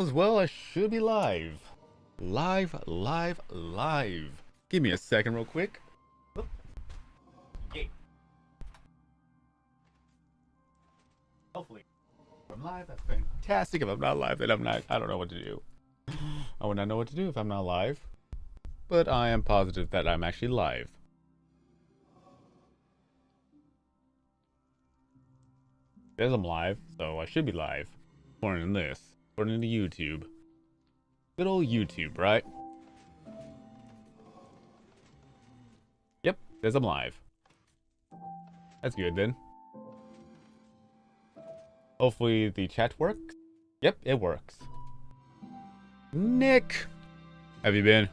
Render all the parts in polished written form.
As well, I should be live. Live. Give me a second real quick. Oh, yeah. Hopefully. If I'm live, that's fantastic. If I'm not live, then I'm not. I don't know what to do. I would not know what to do if I'm not live. But I am positive that I'm actually live. It says I'm live, so I should be live. According to this. According to YouTube. Good old YouTube, right? Yep, says I'm live. That's good then. Hopefully the chat works. Yep, it works. Nick! Have you been?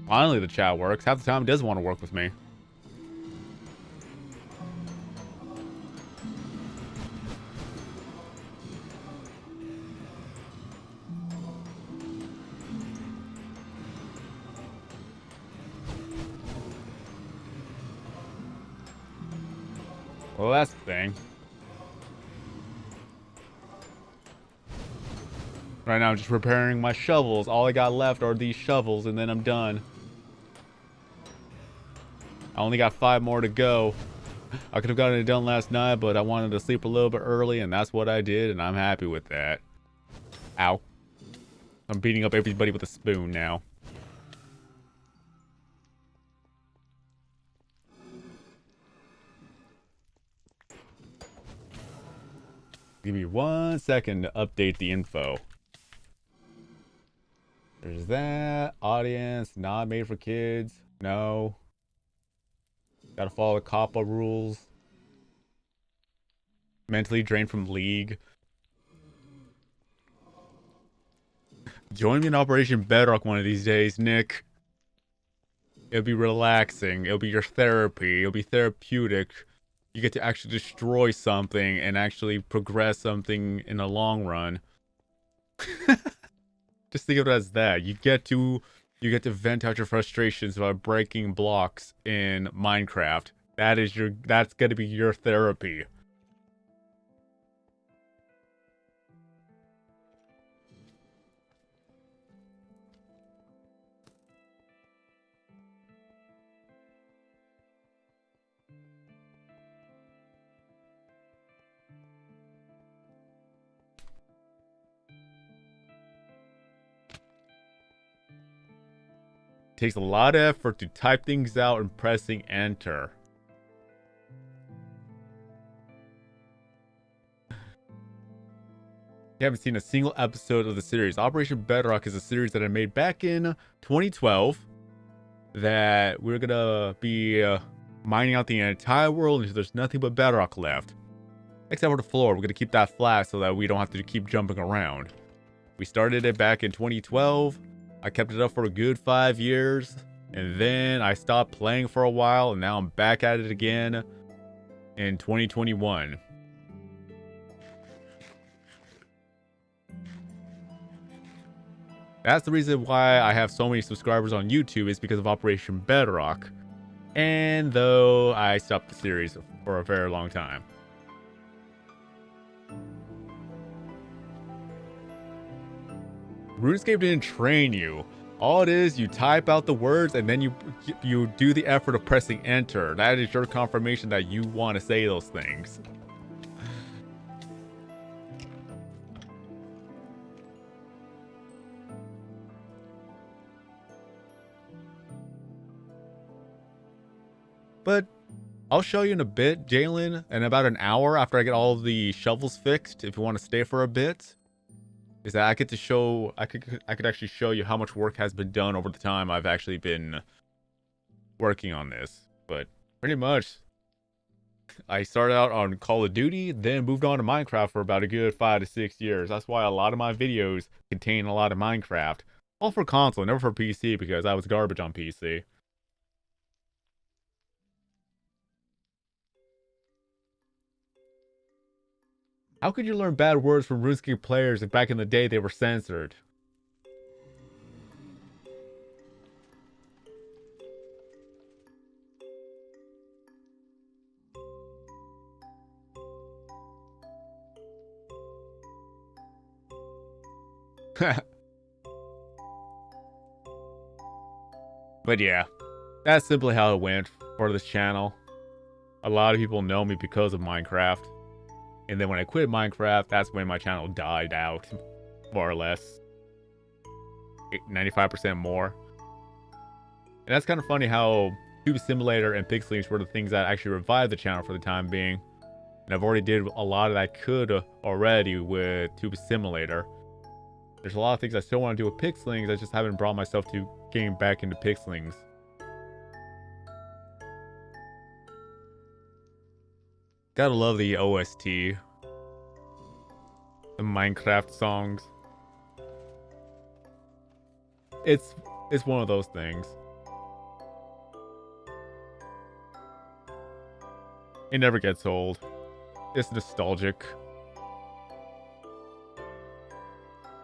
Finally the chat works. Half the time it doesn't want to work with me. Well, that's the thing. Right now I'm just repairing my shovels. All I got left are these shovels and then I'm done. I only got 5 more to go. I could have gotten it done last night, but I wanted to sleep a little bit early and that's what I did and I'm happy with that. Ow. I'm beating up everybody with a spoon now. Give me 1 second to update the info. There's that. Audience, not made for kids. No. Gotta follow the COPPA rules. Mentally drained from League. Join me in Operation Bedrock one of these days, Nick. It'll be relaxing. It'll be your therapy. It'll be therapeutic. You get to actually destroy something and actually progress something in the long run. Just think of it as that. You get to vent out your frustrations by breaking blocks in Minecraft. That's gonna be your therapy. Takes a lot of effort to type things out and pressing enter. You haven't seen a single episode of the series. Operation Bedrock is a series that I made back in 2012 that we're gonna be mining out the entire world until there's nothing but bedrock left. Except for the floor. We're gonna keep that flat so that we don't have to keep jumping around. We started it back in 2012. I kept it up for a good 5 years. And then I stopped playing for a while. And now I'm back at it again in 2021. That's the reason why I have so many subscribers on YouTube, is because of Operation Bedrock. And though I stopped the series for a very long time. RuneScape didn't train you. All it is, you type out the words and then you do the effort of pressing enter. That is your confirmation that you want to say those things. But I'll show you in a bit, Jalen, in about an hour after I get all of the shovels fixed, if you want to stay for a bit. Is that I could actually show you how much work has been done over the time I've actually been working on this. But pretty much, I started out on Call of Duty, then moved on to Minecraft for about a good 5 to 6 years. That's why a lot of my videos contain a lot of Minecraft. All for console, never for PC, because I was garbage on PC. How could you learn bad words from RuneScape players if back in the day they were censored? But yeah, that's simply how it went for this channel. A lot of people know me because of Minecraft. And then when I quit Minecraft, that's when my channel died out, more or less. 95% more. And that's kind of funny how Tube Simulator and Pixelings were the things that actually revived the channel for the time being. And I've already did a lot that I could already with Tube Simulator. There's a lot of things I still want to do with Pixelings, I just haven't brought myself to getting back into Pixelings. Gotta love the OST. The Minecraft songs. It's one of those things. It never gets old. It's nostalgic.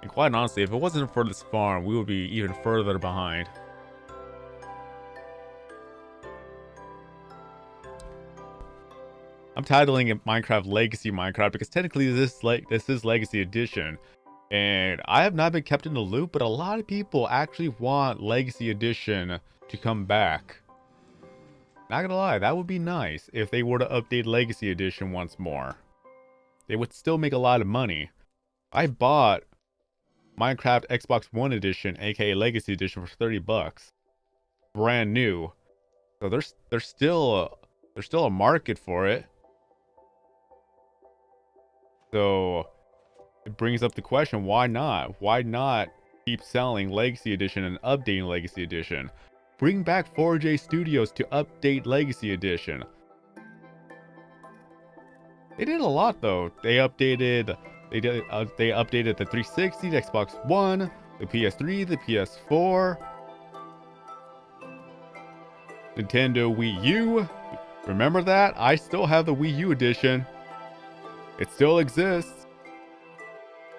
And quite honestly, if it wasn't for this farm, we would be even further behind. I'm titling it Minecraft Legacy Minecraft because technically this is Legacy Edition. And I have not been kept in the loop, but a lot of people actually want Legacy Edition to come back. Not gonna lie, that would be nice if they were to update Legacy Edition once more. They would still make a lot of money. I bought Minecraft Xbox One Edition, aka Legacy Edition, for 30 bucks. Brand new. So there's still a market for it. So it brings up the question, why not? Why not keep selling Legacy Edition and updating Legacy Edition? Bring back 4J Studios to update Legacy Edition. They did a lot though. They updated the 360, the Xbox One, the PS3, the PS4, Nintendo Wii U. Remember that? I still have the Wii U edition. It still exists.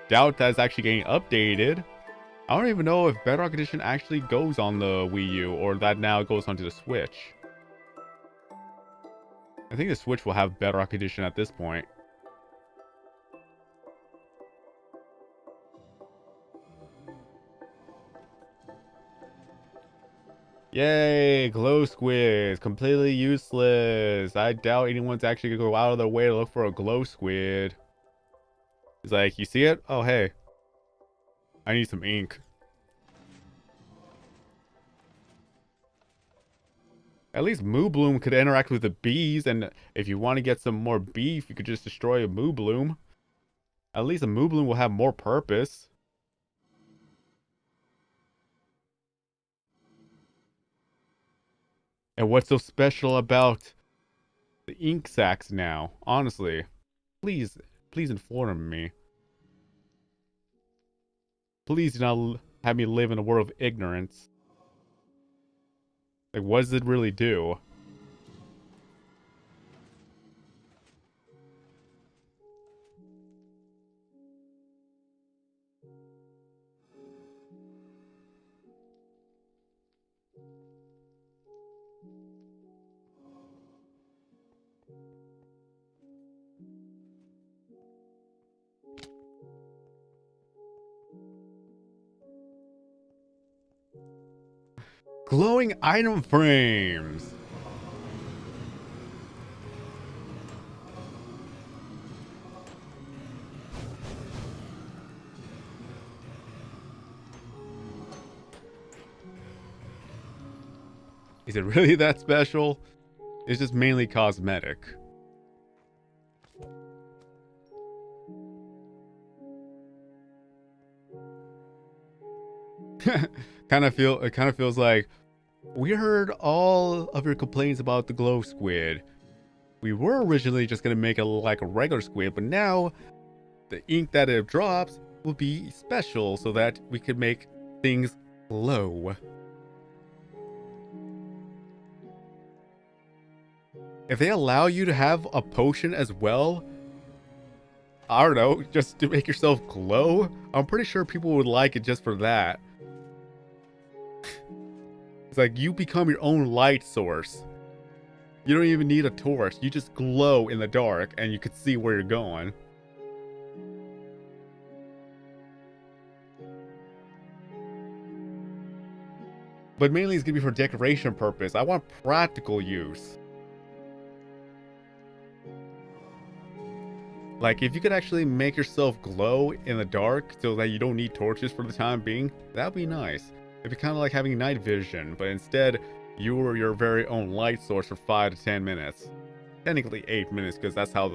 Doubt that's actually getting updated. I don't even know if Bedrock Edition actually goes on the Wii U or that now goes onto the Switch. I think the Switch will have Bedrock Edition at this point. Yay, glow squids, completely useless. I doubt anyone's actually gonna go out of their way to look for a glow squid. It's like, you see it? Oh, hey. I need some ink. At least Moo Bloom could interact with the bees, and if you want to get some more beef, you could just destroy a Moo Bloom. At least a Moo Bloom will have more purpose. And what's so special about the ink sacs now? Honestly, please inform me. Please do not have me live in a world of ignorance. Like, what does it really do? Glowing item frames. Is it really that special? It's just mainly cosmetic. It kind of feels like we heard all of your complaints about the glow squid. We were originally just gonna make it like a regular squid, but now the ink that it drops will be special so that we could make things glow. If they allow you to have a potion as well, I don't know, just to make yourself glow, I'm pretty sure people would like it just for that. It's like you become your own light source. You don't even need a torch. You just glow in the dark and you can see where you're going. But mainly it's gonna be for decoration purpose. I want practical use. Like, if you could actually make yourself glow in the dark so that you don't need torches for the time being, that'd be nice. It'd be kind of like having night vision, but instead, you were your very own light source for 5 to 10 minutes. Technically 8 minutes, because that's how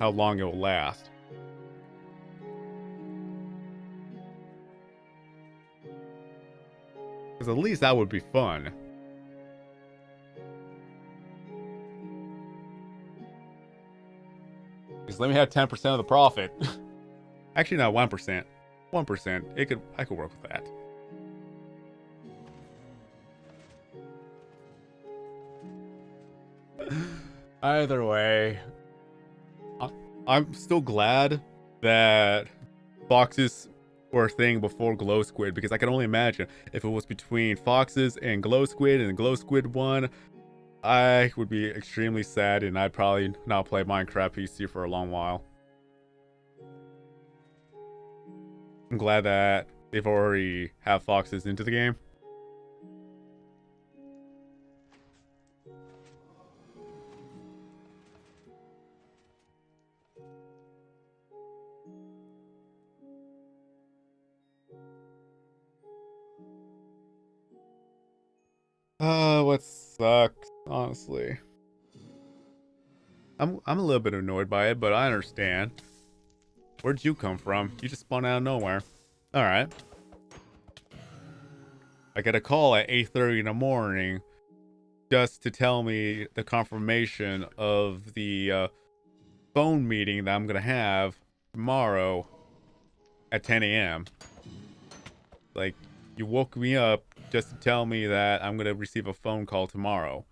long it will last. Because at least that would be fun. Just let me have 10% of the profit. Actually, no, 1%. 1%. I could work with that. Either way, I'm still glad that foxes were a thing before glow squid, because I can only imagine if it was between foxes and glow squid and glow squid won, I would be extremely sad and I'd probably not play Minecraft PC for a long while. I'm glad that they've already have foxes into the game. What sucks, honestly. I'm a little bit annoyed by it, but I understand. Where'd you come from? You just spawned out of nowhere. Alright. I get a call at 8:30 in the morning just to tell me the confirmation of the phone meeting that I'm gonna have tomorrow at 10 a.m. Like, you woke me up just to tell me that I'm gonna receive a phone call tomorrow.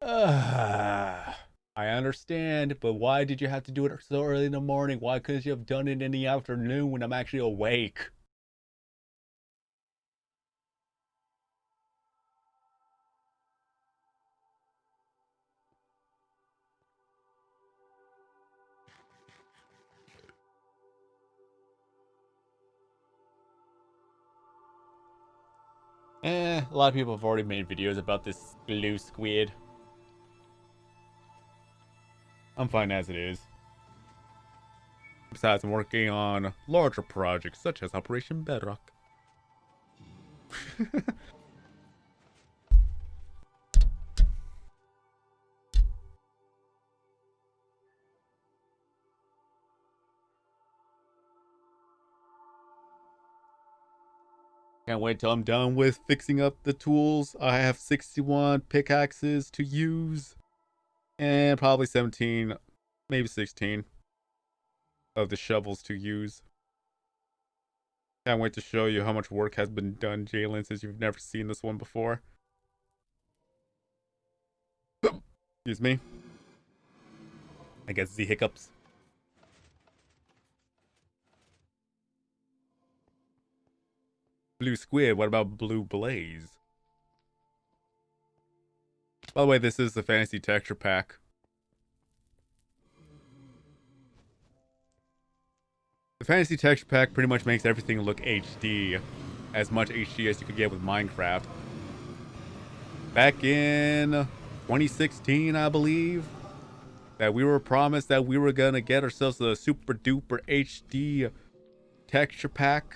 I understand, but why did you have to do it so early in the morning? Why couldn't you have done it in the afternoon when I'm actually awake? A lot of people have already made videos about this blue squid. I'm fine as it is. Besides, I'm working on larger projects such as Operation Bedrock. Can't wait till I'm done with fixing up the tools. I have 61 pickaxes to use. And probably 17, maybe 16 of the shovels to use. Can't wait to show you how much work has been done, Jalen, since you've never seen this one before. Excuse me. I guess the hiccups. Blue squid, what about blue blaze? By the way, this is the fantasy texture pack. The fantasy texture pack pretty much makes everything look HD. As much HD as you could get with Minecraft. Back in 2016, I believe, that we were promised that we were gonna get ourselves a super duper HD texture pack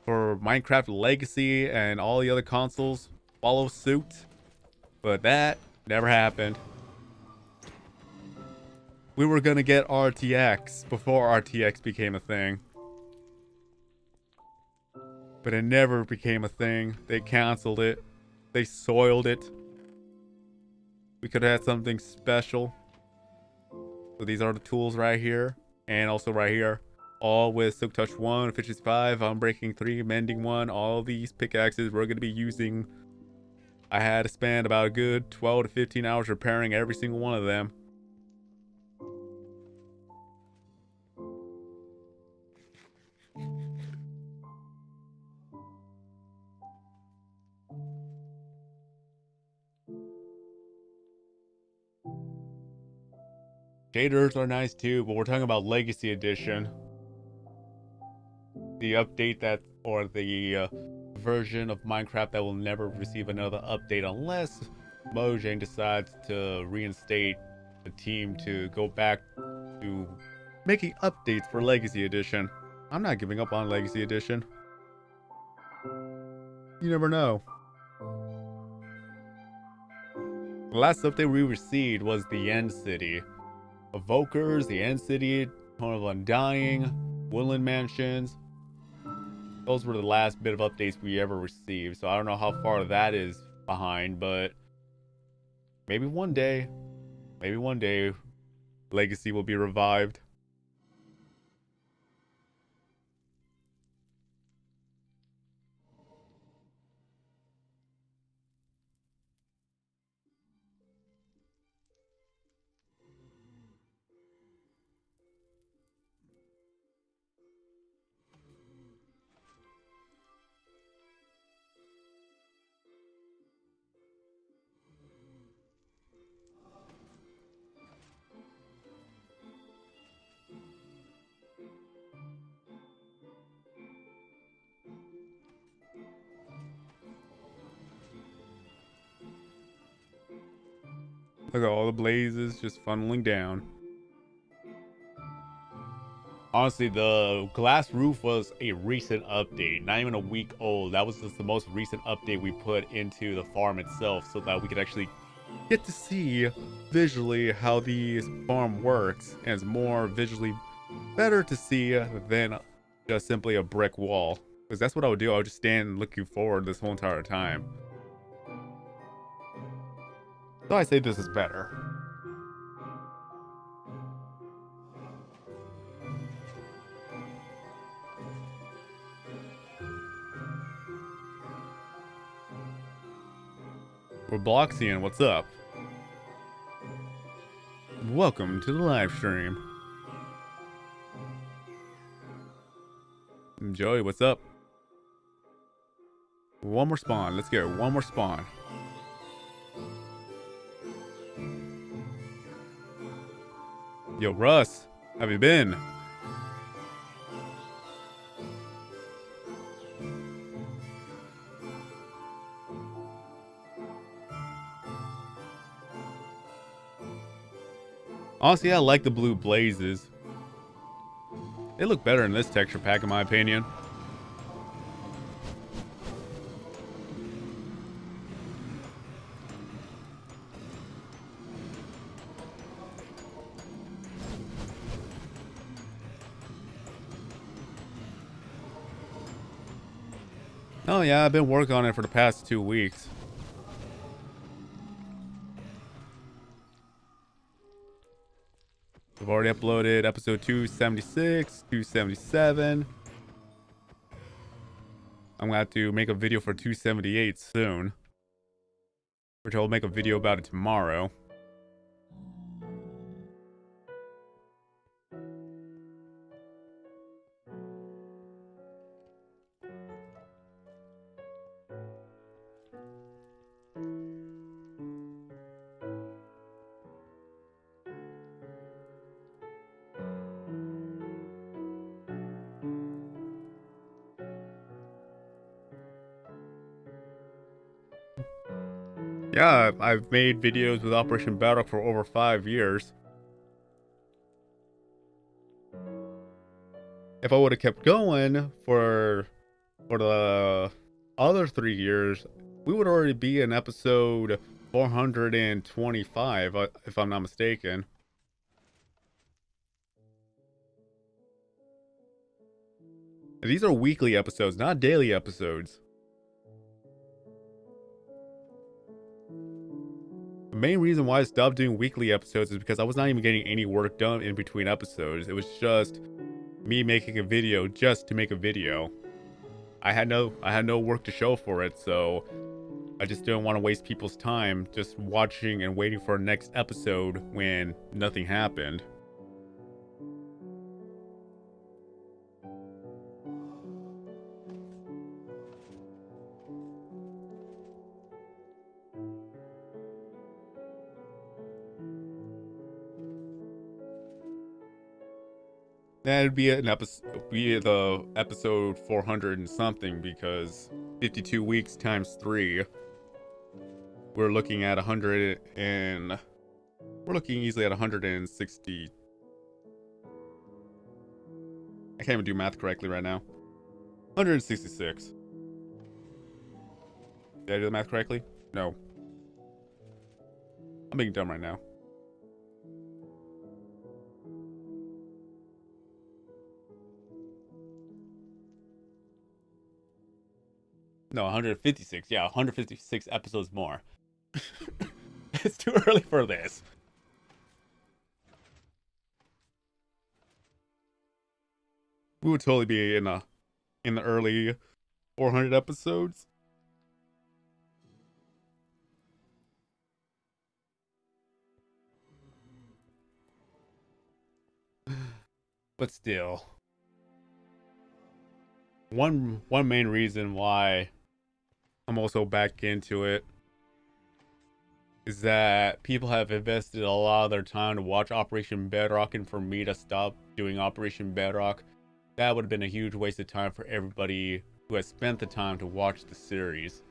for Minecraft Legacy, and all the other consoles follow suit. But that never happened. We were gonna get RTX before RTX became a thing. But it never became a thing. They canceled it. They soiled it. We could have had something special. So these are the tools right here. And also right here. All with Silk Touch 1, Efficiency 5, Unbreaking 3, Mending 1. All these pickaxes we're going to be using. I had to spend about a good 12 to 15 hours repairing every single one of them. Shaders are nice too, but we're talking about Legacy Edition. The update that or the version of Minecraft that will never receive another update unless Mojang decides to reinstate the team to go back to making updates for Legacy Edition. I'm not giving up on Legacy Edition. You never know. The last update we received was the End City. Evokers, the End City, Tone of Undying, Woodland Mansions. Those were the last bit of updates we ever received. So I don't know how far that is behind, but maybe one day, Legacy will be revived. Look at all the blazes just funneling down. Honestly, the glass roof was a recent update, not even a week old. That was just the most recent update we put into the farm itself so that we could actually get to see visually how the farm works. And it's more visually better to see than just simply a brick wall. Because that's what I would do. I would just stand looking forward this whole entire time. So I say this is better. We're Bloxian, what's up? Welcome to the live stream. Joey, what's up? One more spawn. Let's get one more spawn. Yo, Russ, how have you been? Honestly, I like the blue blazes. They look better in this texture pack, in my opinion. Oh yeah, I've been working on it for the past 2 weeks. We've already uploaded episode 276, 277. I'm gonna have to make a video for 278 soon, which I'll make a video about it tomorrow. Yeah, I've made videos with Operation Bedrock for over 5 years. If I would have kept going for the other 3 years, we would already be in episode 425, if I'm not mistaken. These are weekly episodes, not daily episodes. The main reason why I stopped doing weekly episodes is because I was not even getting any work done in between episodes. It was just me making a video just to make a video. I had no work to show for it, so I just didn't want to waste people's time just watching and waiting for a next episode when nothing happened. That'd be an episode, be the episode 400 and something, because 52 weeks times 3, we're looking at 100 and we're looking easily at 160. I can't even do math correctly right now. 166. Did I do the math correctly? No. I'm being dumb right now. No, 156. Yeah, 156 episodes more. It's too early for this. We would totally be in the early 400 episodes. But still, one main reason why I'm also back into it is that people have invested a lot of their time to watch Operation Bedrock, and for me to stop doing Operation Bedrock, that would have been a huge waste of time for everybody who has spent the time to watch the series.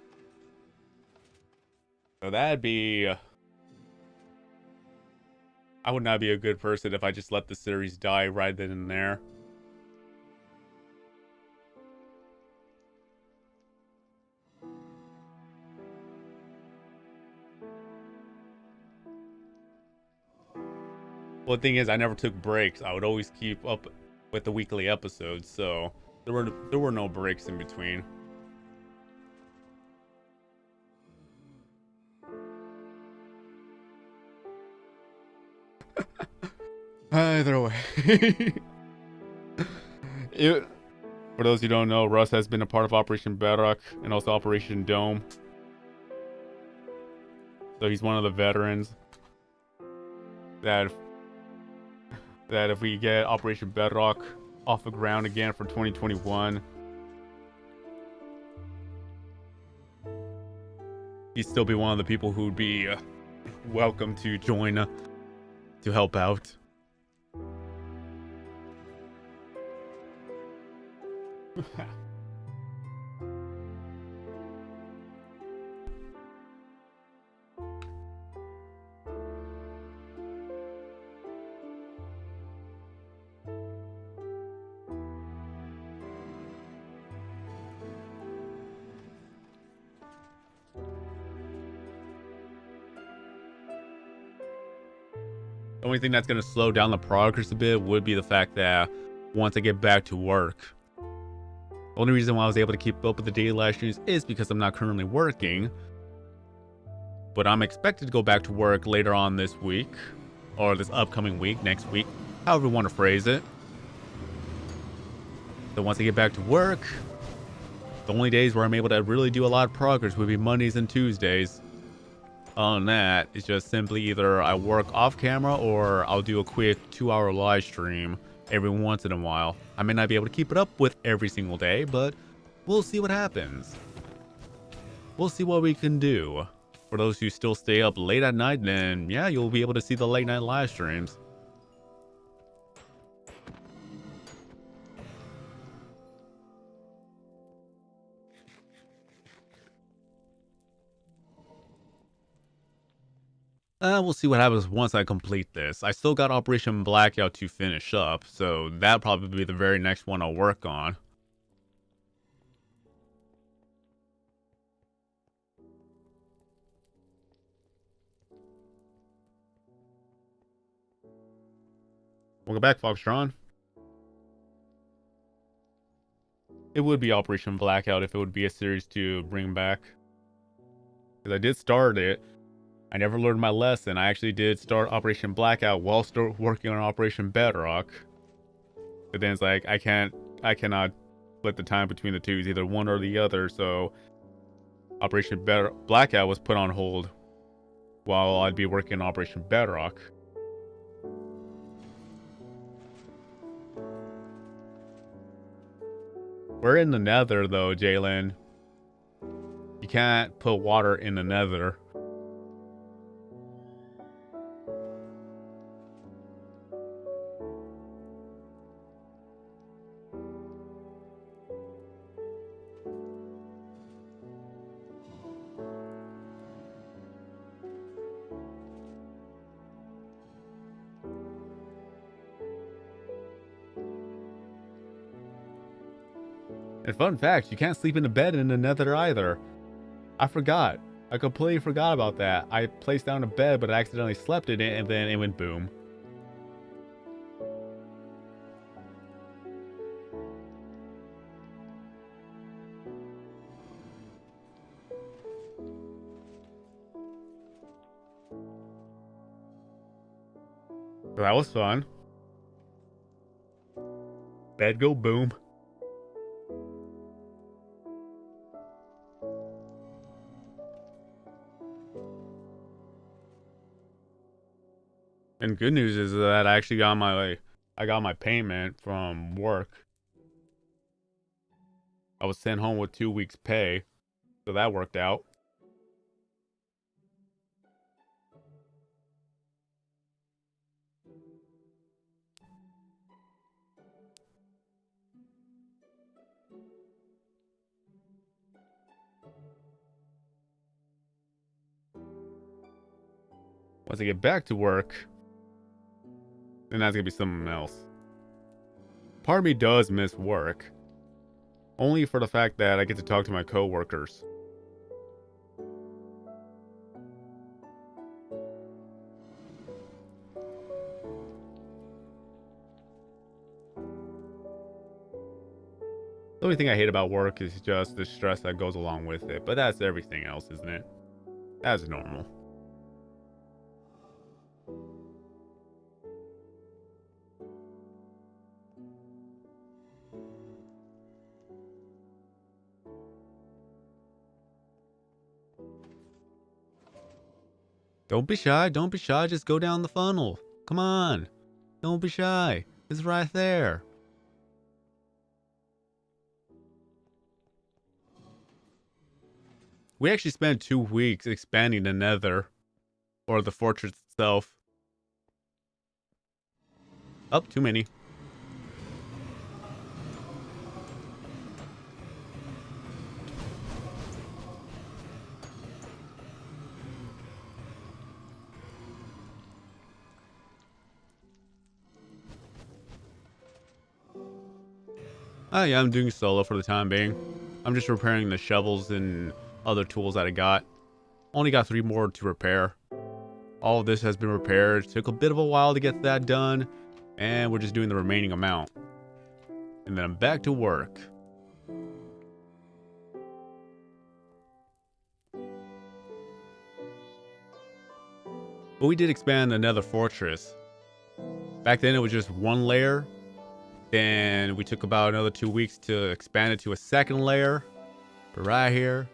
So that'd be... I would not be a good person if I just let the series die right then and there. Well, the thing is, I never took breaks. I would always keep up with the weekly episodes, so there were no breaks in between. Either way. For those who don't know, Russ has been a part of Operation Bedrock and also Operation Dome. So he's one of the veterans that if we get Operation Bedrock off the ground again for 2021, he'd still be one of the people who'd be welcome to join to help out. The only thing that's going to slow down the progress a bit would be the fact that once I get back to work, the only reason why I was able to keep up with the daily live streams is because I'm not currently working. But I'm expected to go back to work later on this week, or this upcoming week, next week, however you want to phrase it. So once I get back to work, the only days where I'm able to really do a lot of progress would be Mondays and Tuesdays. Other than that, it's just simply either I work off camera or I'll do a quick 2-hour live stream every once in a while. I may not be able to keep it up with every single day, but we'll see what happens. We'll see what we can do. For those who still stay up late at night, then yeah, you'll be able to see the late night live streams. We'll see what happens once I complete this. I still got Operation Blackout to finish up, so that'll probably be the very next one I'll work on. Welcome back, Foxtron. It would be Operation Blackout if it would be a series to bring back. Because I did start it. I never learned my lesson. I actually did start Operation Blackout while still working on Operation Bedrock. But then it's like, I cannot split the time between the two. It's either one or the other. So Operation Blackout was put on hold while I'd be working on Operation Bedrock. We're in the Nether though, Jalen. You can't put water in the Nether. And fun fact, you can't sleep in a bed in the nether either. I forgot. I completely forgot about that. I placed down a bed, but I accidentally slept in it, and then it went boom. So that was fun. Bed go boom. And good news is that I actually got my payment from work. I was sent home with 2 weeks pay, so that worked out. Once I get back to work, then that's gonna be something else. Part of me does miss work, only for the fact that I get to talk to my coworkers. The only thing I hate about work is just the stress that goes along with it, but that's everything else, isn't it? That's normal. Don't be shy, don't be shy, just go down the funnel. Come on. Don't be shy. It's right there. We actually spent 2 weeks expanding the nether, or the fortress itself. Up, too many. Oh yeah, I'm doing solo for the time being. I'm just repairing the shovels and other tools that I got. Only got 3 more to repair. All of this has been repaired. Took a bit of a while to get that done, and we're just doing the remaining amount. And then I'm back to work. But we did expand another fortress. Back then it was just 1 layer. Then we took about another 2 weeks to expand it to a 2nd layer. But right here,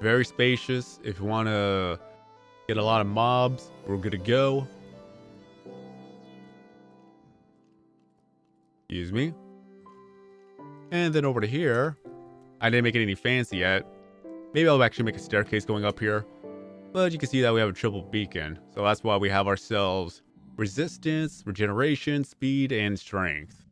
very spacious. If you want to get a lot of mobs, we're good to go. Excuse me. And then over to here, I didn't make it any fancy yet. Maybe I'll actually make a staircase going up here. But you can see that we have a triple beacon. So that's why we have ourselves resistance, regeneration, speed, and strength.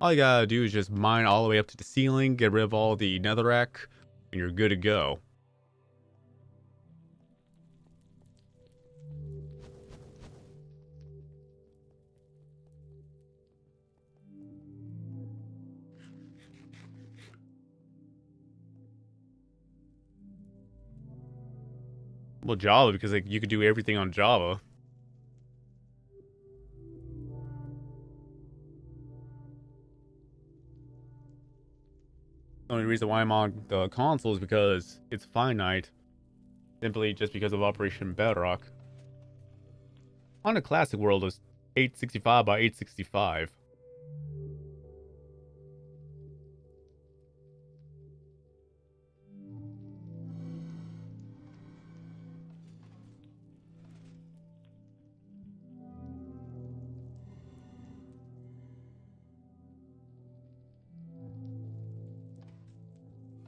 All you gotta do is just mine all the way up to the ceiling, get rid of all the netherrack, and you're good to go. Well, Java, because like you could do everything on Java. The only reason why I'm on the console is because it's finite. Simply just because of Operation Bedrock. On a classic world, it's 865 by 865.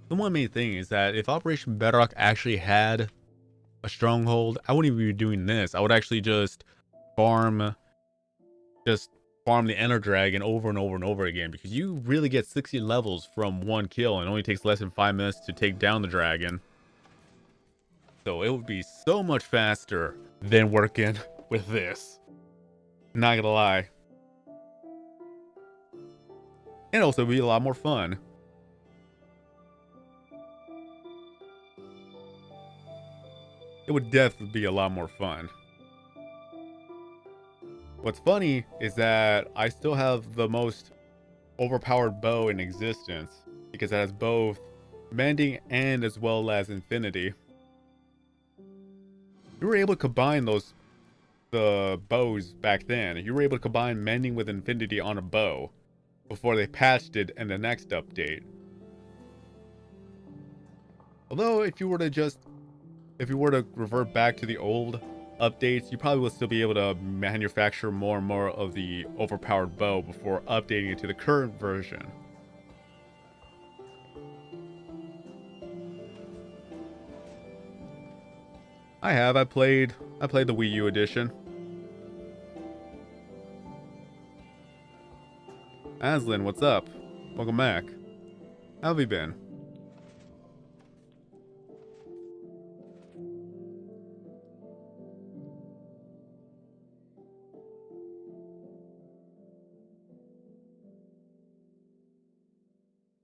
The one main thing is that if Operation Bedrock actually had a stronghold, I wouldn't even be doing this. I would actually just farm the Ender Dragon over and over and over again, because you really get 60 levels from 1 kill, and it only takes less than 5 minutes to take down the dragon. So it would be so much faster than working with this. Not gonna lie. And also be a lot more fun. It would definitely be a lot more fun. What's funny is that I still have the most overpowered bow in existence because it has both mending and as well as infinity. You were able to combine the bows back then. You were able to combine mending with infinity on a bow before they patched it in the next update. Although if you were to revert back to the old updates, you probably will still be able to manufacture more and more of the overpowered bow before updating it to the current version. I played the Wii U edition. Aslan, what's up? Welcome back. How have you been?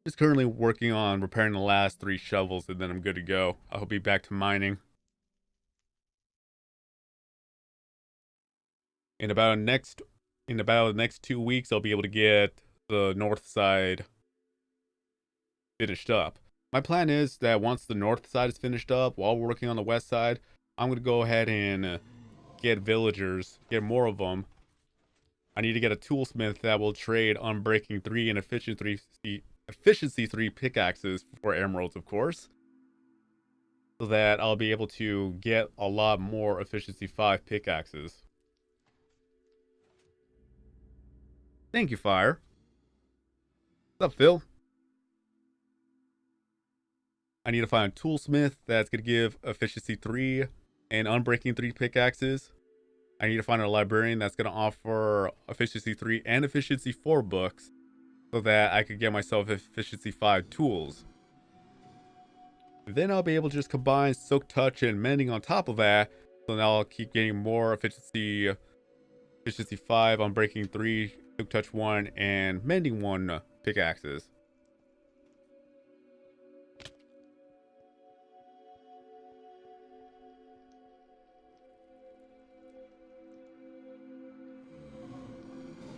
Just currently working on repairing the last 3 shovels and then I'm good to go. I'll be back to mining. In about the next 2 weeks, I'll be able to get the north side finished up. My plan is that once the north side is finished up, while we're working on the west side, I'm going to go ahead and get villagers, get more of them. I need to get a toolsmith that will trade Unbreaking 3 and Efficiency 3 pickaxes for emeralds, of course. So that I'll be able to get a lot more Efficiency 5 pickaxes. Thank you, Fire. What's up, Phil? I need to find a toolsmith that's going to give Efficiency 3 and Unbreaking 3 pickaxes. I need to find a librarian that's going to offer Efficiency 3 and Efficiency 4 books so that I could get myself Efficiency 5 tools. Then I'll be able to just combine Soak Touch and Mending on top of that, so now I'll keep getting more Efficiency 5, Unbreaking 3, Soak Touch 1, and Mending 1 pickaxes.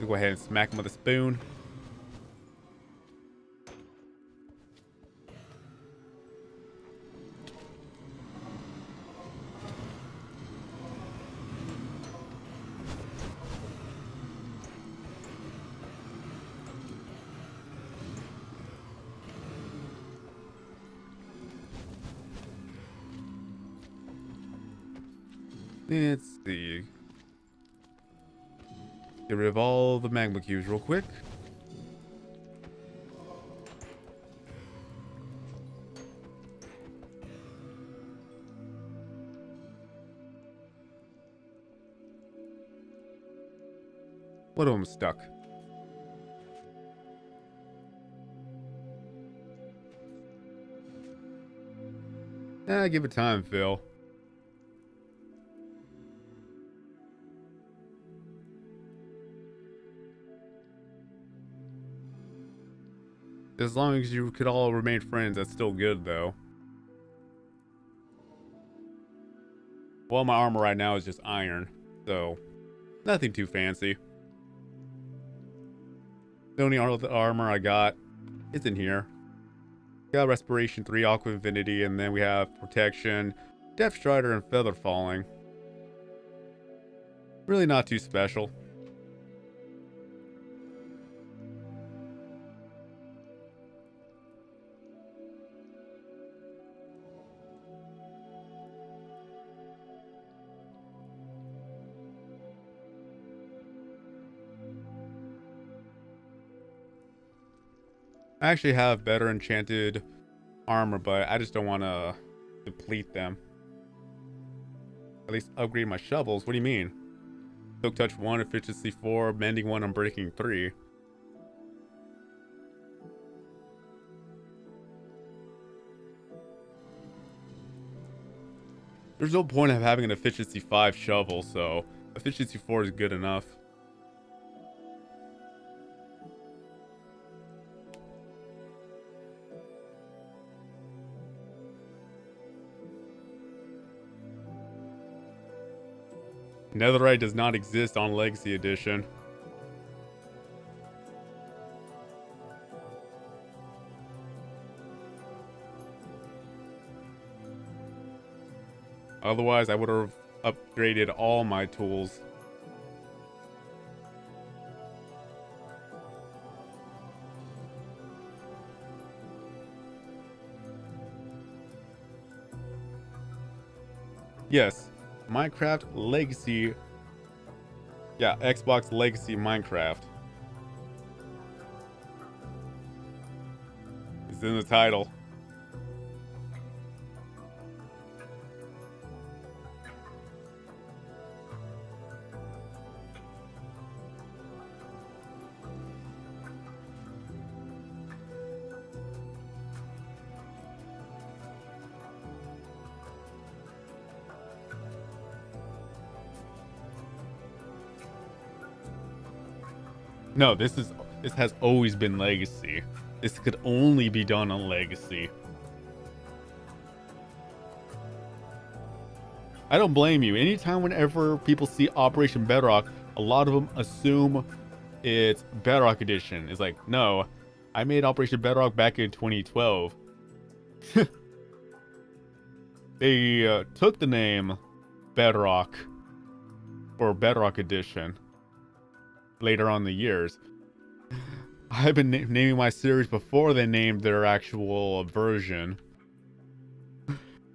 Go ahead and smack him with a spoon. Let's see. Get rid of all the magma cubes real quick. One of them stuck. Give it time, Phil. As long as you could all remain friends, that's still good, though. Well, my armor right now is just iron, so nothing too fancy. The only armor I got is in here. Got Respiration 3, Aqua Infinity, and then we have Protection, Depth Strider, and Feather Falling. Really not too special. I actually have better enchanted armor, but I just don't want to deplete them. At least upgrade my shovels. What do you mean? Soak Touch 1, Efficiency 4, Mending 1, Unbreaking 3. There's no point of having an Efficiency 5 shovel, so Efficiency 4 is good enough. Netherite does not exist on Legacy Edition. Otherwise, I would have upgraded all my tools. Yes, Minecraft Legacy. Yeah, Xbox Legacy Minecraft. It's in the title. No, this has always been Legacy. This could only be done on Legacy. I don't blame you. Anytime whenever people see Operation Bedrock, a lot of them assume it's Bedrock Edition. It's like, no, I made Operation Bedrock back in 2012. They took the name Bedrock for Bedrock Edition later on in the years. I've been naming my series before they named their actual version.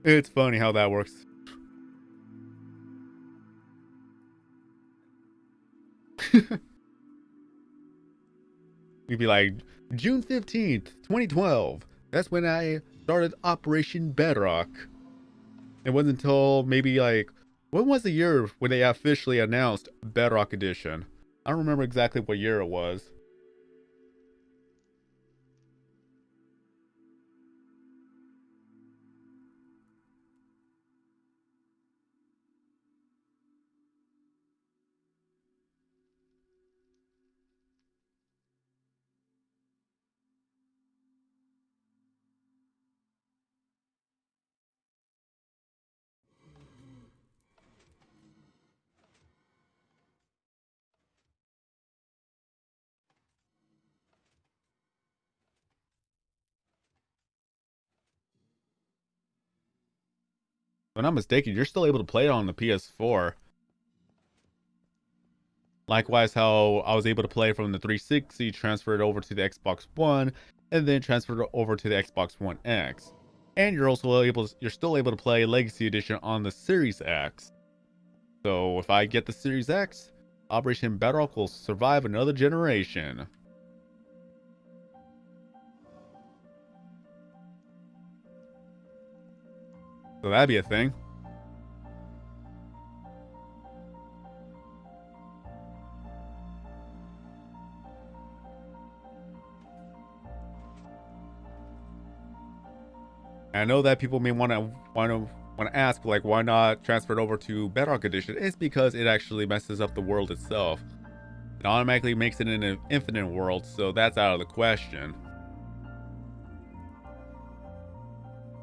It's funny how that works. We'd be like, June 15th, 2012. That's when I started Operation Bedrock. It wasn't until maybe like, when was the year when they officially announced Bedrock Edition? I don't remember exactly what year it was. If I'm not mistaken, you're still able to play it on the PS4. Likewise, how I was able to play from the 360, transferred over to the Xbox One, and then transferred it over to the Xbox One X. And you're still able to play Legacy Edition on the Series X. So if I get the Series X, Operation Bedrock will survive another generation. So that'd be a thing. I know that people may want to ask, like, why not transfer it over to Bedrock Edition? It's because it actually messes up the world itself. It automatically makes it an infinite world, so that's out of the question.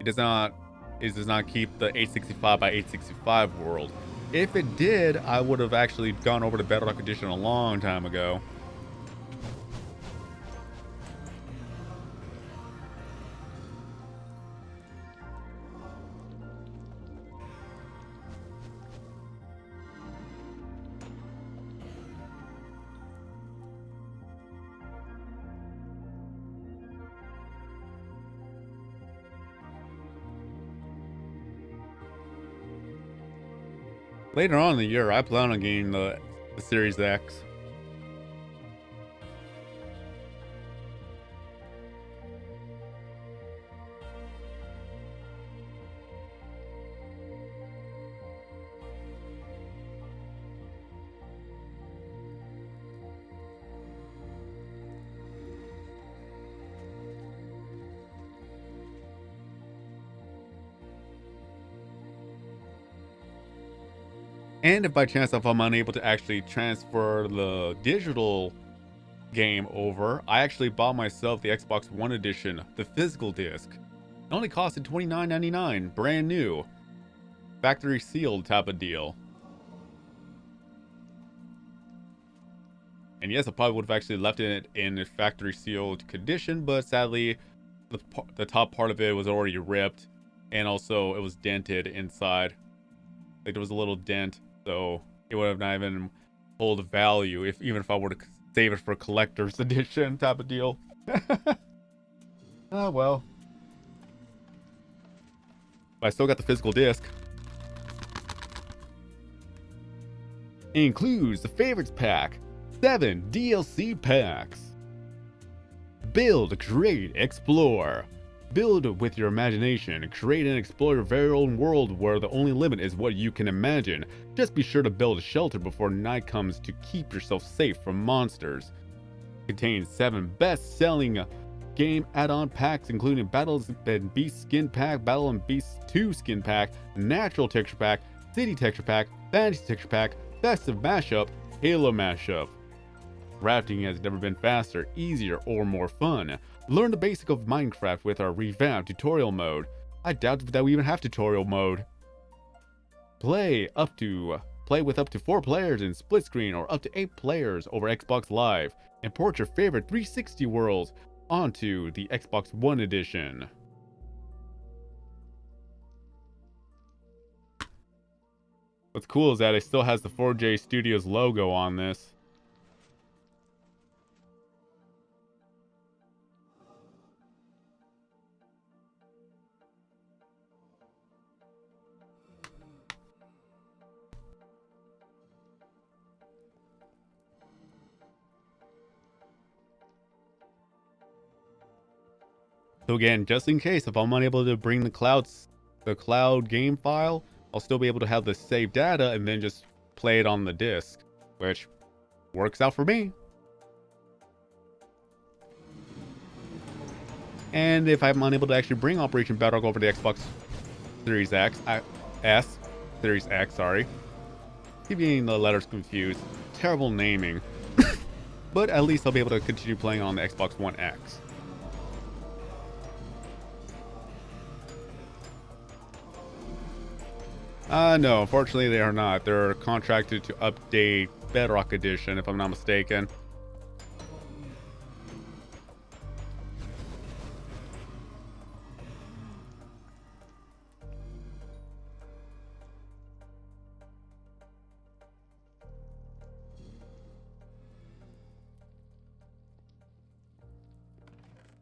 It does not keep the 865 by 865 world. If it did, I would have actually gone over to Bedrock Edition a long time ago. Later on in the year, I plan on getting the Series X. And if by chance if I'm unable to actually transfer the digital game over, I actually bought myself the Xbox One edition, the physical disc. It only costed $29.99, brand new, factory sealed type of deal. And yes, I probably would have actually left it in a factory sealed condition, but sadly, the top part of it was already ripped, and also it was dented inside. Like there was a little dent, so it would have not even hold value even if I were to save it for collector's edition type of deal. Oh well. But I still got the physical disc. It includes the favorites pack, 7 DLC packs. Build, create, explore. Build with your imagination. Create and explore your very own world where the only limit is what you can imagine. Just be sure to build a shelter before night comes to keep yourself safe from monsters. Contains 7 best-selling game add-on packs, including Battles and Beast Skin Pack, Battle and Beast 2 Skin Pack, Natural Texture Pack, City Texture Pack, Fantasy Texture Pack, Festive Mashup, Halo Mashup. Crafting has never been faster, easier, or more fun. Learn the basics of Minecraft with our revamped tutorial mode. I doubt that we even have tutorial mode. Play with up to 4 players in split screen or up to 8 players over Xbox Live. Import your favorite 360 worlds onto the Xbox One edition. What's cool is that it still has the 4J Studios logo on this. So again, just in case if I'm unable to bring the cloud game file, I'll still be able to have the save data and then just play it on the disc, which works out for me. And if I'm unable to actually bring Operation Bedrock over to Xbox Series Series X, sorry. Keep getting the letters confused. Terrible naming. But at least I'll be able to continue playing on the Xbox One X. No, unfortunately they are not. They're contracted to update Bedrock Edition, if I'm not mistaken.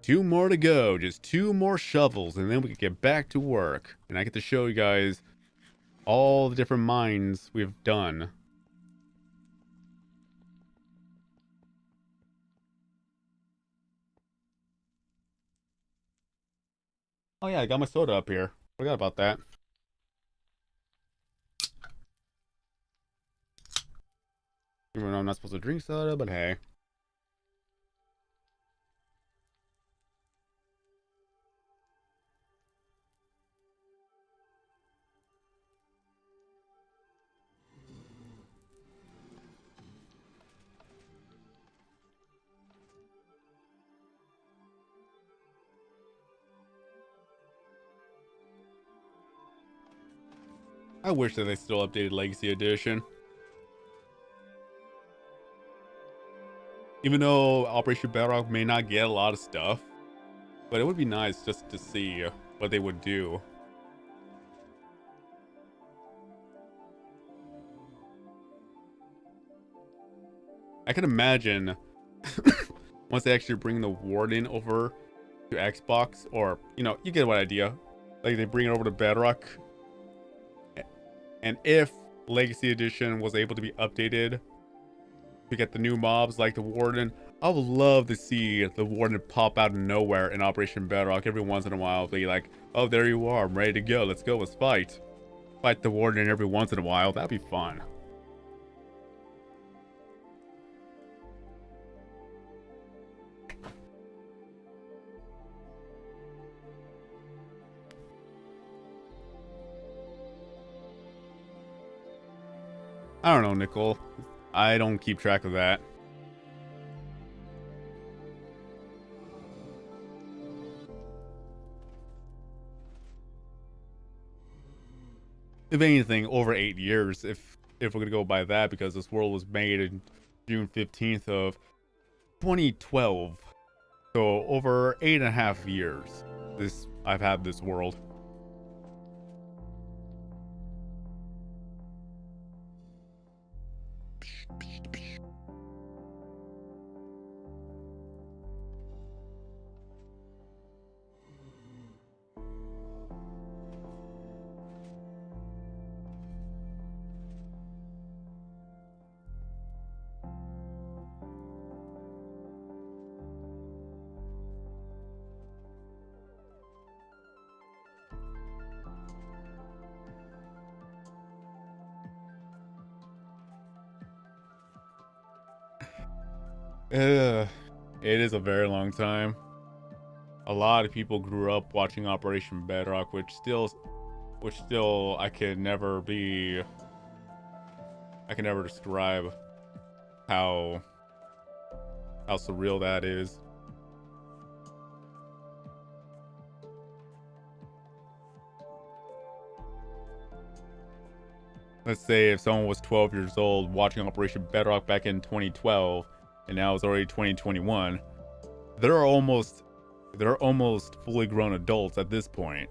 Two more to go, just 2 more shovels, and then we can get back to work. And I get to show you guys all the different mines we've done. Oh yeah, I got my soda up here. Forgot about that. Even though I'm not supposed to drink soda, but hey. I wish that they still updated Legacy Edition. Even though Operation Bedrock may not get a lot of stuff, but it would be nice just to see what they would do. I can imagine once they actually bring the Warden over to Xbox, or, you know, you get what idea. Like they bring it over to Bedrock. And if Legacy Edition was able to be updated to get the new mobs like the Warden, I would love to see the Warden pop out of nowhere in Operation Bedrock every once in a while. Be like, oh, there you are. I'm ready to go. Let's go. Let's fight. Fight the Warden every once in a while. That'd be fun. I don't know, Nicole. I don't keep track of that. If anything, over 8 years, if we're gonna go by that, because this world was made in June 15th of 2012. So over 8.5 years, I've had this world. It is a very long time. A lot of people grew up watching Operation Bedrock, which still I can never describe how surreal that is. Let's say if someone was 12 years old watching Operation Bedrock back in 2012, and now it's already 2021, they're almost fully grown adults at this point.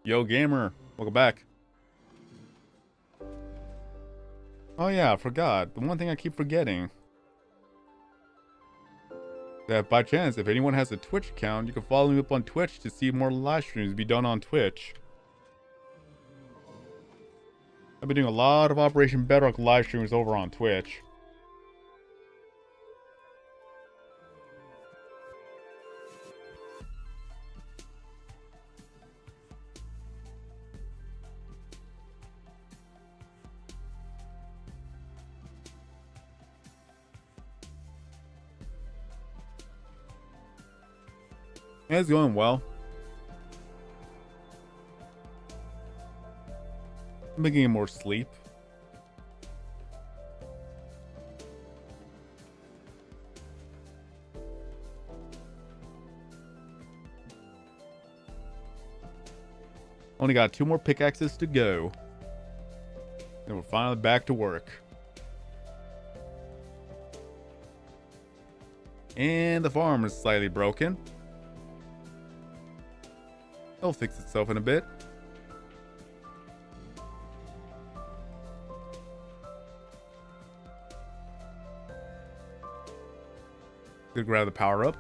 Yo, gamer, welcome back. Oh yeah, I forgot. The one thing I keep forgetting. That by chance, if anyone has a Twitch account, you can follow me up on Twitch to see more live streams be done on Twitch. I've been doing a lot of Operation Bedrock live streams over on Twitch. Yeah, it's going well. I'm getting more sleep. Only got 2 more pickaxes to go. And we're finally back to work. And the farm is slightly broken. It'll fix itself in a bit. Gonna grab the power up.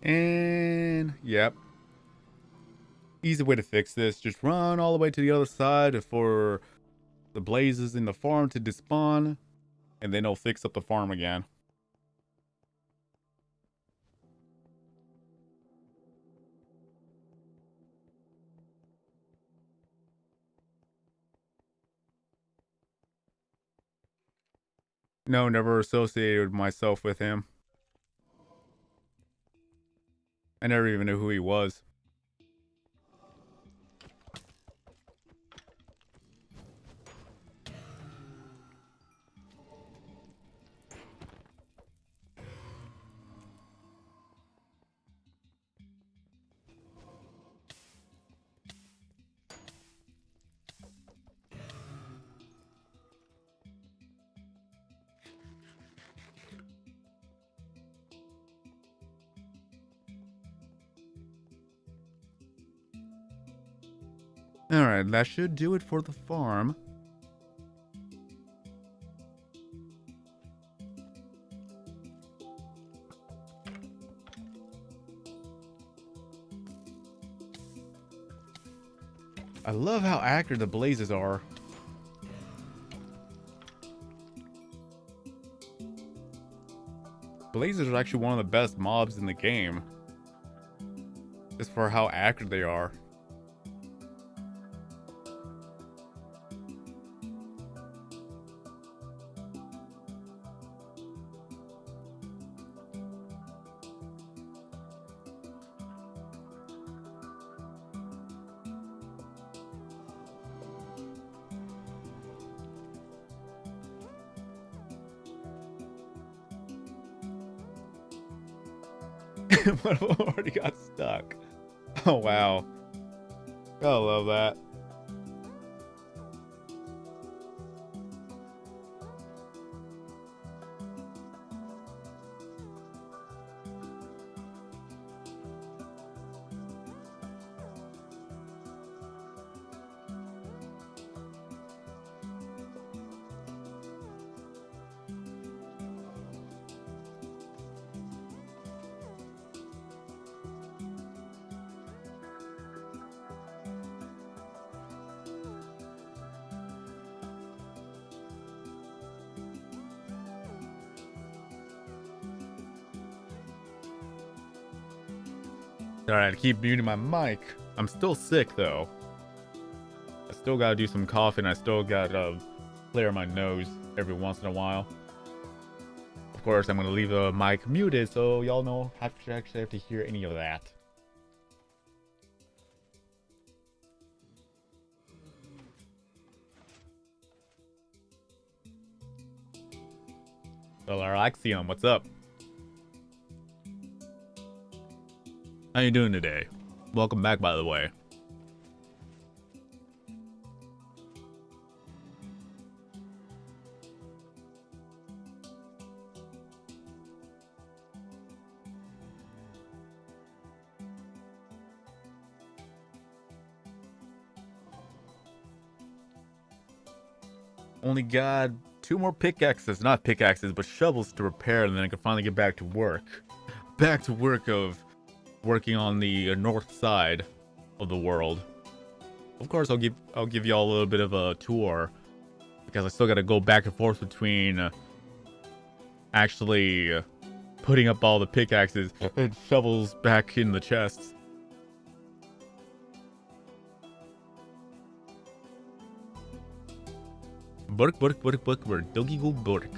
And yep, easy way to fix this, just run all the way to the other side for the blazes in the farm to despawn, and then it'll fix up the farm again. No, never associated myself with him. I never even knew who he was. Alright, that should do it for the farm. I love how accurate the blazes are. Blazes are actually one of the best mobs in the game. Just for how accurate they are. One of them already got stuck. Oh wow. I love that. Alright, I keep muting my mic. I'm still sick though. I still gotta do some coughing. I still gotta clear my nose every once in a while. Of course, I'm gonna leave the mic muted so y'all don't actually have to hear any of that. Well, Alexion, what's up? How you doing today? Welcome back, by the way. Only got 2 more pickaxes, not pickaxes, but shovels to repair, and then I can finally get back to work. Back to work of working on the north side of the world. Of course, I'll give y'all a little bit of a tour because I still got to go back and forth between actually putting up all the pickaxes and shovels back in the chests. Burk, doggy go burk.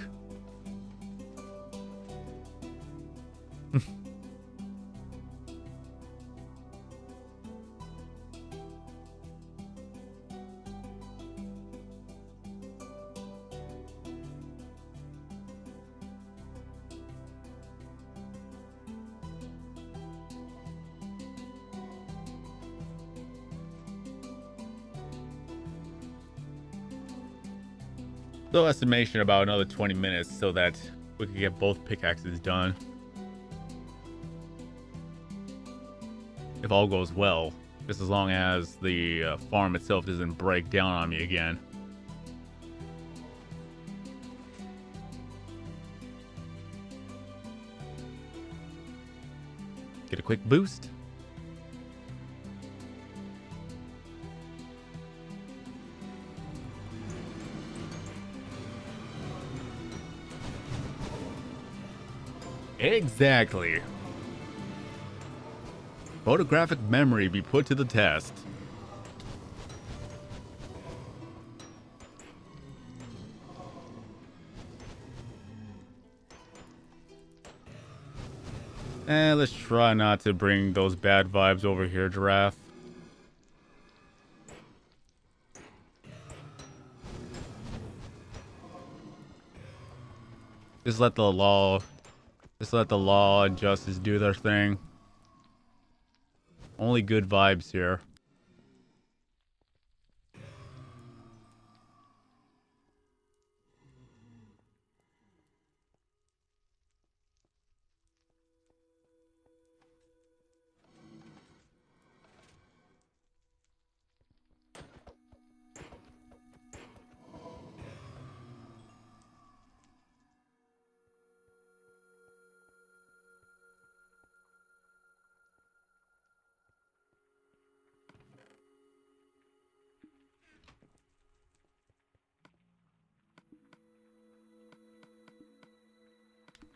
So estimation about another 20 minutes so that we can get both pickaxes done. If all goes well, just as long as the farm itself doesn't break down on me again. Get a quick boost. Exactly. Photographic memory be put to the test. Let's try not to bring those bad vibes over here, Giraffe. Just let the law and justice do their thing. Only good vibes here.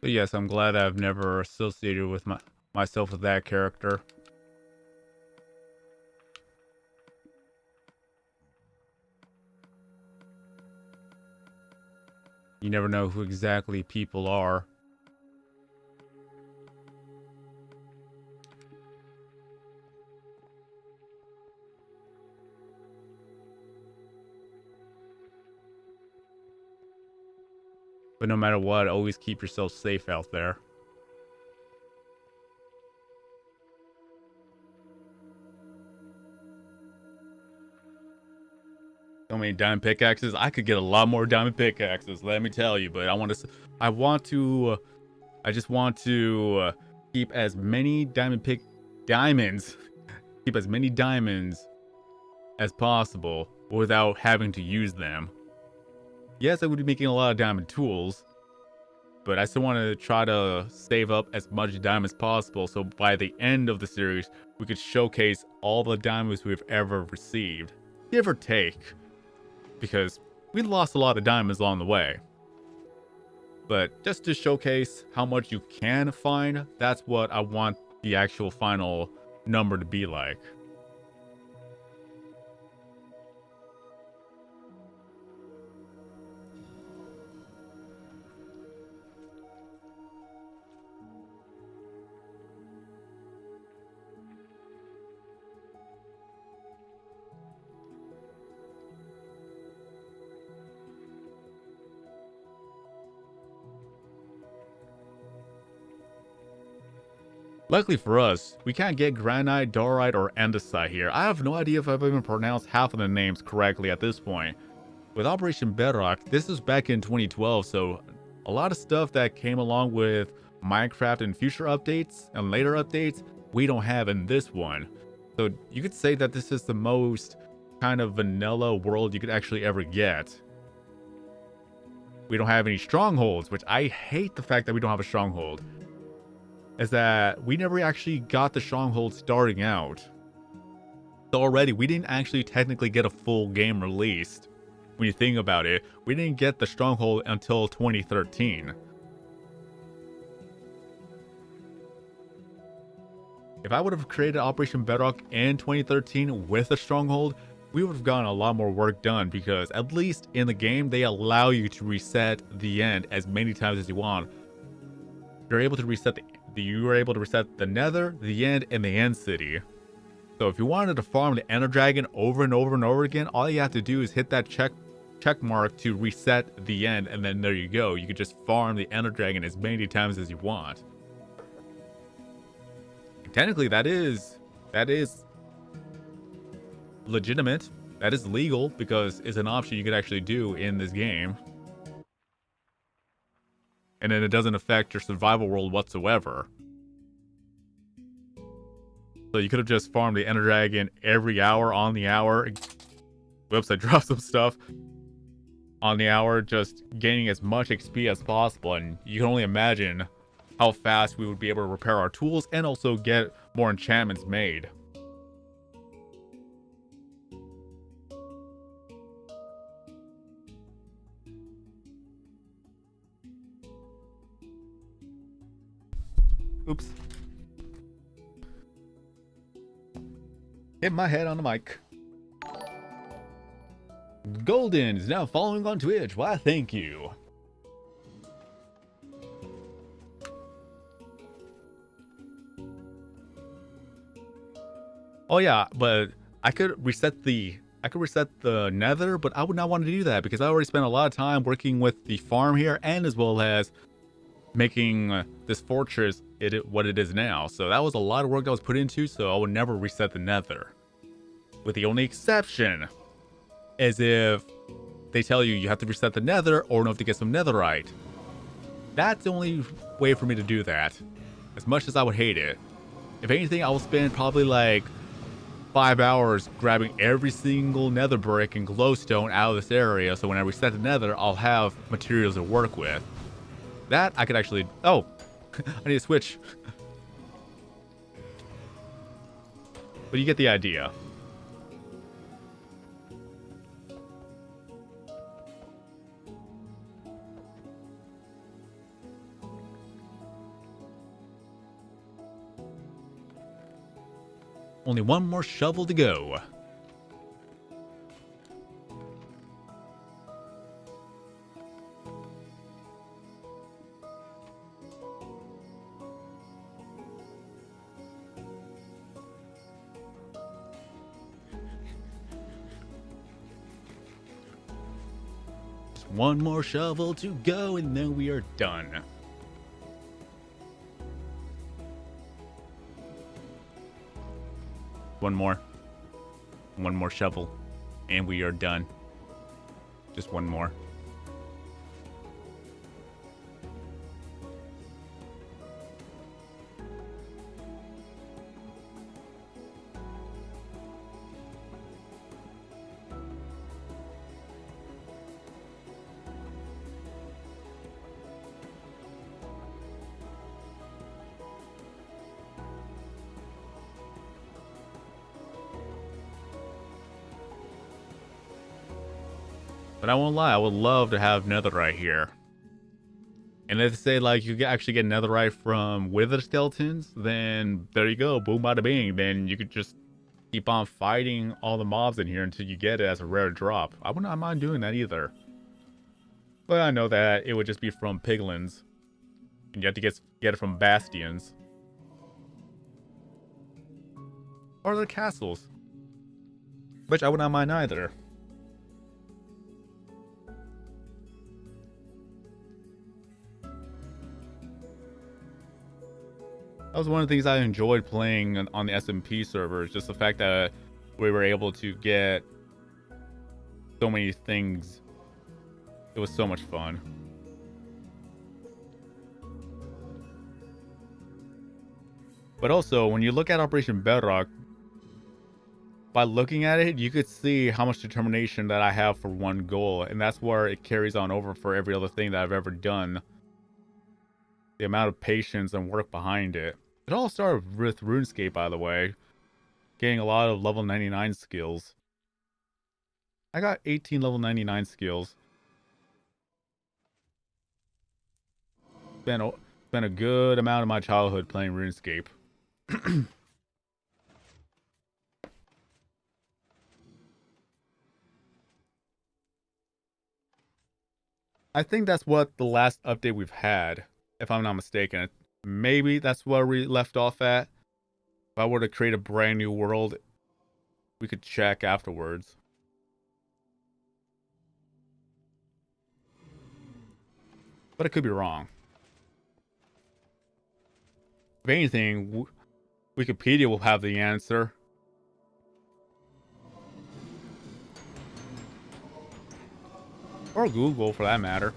But yes, I'm glad I've never associated with myself with that character. You never know who exactly people are. But no matter what, always keep yourself safe out there. So many diamond pickaxes. I could get a lot more diamond pickaxes, let me tell you. But I just want to keep as many diamonds, keep as many diamonds as possible without having to use them. Yes, I would be making a lot of diamond tools, but I still want to try to save up as much diamonds as possible, so by the end of the series, we could showcase all the diamonds we've ever received, give or take, because we lost a lot of diamonds along the way. But just to showcase how much you can find, that's what I want the actual final number to be like. Luckily for us, we can't get granite, diorite, or andesite here. I have no idea if I've even pronounced half of the names correctly at this point. With Operation Bedrock, this was back in 2012, so a lot of stuff that came along with Minecraft in future updates and later updates, we don't have in this one. So you could say that this is the most kind of vanilla world you could actually ever get. We don't have any strongholds, which I hate the fact that we don't have a stronghold. Is that we never actually got the stronghold starting out. So already, we didn't actually technically get a full game released. When you think about it, we didn't get the stronghold until 2013. If I would have created Operation Bedrock in 2013 with a stronghold, we would have gotten a lot more work done, because at least in the game, they allow you to reset the end as many times as you want. You're able to reset you were able to reset the Nether, the End, and the End City. So if you wanted to farm the Ender Dragon over and over and over again, all you have to do is hit that check mark to reset the end, and then there you go. You could just farm the Ender Dragon as many times as you want. Technically, that is legitimate. That is legal, because it's an option you could actually do in this game. And then it doesn't affect your survival world whatsoever. So you could have just farmed the Ender Dragon every hour on the hour. Whoops, I dropped some stuff. On the hour, just gaining as much XP as possible. And you can only imagine how fast we would be able to repair our tools and also get more enchantments made. Oops. Hit my head on the mic. Golden is now following on Twitch. Why, thank you. Oh yeah, but I could reset the Nether, but I would not want to do that because I already spent a lot of time working with the farm here, and as well as making this fortress what it is now. So that was a lot of work that was put into, so I would never reset the Nether. With the only exception is if they tell you you have to reset the Nether or know to get some netherite. That's the only way for me to do that, as much as I would hate it. If anything, I will spend probably like 5 hours grabbing every single nether brick and glowstone out of this area, so when I reset the Nether, I'll have materials to work with. That I could actually... Oh! I need to switch. But you get the idea. Only one more shovel to go. Just one more shovel to go, and then we are done. One more shovel, and we are done. Just one more. But I won't lie, I would love to have netherite here. And if they say like you actually get netherite from wither skeletons, then there you go, boom bada bing. Then you could just keep on fighting all the mobs in here until you get it as a rare drop. I would not mind doing that either. But I know that it would just be from piglins. And you have to get it from bastions. Or the castles. Which I would not mind either. That was one of the things I enjoyed playing on the SMP servers, just the fact that we were able to get so many things. It was so much fun. But also, when you look at Operation Bedrock, by looking at it, you could see how much determination that I have for one goal, and that's where it carries on over for every other thing that I've ever done. The amount of patience and work behind it. It all started with RuneScape, by the way. Getting a lot of level 99 skills. I got 18 level 99 skills. Spent a good amount of my childhood playing RuneScape. I think that's what the last update we've had, if I'm not mistaken. Maybe that's where we left off at. If I were to create a brand new world, we could check afterwards. But I could be wrong. If anything, Wikipedia will have the answer. Or Google, for that matter.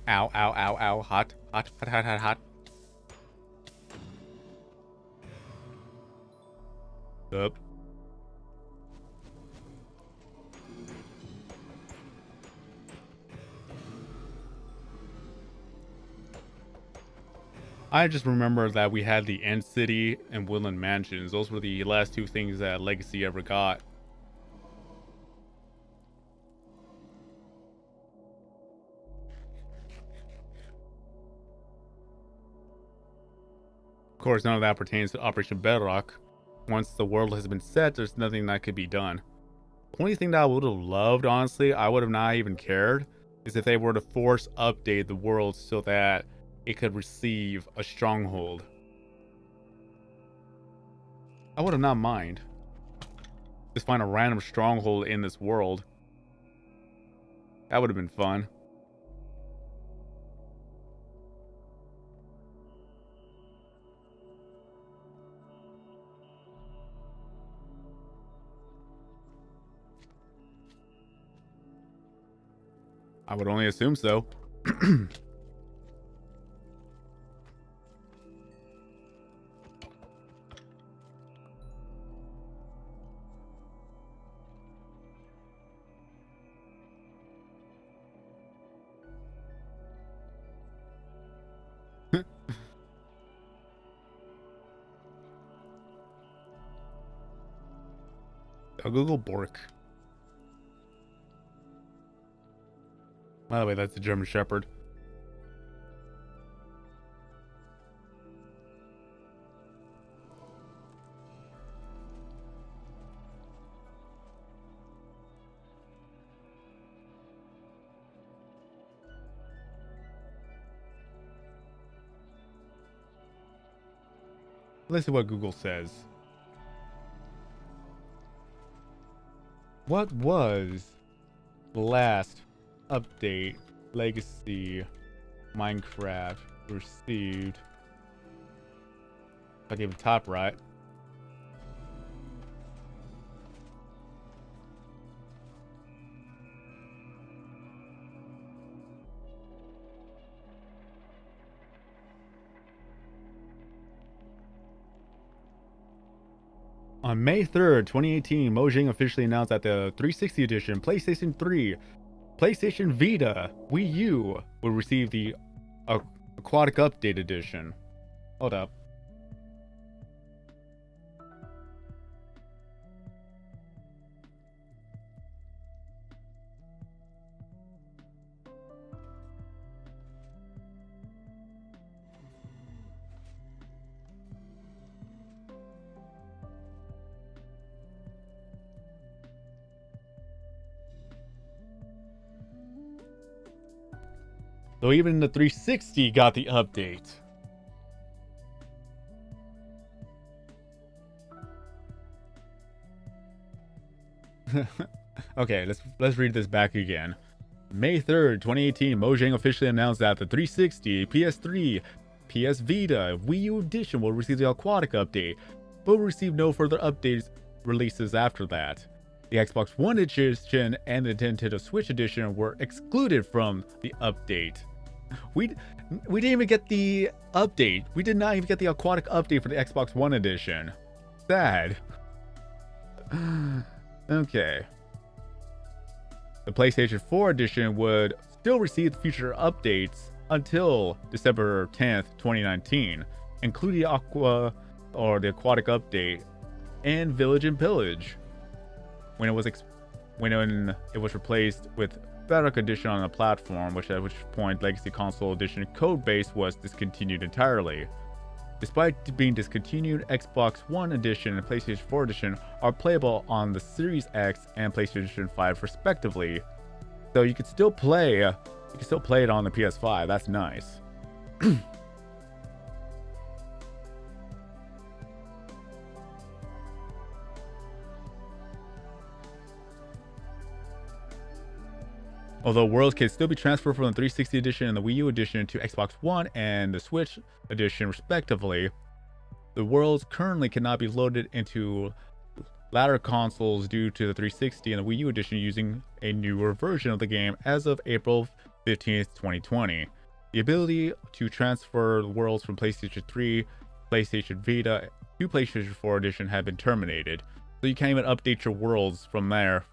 Ow, ow, ow, ow. Hot, hot, hot, hot, hot, hot. Up. I just remember that we had the End City and Woodland Mansions. Those were the last two things that Legacy ever got. Of course, none of that pertains to Operation Bedrock. Once the world has been set, there's nothing that could be done. The only thing that I would have loved, honestly, I would have not even cared, is if they were to force update the world so that it could receive a stronghold. I would have not mind. Just find a random stronghold in this world. That would have been fun. I would only assume so. I'll Google Bork. By the way, that's the German Shepherd. Let's see what Google says. What was the last update Legacy Minecraft received? If I gave the top right. On May 3rd, 2018, Mojang officially announced that the 360 edition, PlayStation 3, PlayStation Vita, Wii U will receive the Aquatic Update Edition. Hold up. So even the 360 got the update. Okay, let's read this back again. May 3rd, 2018, Mojang officially announced that the 360, PS3, PS Vita, Wii U edition will receive the Aquatic update, but will receive no further updates releases after that. The Xbox One edition and the Nintendo Switch edition were excluded from the update. We didn't even get the update. We did not even get the Aquatic update for the Xbox One edition. Sad. Okay. The PlayStation 4 edition would still receive future updates until December 10th, 2019, including the Aquatic update and Village and Pillage. When it was replaced with Bedrock edition on the platform, at which point Legacy Console Edition code base was discontinued entirely. Despite being discontinued, Xbox One Edition and PlayStation 4 Edition are playable on the Series X and PlayStation 5 respectively. So you could still play it on the PS5. That's nice. Although worlds can still be transferred from the 360 edition and the Wii U edition to Xbox One and the Switch edition respectively, the worlds currently cannot be loaded into latter consoles due to the 360 and the Wii U edition using a newer version of the game as of April 15th, 2020. The ability to transfer the worlds from PlayStation 3, PlayStation Vita to PlayStation 4 edition had been terminated, so you can't even update your worlds from there.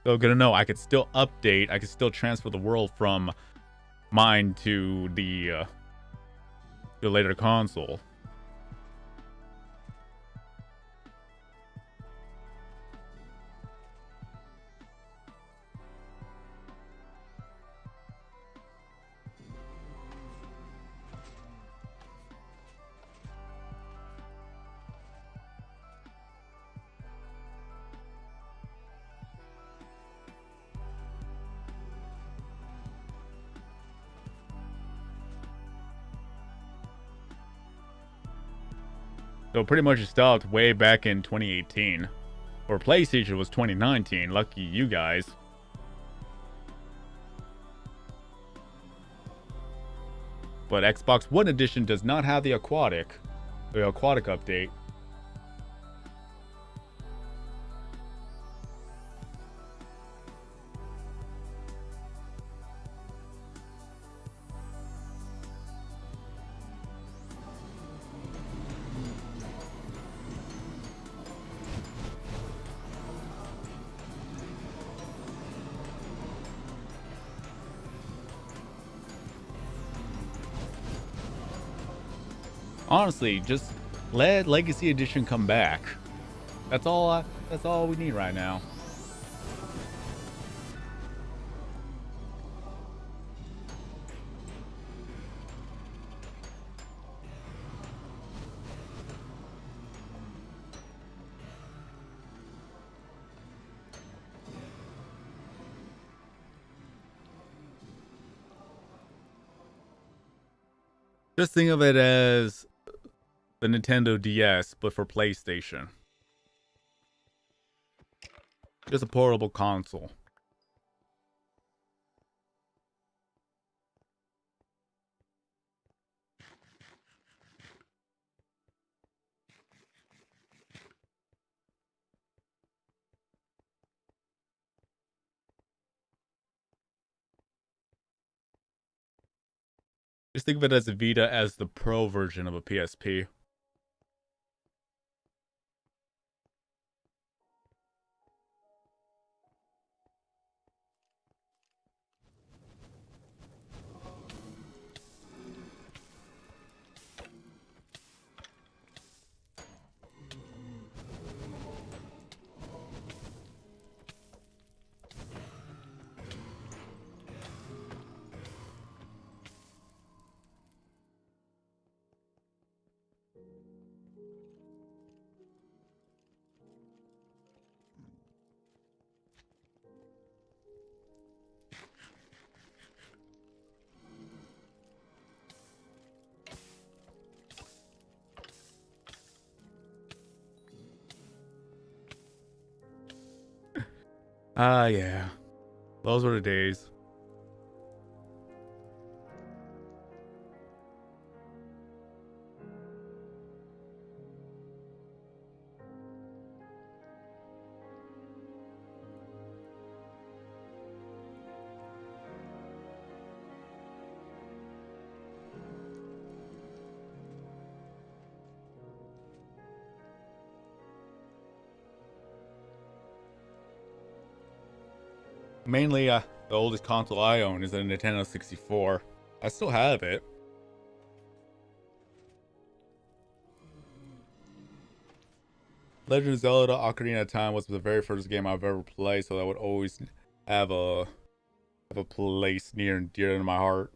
So good to know. I could still update. I could still transfer the world from mine to the later console. So pretty much it stopped way back in 2018. Or PlayStation was 2019. Lucky you guys. But Xbox One edition does not have the aquatic update. Honestly, just Let Legacy Edition come back. That's all. That's all we need right now. Just think of it as the Nintendo DS, but for PlayStation. Just a portable console. Just think of it as a Vita as the Pro version of a PSP. Ah, yeah. Those were the days. Mainly, the oldest console I own is a Nintendo 64. I still have it. Legend of Zelda Ocarina of Time was the very first game I've ever played, so that would always have a place near and dear to my heart.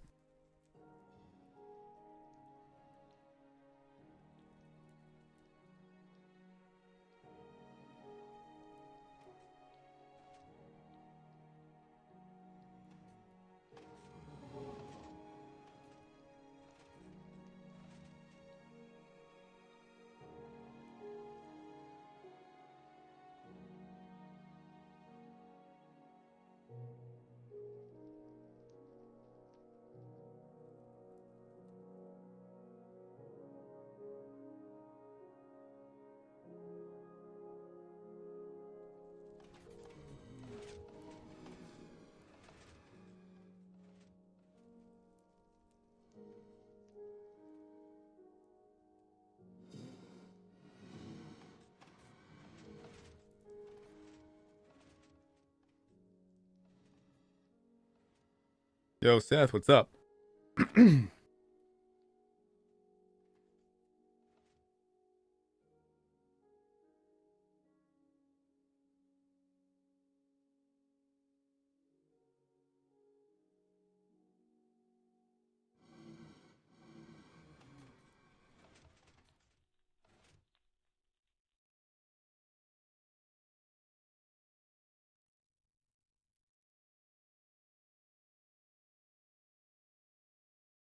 Yo, Seth, what's up?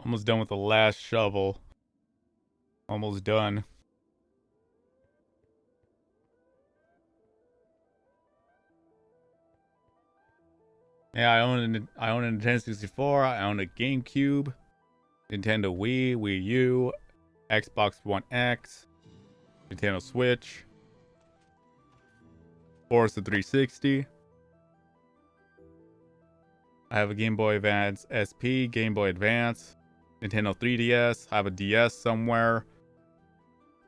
Almost done with the last shovel. Almost done. Yeah, I own a Nintendo 64. I own a GameCube, Nintendo Wii, Wii U, Xbox One X, Nintendo Switch, Forza 360. I have a Game Boy Advance SP, Game Boy Advance, Nintendo 3DS. I have a DS somewhere.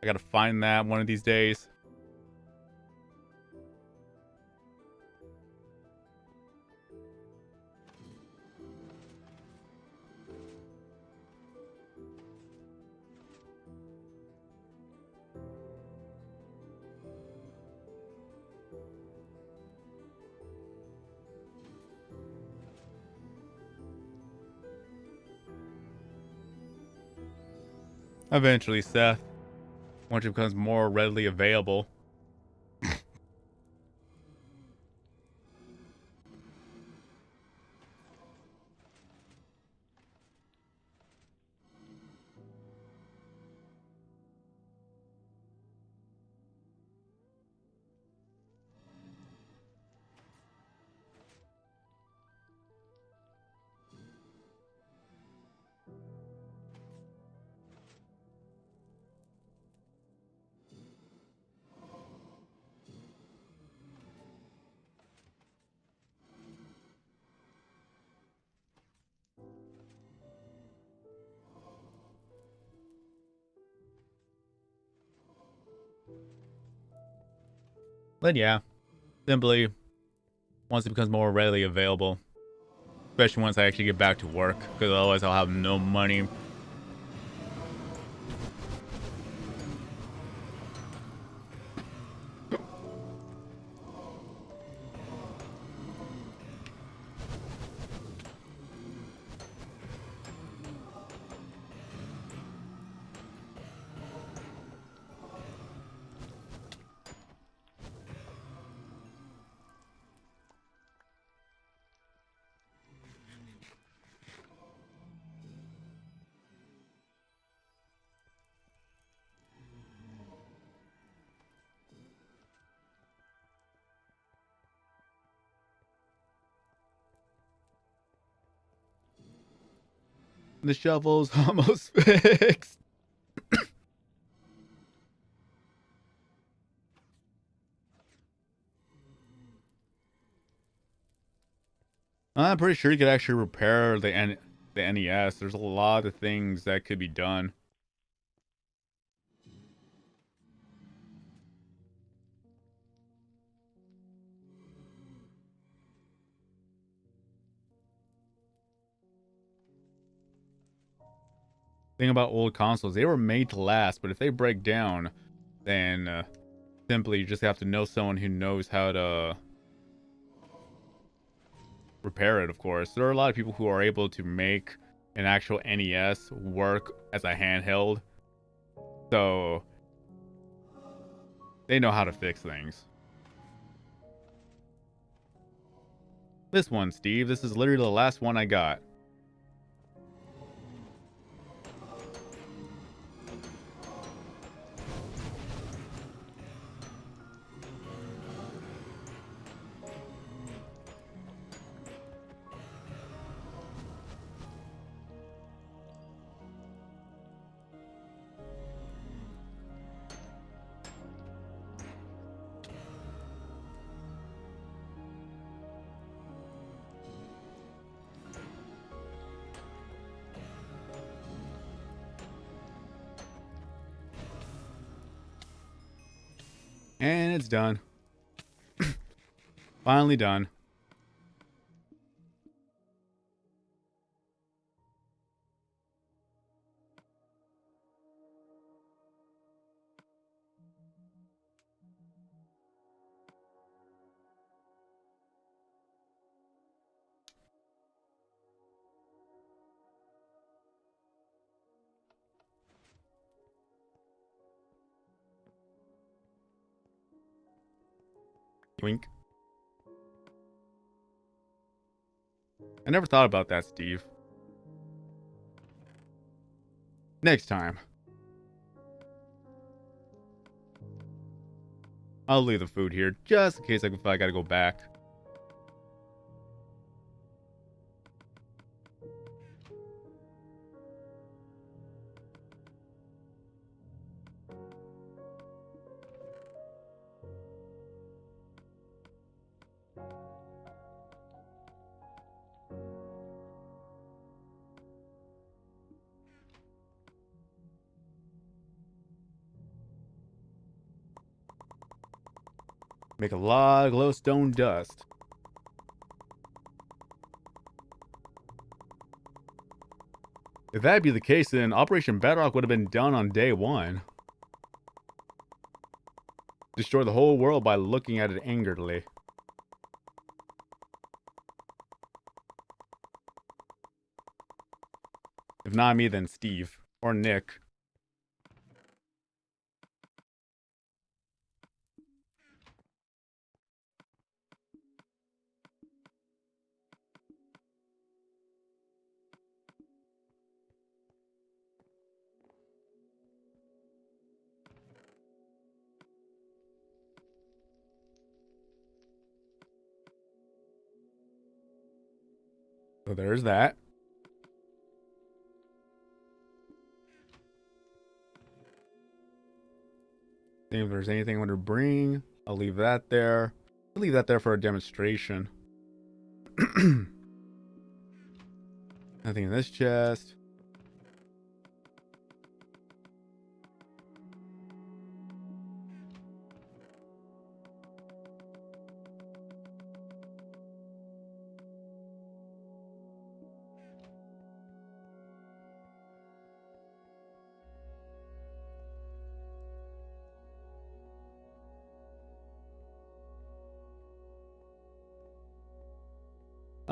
I gotta find that one of these days. Eventually, Seth, once it becomes more readily available. But yeah, simply once it becomes more readily available, especially once I actually get back to work, because otherwise I'll have no money. The shovel's almost fixed. I'm pretty sure you could actually repair the NES. There's a lot of things that could be done. Thing about old consoles, they were made to last, but if they break down, then simply you just have to know someone who knows how to repair it, of course. There are a lot of people who are able to make an actual NES work as a handheld. So they know how to fix things. This one, Steve, this is literally the last one I got. And it's done. Finally done. Wink. I never thought about that, Steve. Next time. I'll leave the food here just in case if I gotta go back. Make a lot of glowstone dust. If that'd be the case, then Operation Bedrock would have been done on day one. Destroy the whole world by looking at it angrily. If not me, then Steve. Or Nick. So there's that. See if there's anything I want to bring. I'll leave that there. I'll leave that there for a demonstration. Nothing in this chest.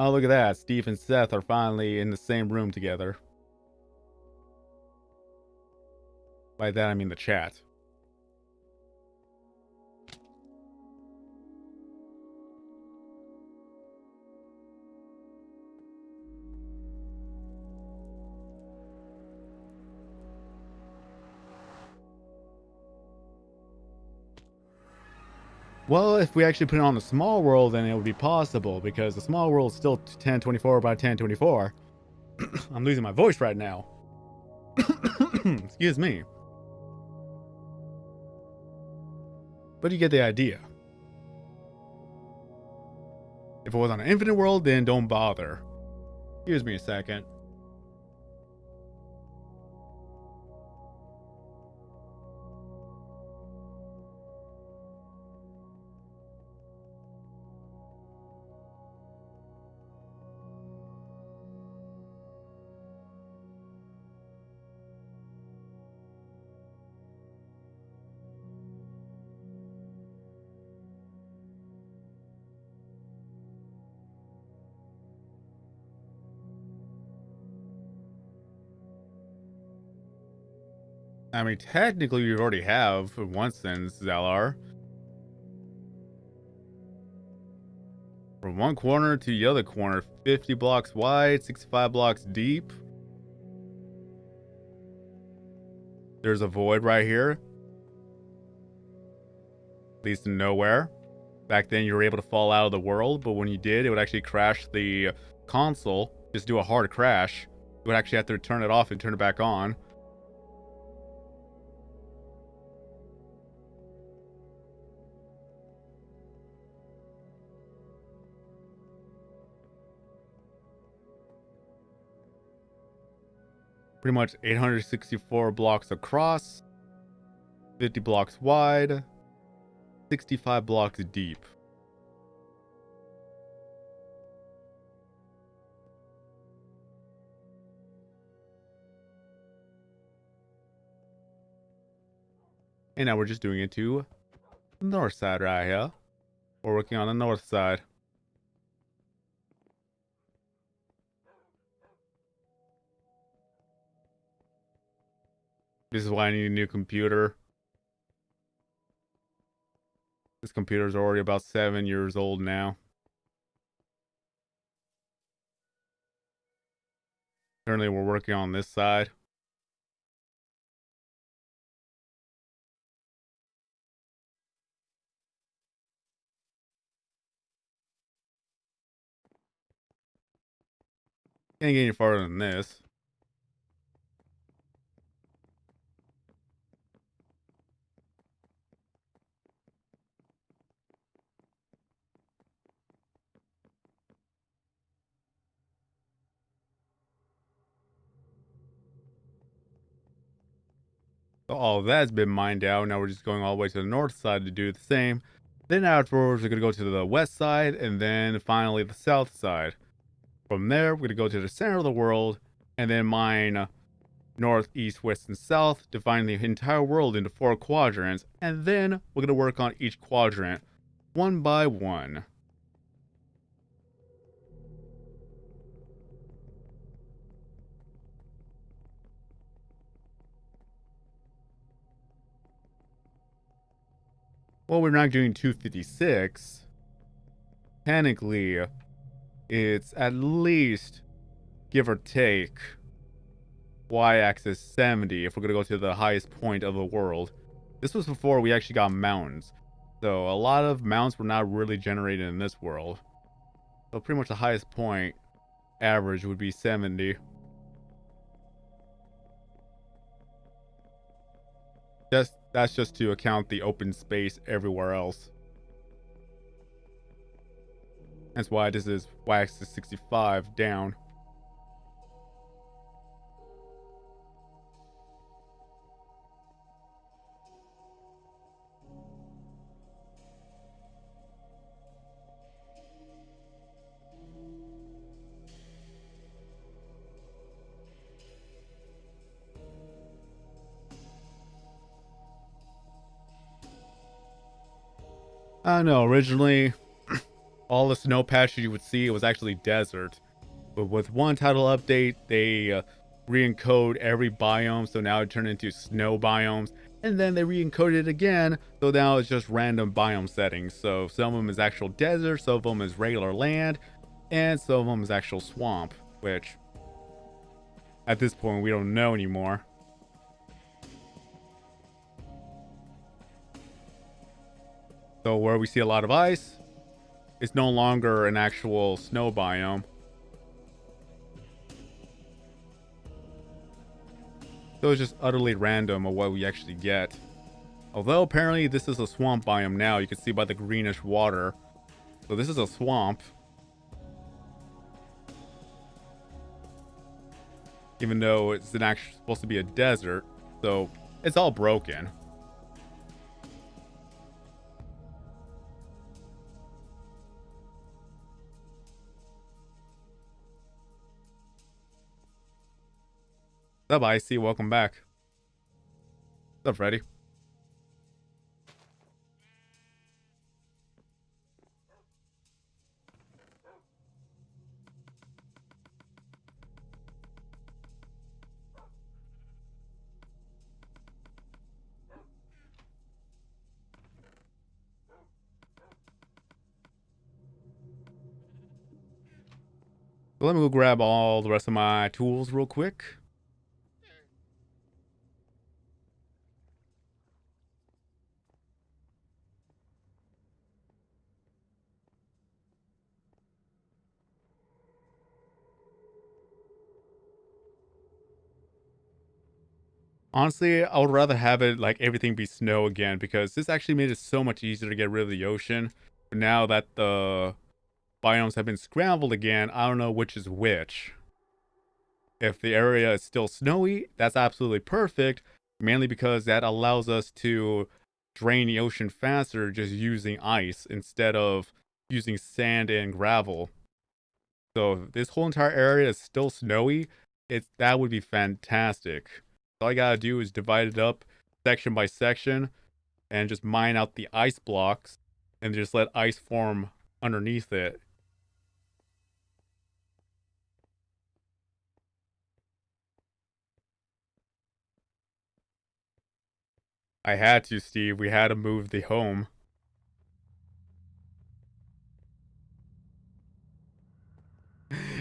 Oh, look at that. Steve and Seth are finally in the same room together. By that, I mean the chat. Well, if we actually put it on the small world, then it would be possible, because the small world is still 1024 by 1024. I'm losing my voice right now. Excuse me. But you get the idea. If it was on an infinite world, then don't bother. Excuse me a second. I mean, technically, you already have, in one sense, Zalar. From one corner to the other corner, 50 blocks wide, 65 blocks deep. There's a void right here. Leads to nowhere. Back then, you were able to fall out of the world, but when you did, it would actually crash the console. Just do a hard crash. You would actually have to turn it off and turn it back on. Pretty much 864 blocks across, 50 blocks wide, 65 blocks deep. And now we're just doing it to the north side right here. We're working on the north side. This is why I need a new computer. This computer is already about 7 years old now. Currently, we're working on this side. Can't get any farther than this. So all of that has been mined out. Now we're just going all the way to the north side to do the same. Then afterwards, we're going to go to the west side, and then finally the south side. From there, we're going to go to the center of the world, and then mine north, east, west, and south, dividing the entire world into 4 quadrants, and then we're going to work on each quadrant one by one. Well, we're not doing 256. Technically, it's at least, give or take, y-axis 70 if we're going to go to the highest point of the world. This was before we actually got mountains. So a lot of mountains were not really generated in this world. So pretty much the highest point average would be 70. That's just to account the open space everywhere else. That's why this is y-axis 65 down. I don't know, originally all the snow patches you would see, it was actually desert. But with one title update, they re-encode every biome, so now it turned into snow biomes. And then they re-encoded it again, so now it's just random biome settings. So some of them is actual desert, some of them is regular land, and some of them is actual swamp, which at this point we don't know anymore. So where we see a lot of ice, it's no longer an actual snow biome. So it's just utterly random of what we actually get. Although apparently this is a swamp biome now, you can see by the greenish water. So this is a swamp. Even though it's actually supposed to be a desert. So it's all broken. What's up, Icy? Welcome back. What's up, Freddy? So let me go grab all the rest of my tools real quick. Honestly, I would rather have it like everything be snow again, because this actually made it so much easier to get rid of the ocean. But now that the biomes have been scrambled again, I don't know which is which. If the area is still snowy, that's absolutely perfect, mainly because that allows us to drain the ocean faster just using ice instead of using sand and gravel. So if this whole entire area is still snowy, that would be fantastic. All I gotta do is divide it up section by section and just mine out the ice blocks and just let ice form underneath it. I had to, Steve. We had to move the home.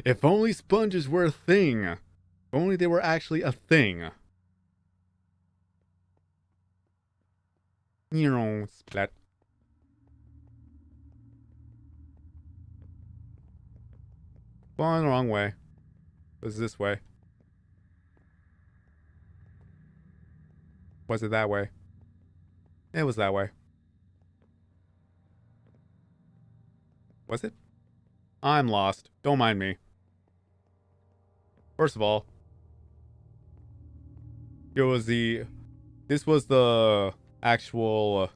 If only sponges were a thing. If only they were actually a thing. You know, splat. Going the wrong way. It was this way. Was it that way? It was that way. Was it? I'm lost. Don't mind me. First of all, it was this was the actual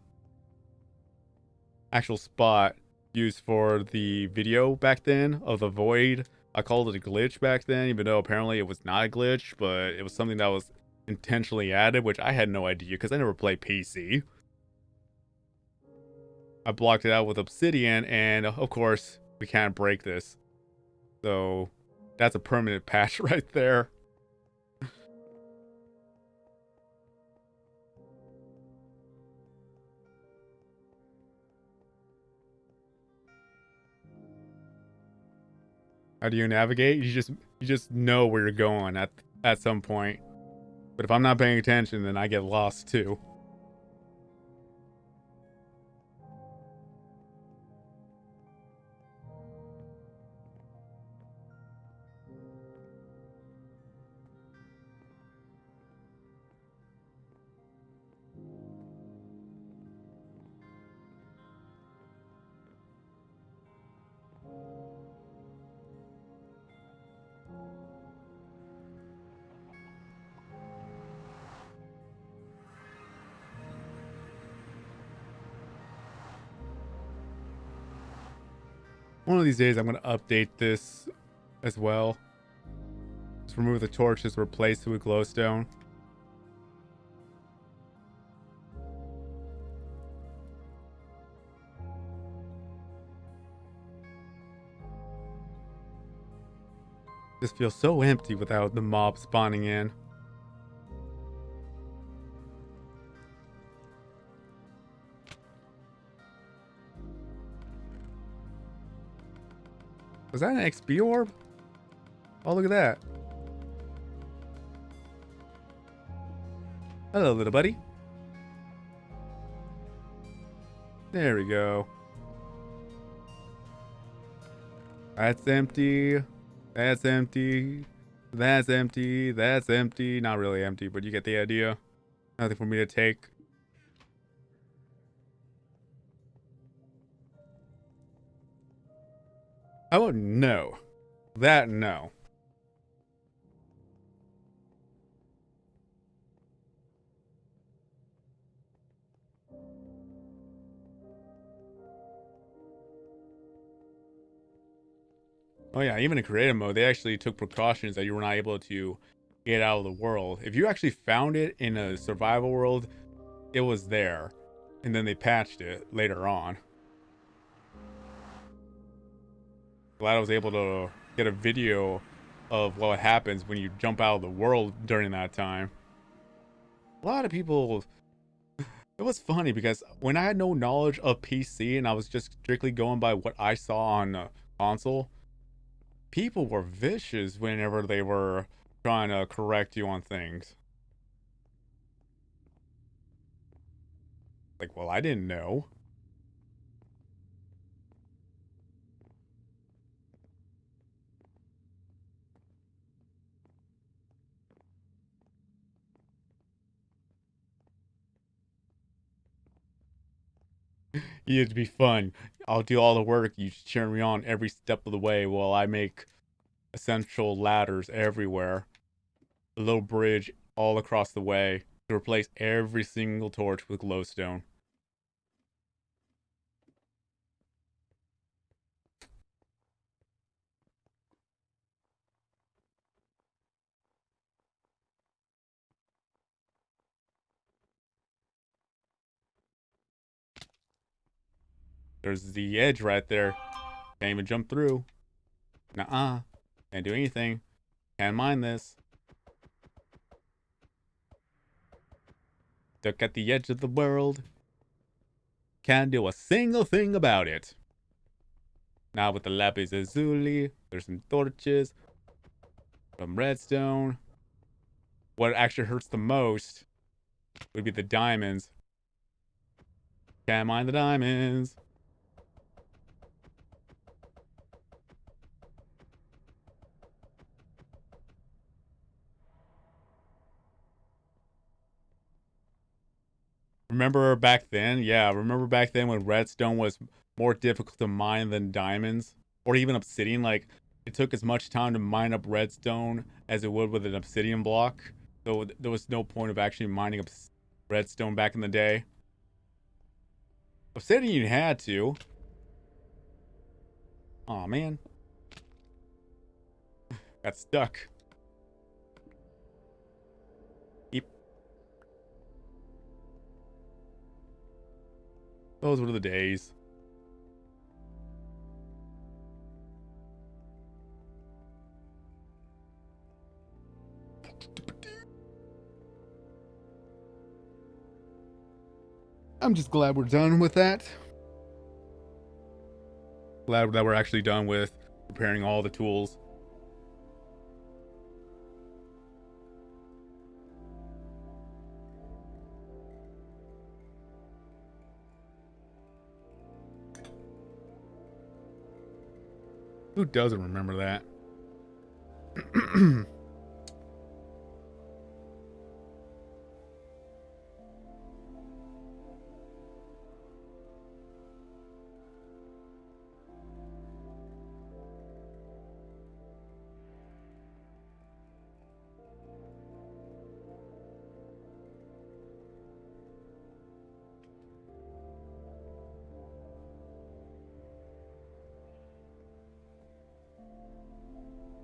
spot used for the video back then of the void. I called it a glitch back then, even though apparently it was not a glitch, but it was something that was intentionally added, which I had no idea because I never played PC. I blocked it out with obsidian, and of course, we can't break this. So that's a permanent patch right there. How do you navigate? You just know where you're going at some point. But if I'm not paying attention, then I get lost too. One of these days, I'm going to update this as well. Just remove the torches, replace it with glowstone. This feels so empty without the mob spawning in. Was that an XP orb? Oh, look at that. Hello, little buddy. There we go. That's empty. That's empty. That's empty. That's empty. Not really empty, but you get the idea. Nothing for me to take. Oh, no. That, no. Oh yeah, even in creative mode, they actually took precautions that you were not able to get out of the world. If you actually found it in a survival world, it was there. And then they patched it later on. Glad I was able to get a video of what happens when you jump out of the world during that time. A lot of people... It was funny because when I had no knowledge of PC and I was just strictly going by what I saw on console, people were vicious whenever they were trying to correct you on things. Like, well, I didn't know. It'd be fun. I'll do all the work. You cheer me on every step of the way while I make essential ladders everywhere. A little bridge all across the way to replace every single torch with glowstone. There's the edge right there. Can't even jump through. Nuh-uh. Can't do anything. Can't mine this. Stuck at the edge of the world. Can't do a single thing about it. Now with the lapis lazuli, there's some torches, some redstone. What actually hurts the most would be the diamonds. Can't mine the diamonds. Remember back then? Yeah, remember back then when redstone was more difficult to mine than diamonds? Or even obsidian? Like, it took as much time to mine up redstone as it would with an obsidian block. So there was no point of actually mining up redstone back in the day. Obsidian you had to. Aw, man. Got stuck. Yep. Those were the days. I'm just glad we're done with that. Glad that we're actually done with preparing all the tools. Who doesn't remember that?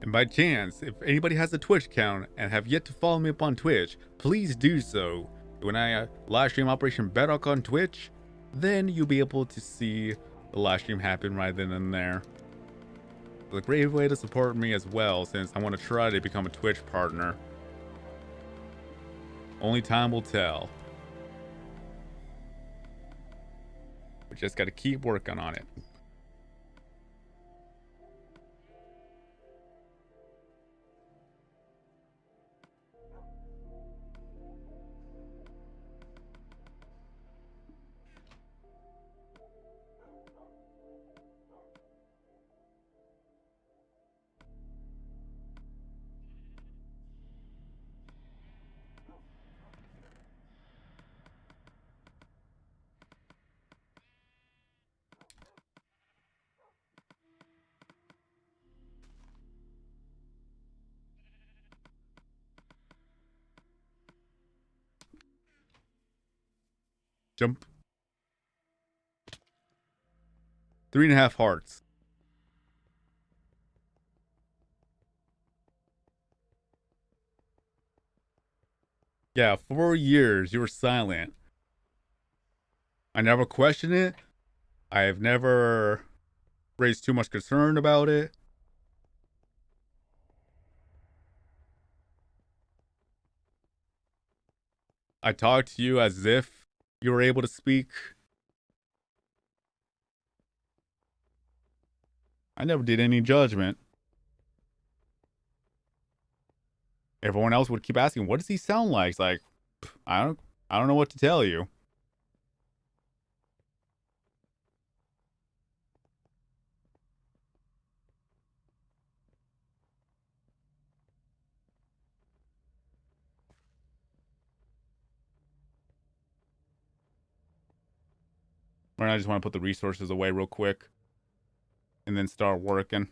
And by chance, if anybody has a Twitch account and have yet to follow me up on Twitch, please do so. When I live stream Operation Bedrock on Twitch, then you'll be able to see the live stream happen right then and there. It's a great way to support me as well, since I want to try to become a Twitch partner. Only time will tell. We just got to keep working on it. Jump. 3.5 hearts. Yeah, 4 years you were silent. I never questioned it. I've never raised too much concern about it. I talked to you as if you were able to speak. I never did any judgment. Everyone else would keep asking, what does he sound like? It's like, I don't know what to tell you. Or I just want to put the resources away real quick and then start working.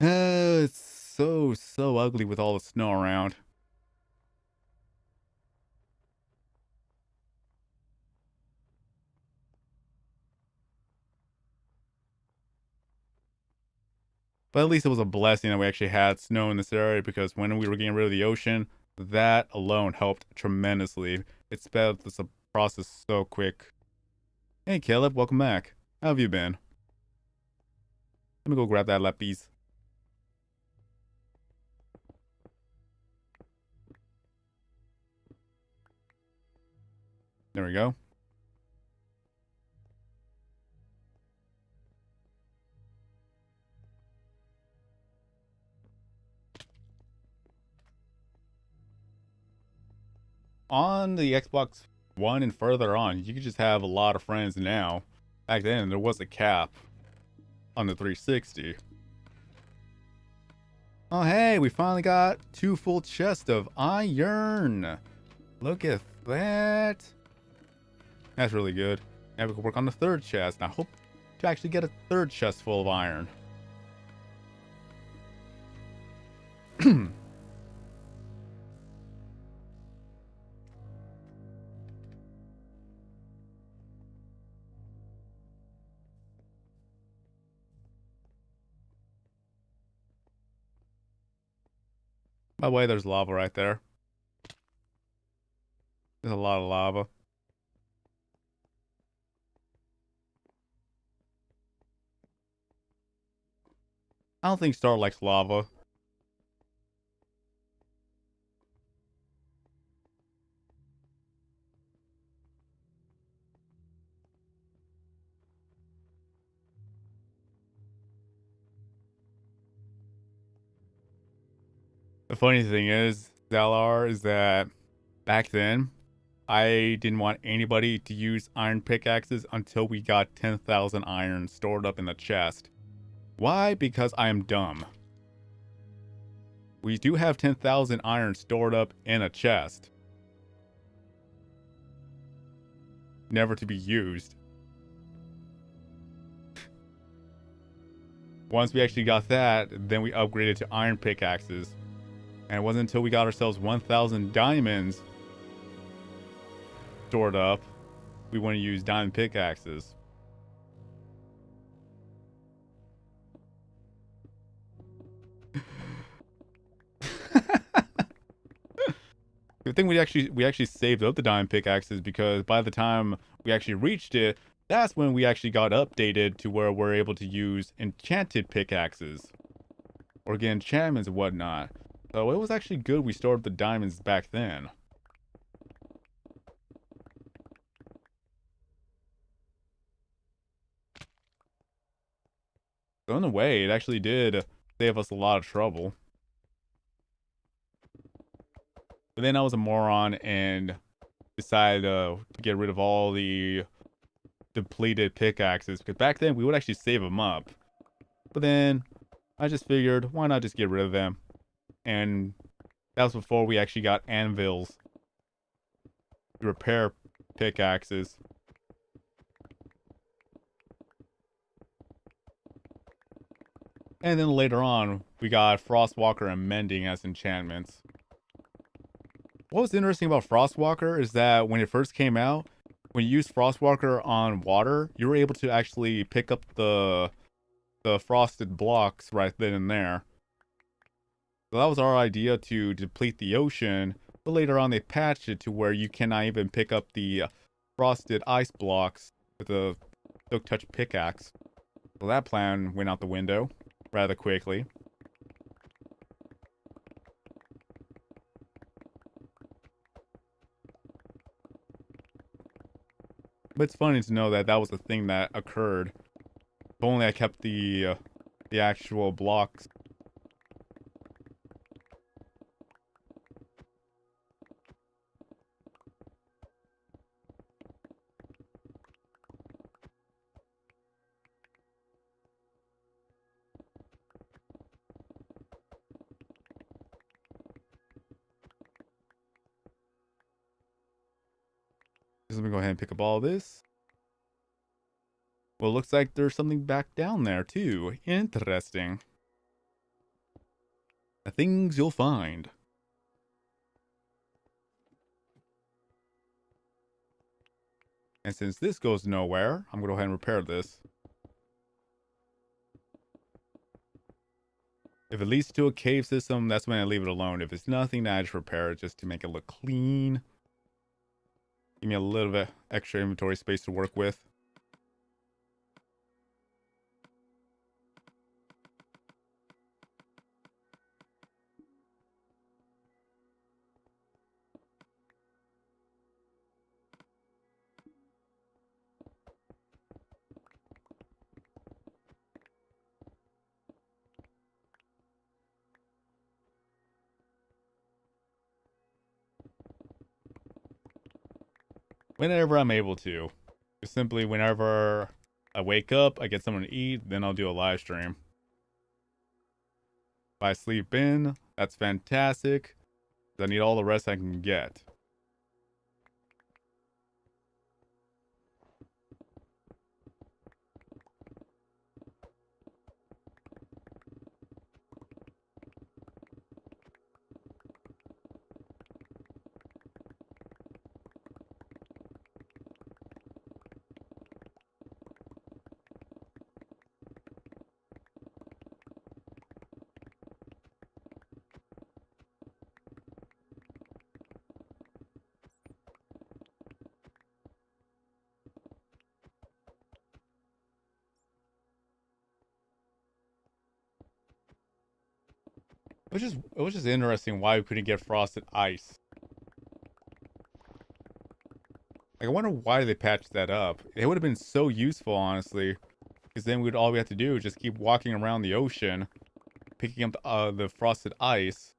It's so ugly with all the snow around. But at least it was a blessing that we actually had snow in this area, because when we were getting rid of the ocean, that alone helped tremendously. It sped this process so quick. Hey Caleb, welcome back. How have you been? Let me go grab that lapis. There we go. On the Xbox One and further on, you can just have a lot of friends now. Back then, there was a cap on the 360. Oh, hey, we finally got 2 full chests of iron. Look at that. That's really good. Now we can work on the 3rd chest. And I hope to actually get a 3rd chest full of iron. By the way, there's lava right there. There's a lot of lava. I don't think Star likes lava. The funny thing is, Zalar, is that back then, I didn't want anybody to use iron pickaxes until we got 10,000 iron stored up in the chest. Why? Because I am dumb. We do have 10,000 iron stored up in a chest. Never to be used. Once we actually got that, then we upgraded to iron pickaxes. And it wasn't until we got ourselves 1,000 diamonds stored up we want to use diamond pickaxes. The thing we actually saved up the diamond pickaxes because by the time we actually reached it, that's when we actually got updated to where we're able to use enchanted pickaxes or get enchantments and whatnot. So it was actually good we stored the diamonds back then. So in a way, it actually did save us a lot of trouble. But then I was a moron and decided to get rid of all the depleted pickaxes because back then we would actually save them up. But then I just figured, why not just get rid of them? And that was before we actually got anvils to repair pickaxes. And then later on, we got Frostwalker and Mending as enchantments. What was interesting about Frostwalker is that when it first came out, when you used Frostwalker on water, you were able to actually pick up the frosted blocks right then and there. So that was our idea to deplete the ocean, but later on they patched it to where you cannot even pick up the frosted ice blocks with a Silk Touch pickaxe. So that plan went out the window rather quickly. But it's funny to know that that was a thing that occurred. If only I kept the actual blocks. Let me go ahead and pick up all this. Well, it looks like there's something back down there too. Interesting. The things you'll find. And since this goes nowhere, I'm going to go ahead and repair this. If it leads to a cave system, that's when I leave it alone. If it's nothing, then I just repair it just to make it look clean. Give me a little bit extra inventory space to work with. Whenever I'm able to. Just simply whenever I wake up, I get something to eat, then I'll do a live stream. If I sleep in, that's fantastic. I need all the rest I can get. It was just interesting why we couldn't get frosted ice. Like, I wonder why they patched that up. It would have been so useful, honestly. Because then all we have to do is just keep walking around the ocean, picking up the frosted ice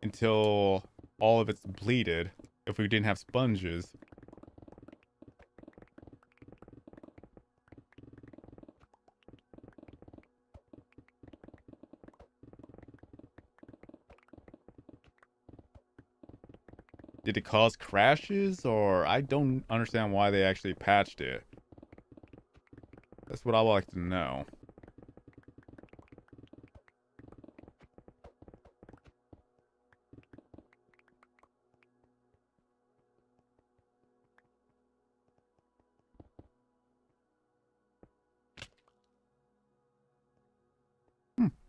until all of it's depleted. If we didn't have sponges. Did it cause crashes, or I don't understand why they actually patched it. That's what I would like to know.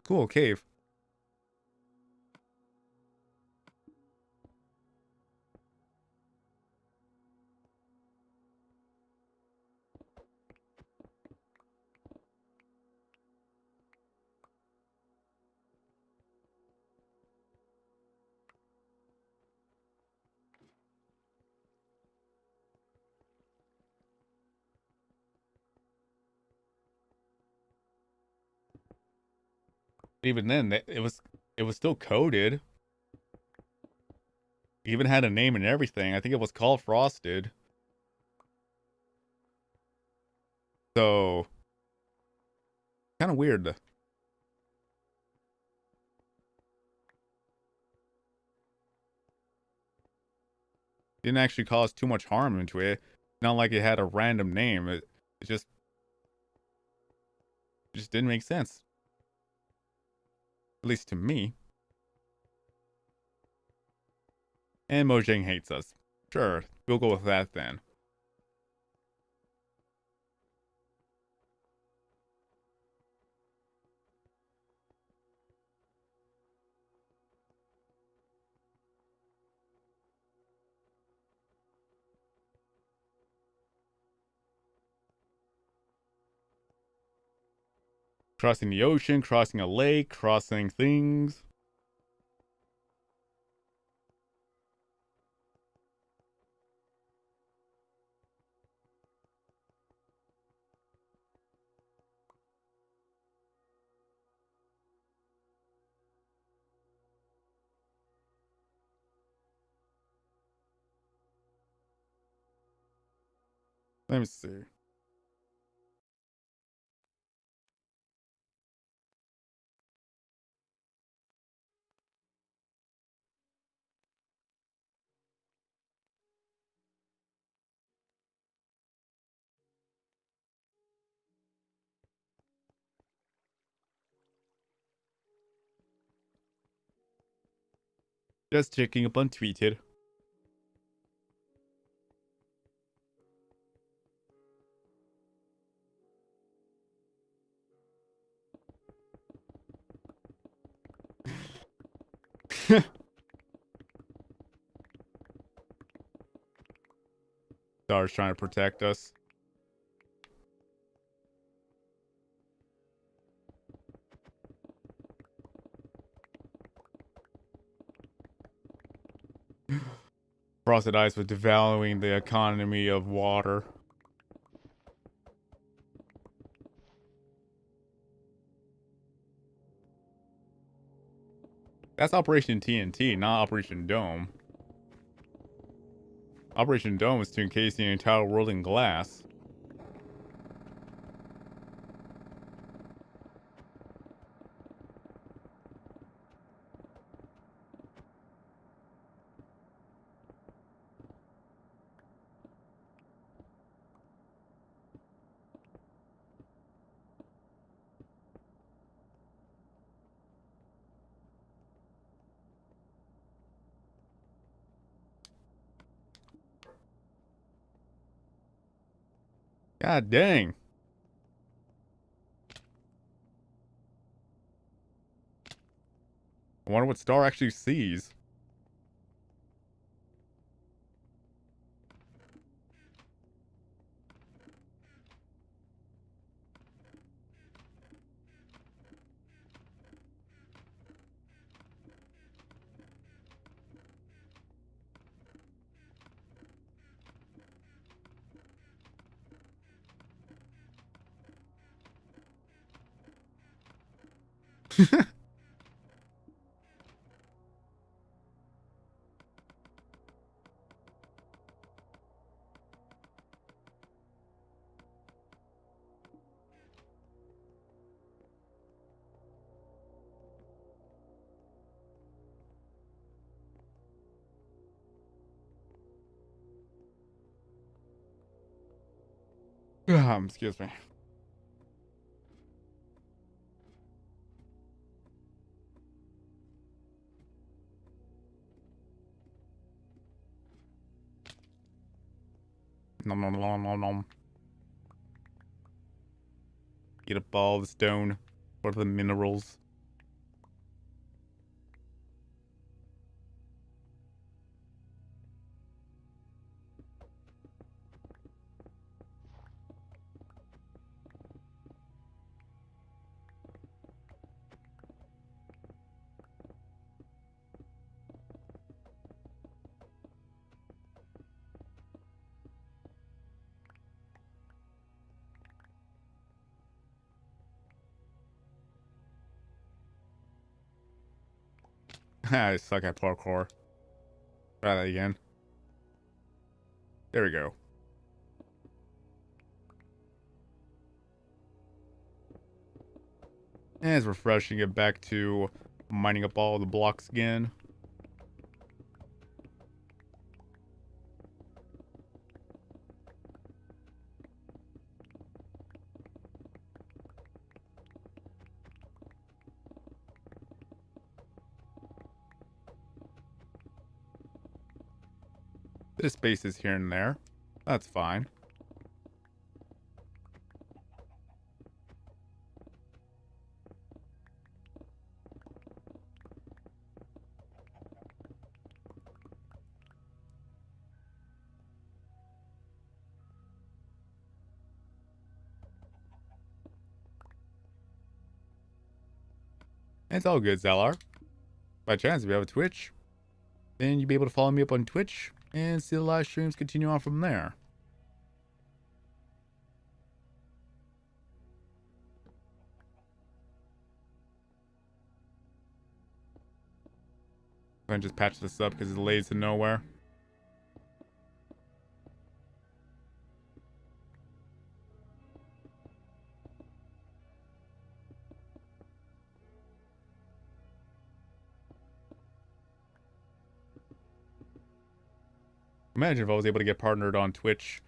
Cool cave. Even then, it was still coded. It even had a name and everything. I think it was called Frosted. So kind of weird. Didn't actually cause too much harm into it. Not like it had a random name. It just didn't make sense. At least to me. And Mojang hates us. Sure, we'll go with that then. Crossing the ocean, crossing a lake, crossing things. Let me see. Just checking up on tweeted. Star's trying to protect us. Frosted ice was devaluing the economy of water. That's Operation TNT, not Operation Dome. Operation Dome is to encase the entire world in glass. God dang. I wonder what Star actually sees. Excuse me. Nom nom nom nom nom. Get up all the stone. What are the minerals? I suck at parkour. Try that again. There we go. And it's refreshing. Get back to mining up all the blocks again. Bit of spaces here and there. That's fine. It's all good, Zalar. By chance, if you have a Twitch, then you'll be able to follow me up on Twitch and see the live streams continue on from there. I'm gonna just patch this up because it lays to nowhere. Imagine if I was able to get partnered on Twitch.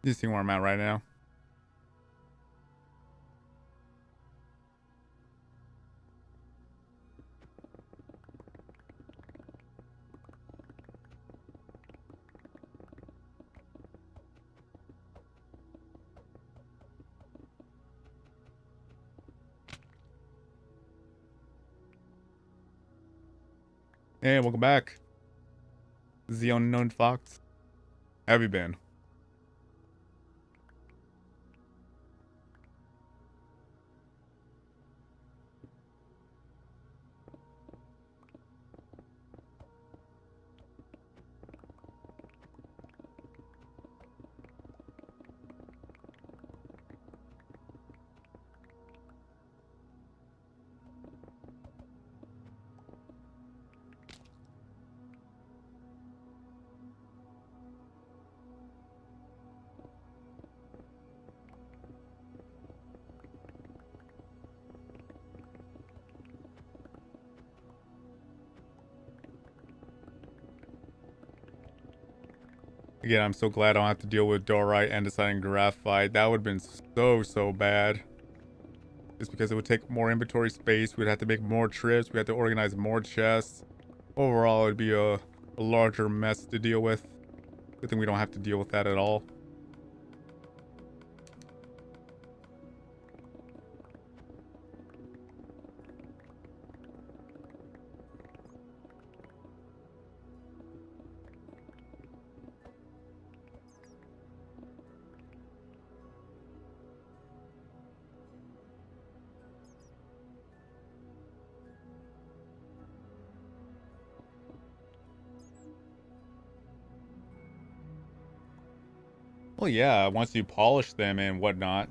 Just seeing where I'm at right now. Hey, welcome back. This is the Unknown Fox. How have you been? Again, I'm so glad I don't have to deal with diorite and deciding graphite. That would have been so bad. Just because it would take more inventory space. We'd have to make more trips. We had to organize more chests. Overall, it would be a larger mess to deal with. Good thing we don't have to deal with that at all. Well, yeah, once you polish them and whatnot.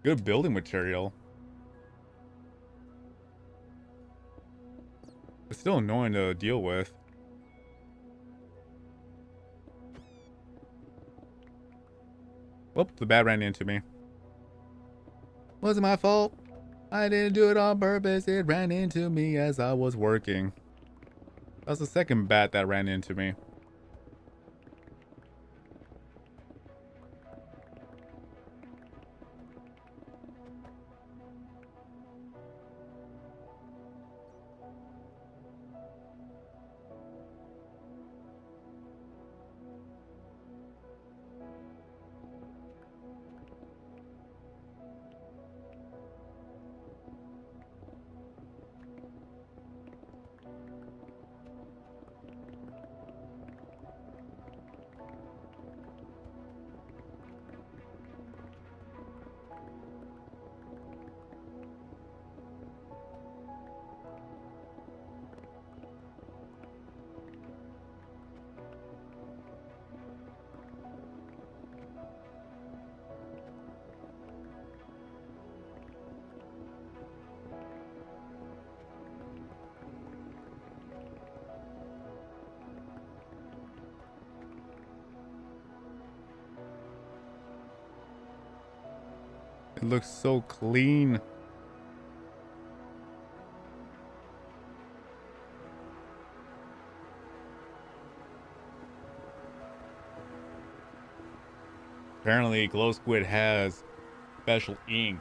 Good building material. It's still annoying to deal with. Whoop, the bat ran into me. Wasn't my fault. I didn't do it on purpose. It ran into me as I was working. That was the second bat that ran into me. It looks so clean. Apparently, Glow Squid has special ink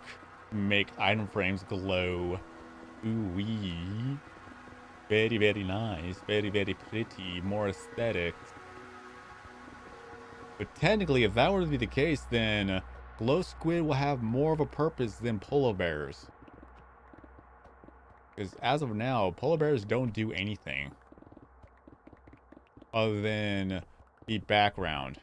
to make item frames glow. Ooh wee. Very, very nice. Very, very pretty. More aesthetics. But technically, if that were to be the case, then Glow Squid will have more of a purpose than polar bears. Because as of now, polar bears don't do anything other than the background.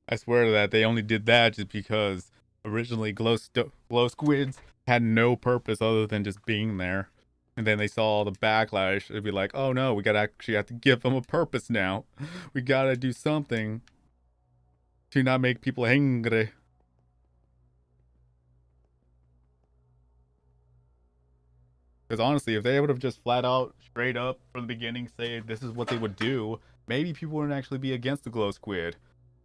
I swear that they only did that just because originally glow squids had no purpose other than just being there. And then they saw the backlash. It'd be like, oh no, we gotta actually have to give them a purpose now. We gotta do something to not make people angry. Because honestly, if they would have just flat out, straight up from the beginning, say this is what they would do, maybe people wouldn't actually be against the glow squid.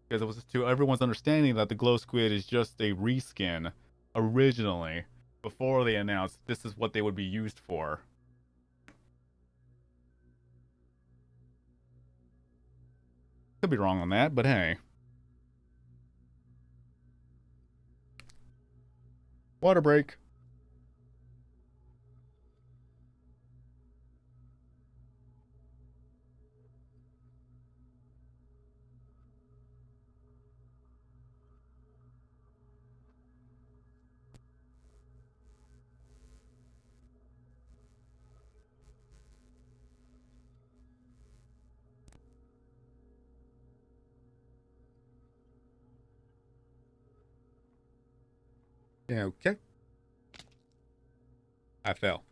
Because it was to everyone's understanding that the glow squid is just a reskin originally before they announced this is what they would be used for. Could be wrong on that, but hey. Water break. Yeah, okay. I fell.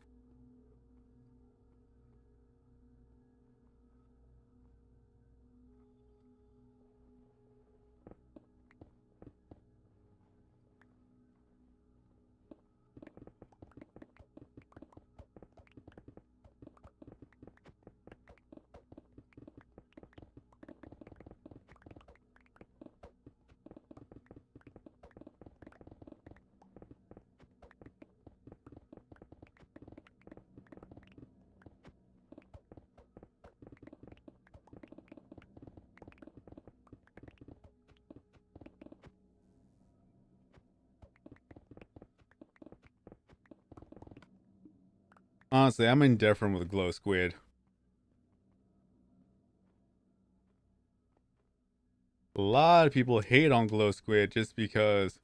Honestly, I'm indifferent with glow squid. A lot of people hate on glow squid just because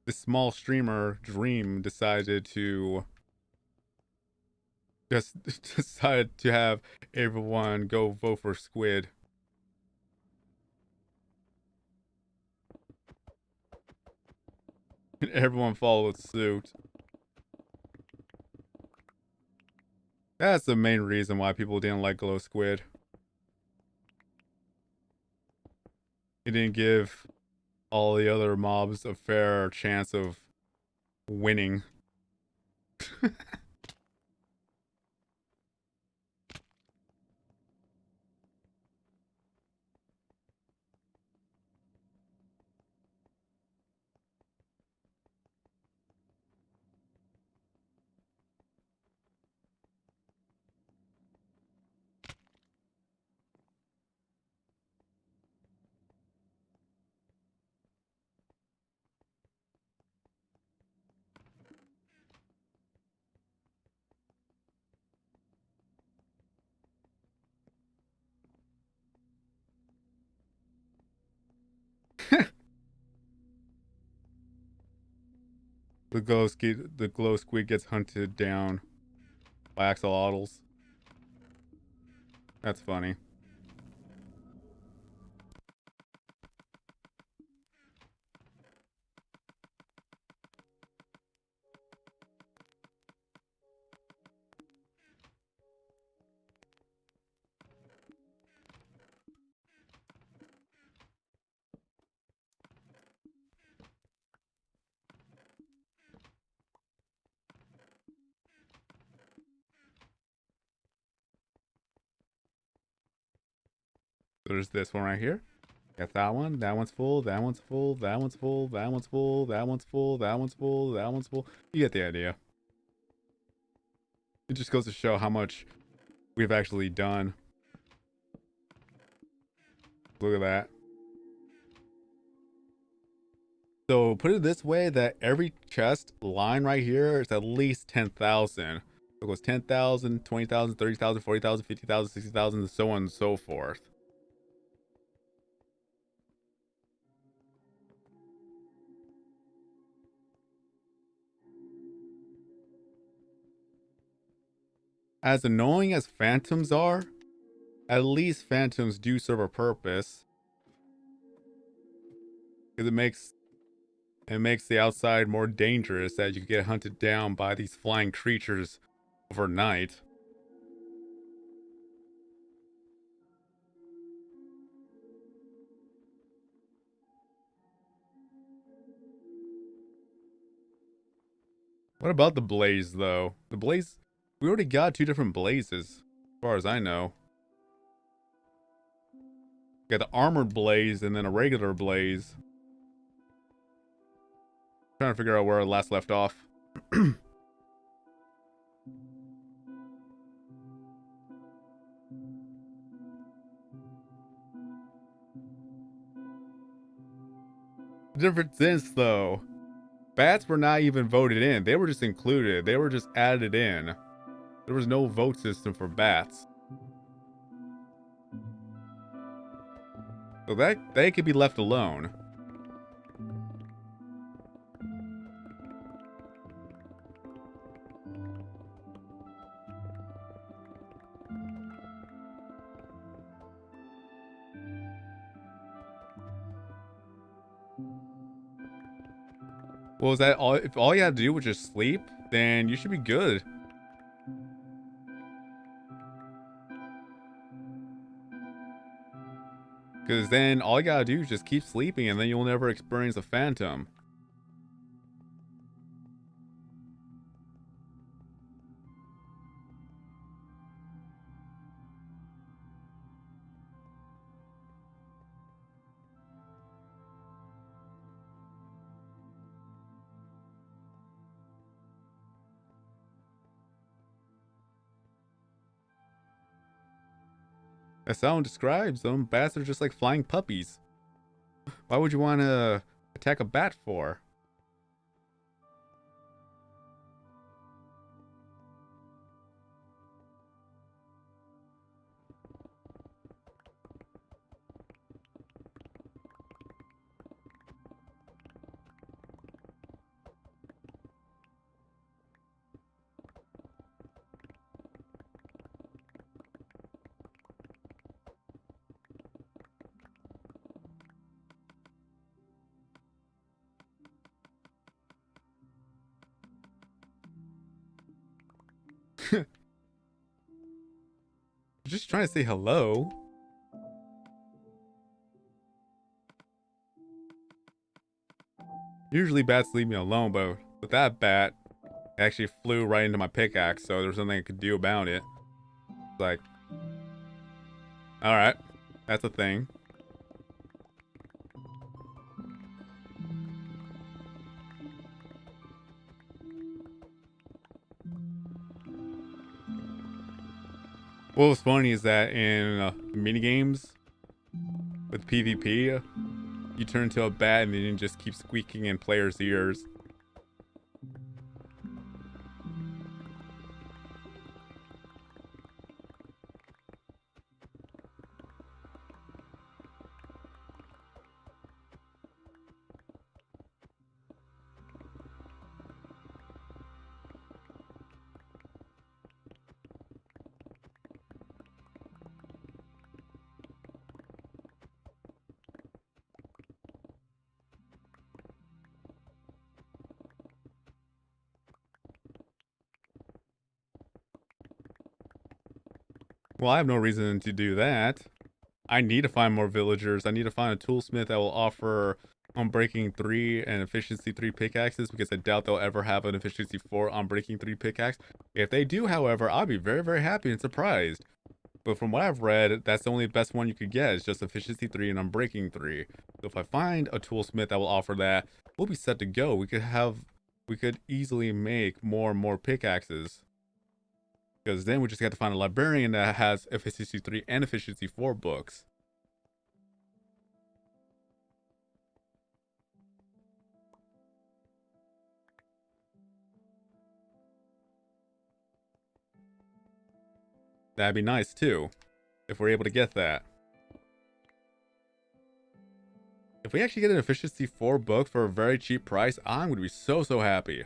this small streamer Dream decided to just decide to have everyone go vote for squid. And everyone followed suit. That's the main reason why people didn't like glow squid. It didn't give all the other mobs a fair chance of winning. The glow squid gets hunted down by axolotls. That's funny. There's this one right here. Got that one. That one's full. That one's full. That one's full. That one's full. That one's full. That one's full. That one's full. You get the idea. It just goes to show how much we've actually done. Look at that. So put it this way, that every chest line right here is at least 10,000. It goes 10,000, 20,000, 30,000, 40,000, 50,000, 60,000, and so on and so forth. As annoying as phantoms are, at least phantoms do serve a purpose. Because it makes the outside more dangerous, as you get hunted down by these flying creatures overnight. What about the blaze, though? The blaze, we already got 2 different blazes, as far as I know. Got the armored blaze and then a regular blaze. Trying to figure out where I last left off. Different sense, though. Bats were not even voted in. They were just included. They were just added in. There was no vote system for bats. So that they could be left alone. Well, is that all? If all you had to do was just sleep, then you should be good. Because then all you gotta do is just keep sleeping and then you'll never experience a phantom. As someone describes them, bats are just like flying puppies. Why would you want to attack a bat for? Just trying to say hello. Usually bats leave me alone, but with that bat, it actually flew right into my pickaxe, so there's nothing I could do about it. It's like, alright, that's a thing. What was funny is that in mini games with PvP, you turn into a bat and then you just keep squeaking in players' ears. Well, I have no reason to do that. I need to find more villagers. I need to find a toolsmith that will offer Unbreaking 3 and Efficiency 3 pickaxes, because I doubt they'll ever have an Efficiency 4 Unbreaking 3 pickaxe. If they do, however, I'll be very, very happy and surprised. But from what I've read, that's the only best one you could get. It's just Efficiency 3 and Unbreaking 3. So if I find a toolsmith that will offer that, we'll be set to go. We could easily make more and more pickaxes. Because then we just got to find a librarian that has Efficiency 3 and Efficiency 4 books. That'd be nice too, if we're able to get that. If we actually get an Efficiency 4 book for a very cheap price, I'm going to be so, so happy.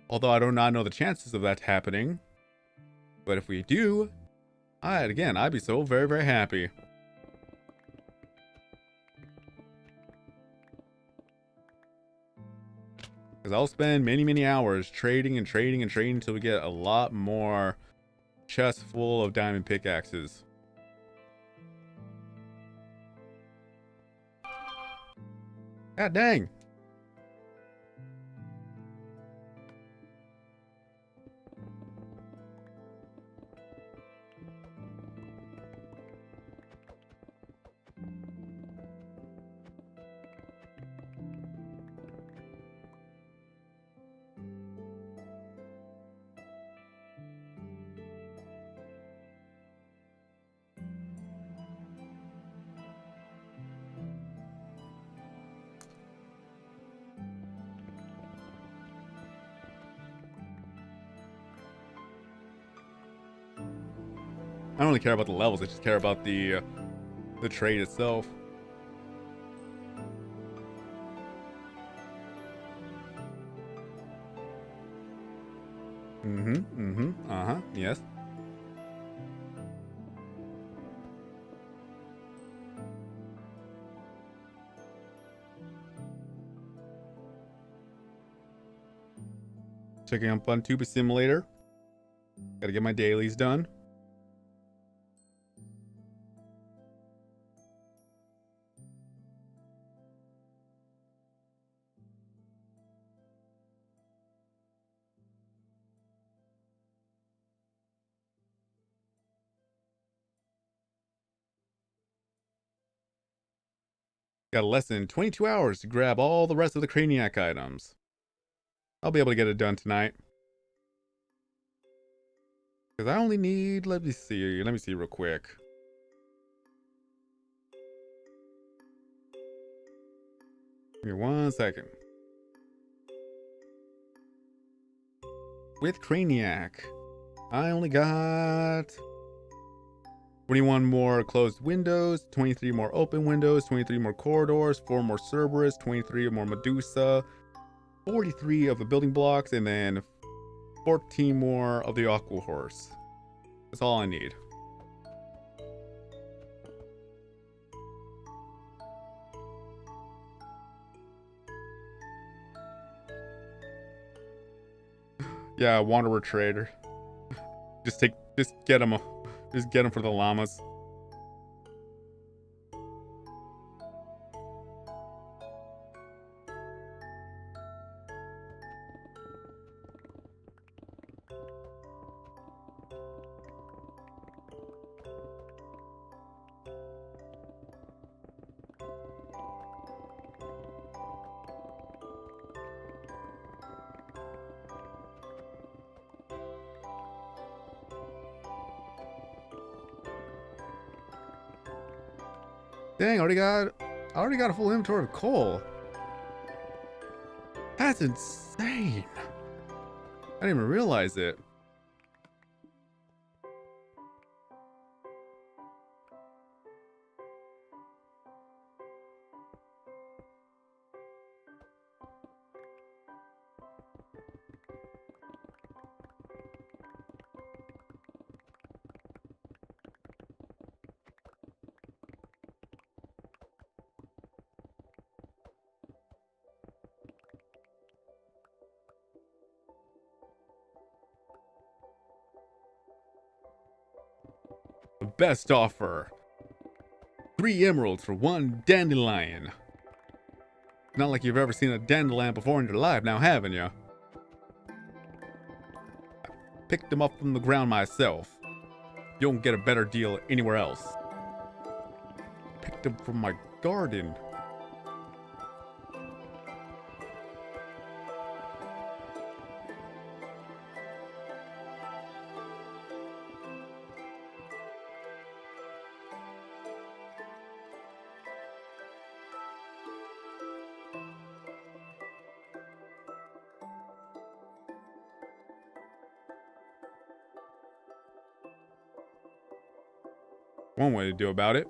Although I do not know the chances of that happening. But if we do, I'd be so very, very happy. Because I'll spend many, many hours trading and trading and trading until we get a lot more chests full of diamond pickaxes. God dang. I don't really care about the levels, I just care about the trade itself. Yes. Checking out FunTube Simulator. Gotta get my dailies done. Got less than 22 hours to grab all the rest of the Craniac items. I'll be able to get it done tonight. Because I only need, let me see real quick. Give me 1 second. With Craniac, I only got 21 more closed windows, 23 more open windows, 23 more corridors, 4 more Cerberus, 23 more Medusa, 43 of the building blocks, and then 14 more of the Aqua Horse. That's all I need. Yeah, Wanderer Trader. Just get him for the llamas. Dang, I already got a full inventory of coal. That's insane. I didn't even realize it. Best offer. 3 emeralds for 1 dandelion. Not like you've ever seen a dandelion before in your life now, haven't you? Picked them up from the ground myself. You don't get a better deal anywhere else. Picked them from my garden. One way to do about it.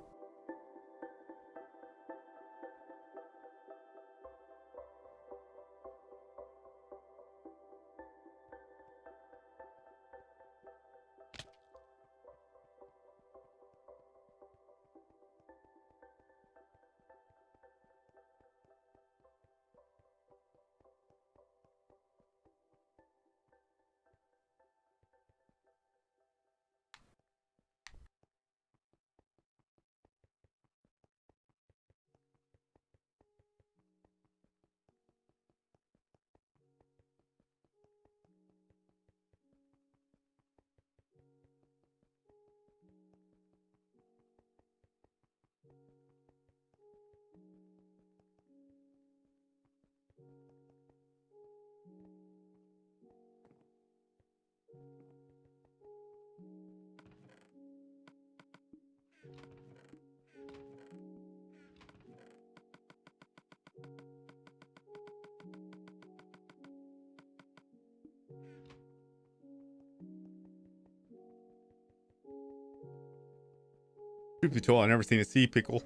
Truth be told, I've never seen a sea pickle.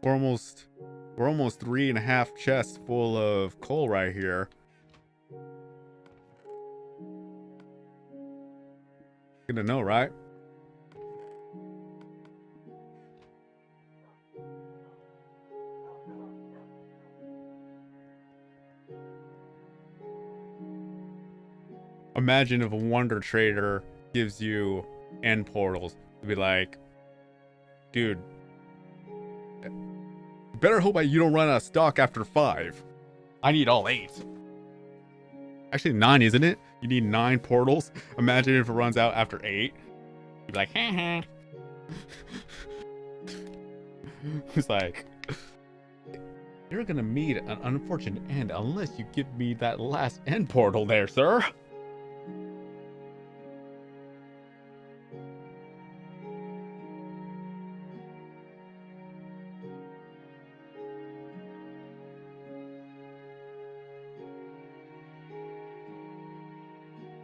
We're almost 3.5 chests full of coal right here. Good to know, right? Imagine if a wonder trader gives you end portals. It'd be like, dude, better hope you don't run out of stock after 5. I need all 8. Actually 9, isn't it? You need 9 portals. Imagine if it runs out after 8. You'd be like, ha. It's like, you're gonna meet an unfortunate end unless you give me that last end portal there, sir.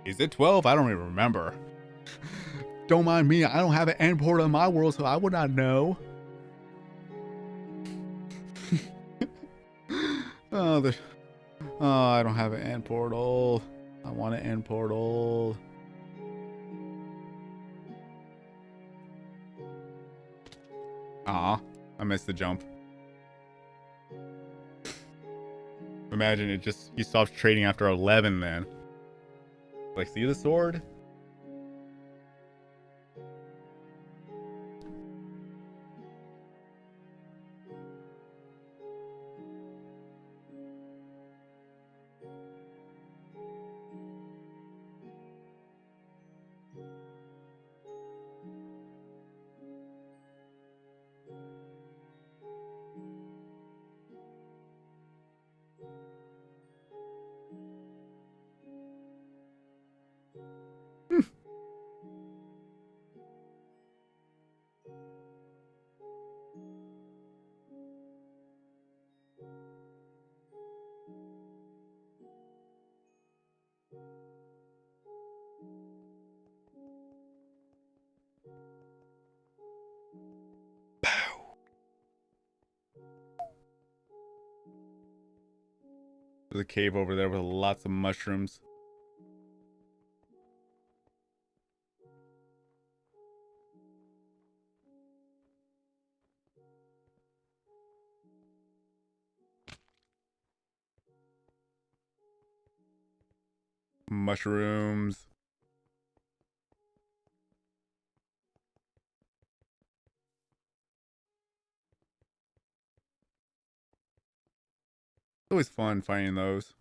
Is it 12? I don't even remember. Don't mind me. I don't have an end portal in my world, so I would not know. Oh, I don't have an end portal. I want an end portal. Aw, I missed the jump. Imagine it just, he stops trading after 11 then. Like, see the sword? a cave over there with lots of mushrooms. Mushrooms. It's always fun finding those.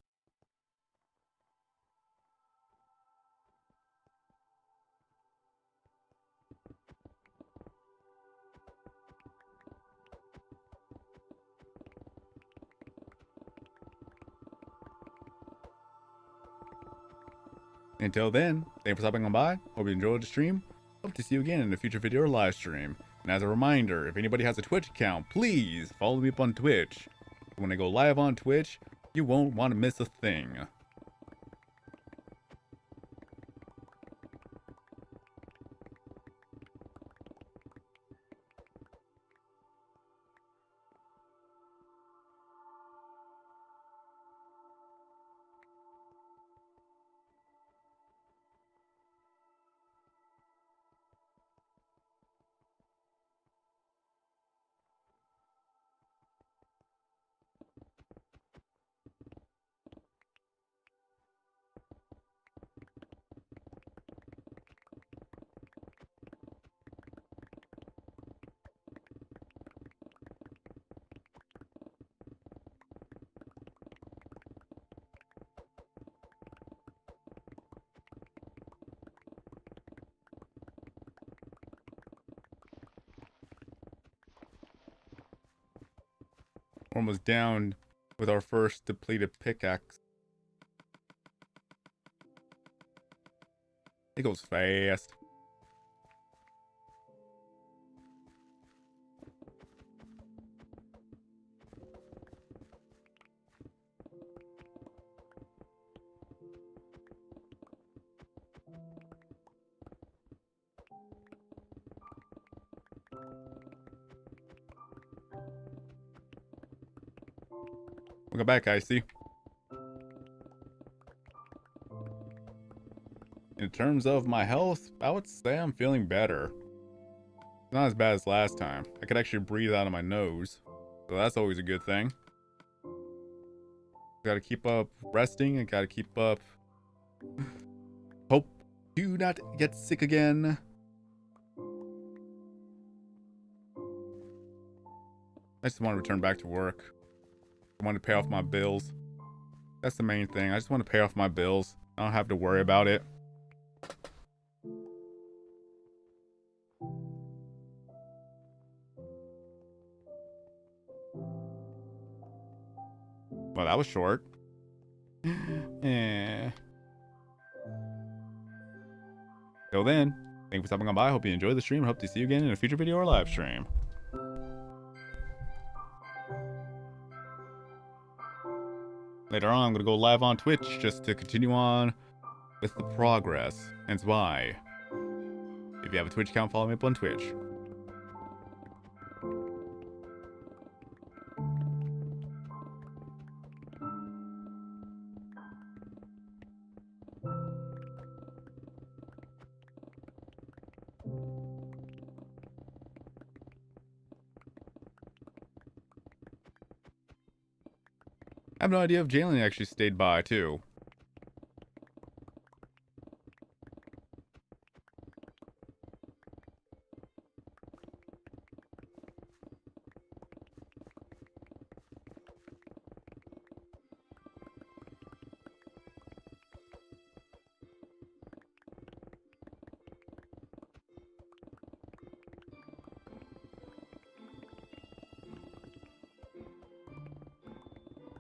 Until then, thanks for stopping on by. Hope you enjoyed the stream. Hope to see you again in a future video or live stream. And as a reminder, if anybody has a Twitch account, please follow me up on Twitch. When I go live on Twitch, you won't want to miss a thing. Almost down with our first depleted pickaxe. It goes fast. Welcome back, Icy. In terms of my health, I would say I'm feeling better. Not as bad as last time. I could actually breathe out of my nose. So that's always a good thing. Gotta keep up resting and gotta keep up. Hope to not get sick again. I just want to return back to work. I want to pay off my bills. That's the main thing. I just want to pay off my bills. I don't have to worry about it. Well, that was short. Yeah. Till then, thank you for stopping on by. Hope you enjoyed the stream. Hope to see you again in a future video or live stream. Later on, I'm going to go live on Twitch just to continue on with the progress. Hence why, if you have a Twitch account, follow me up on Twitch. I have no idea if Jalen actually stayed by, too.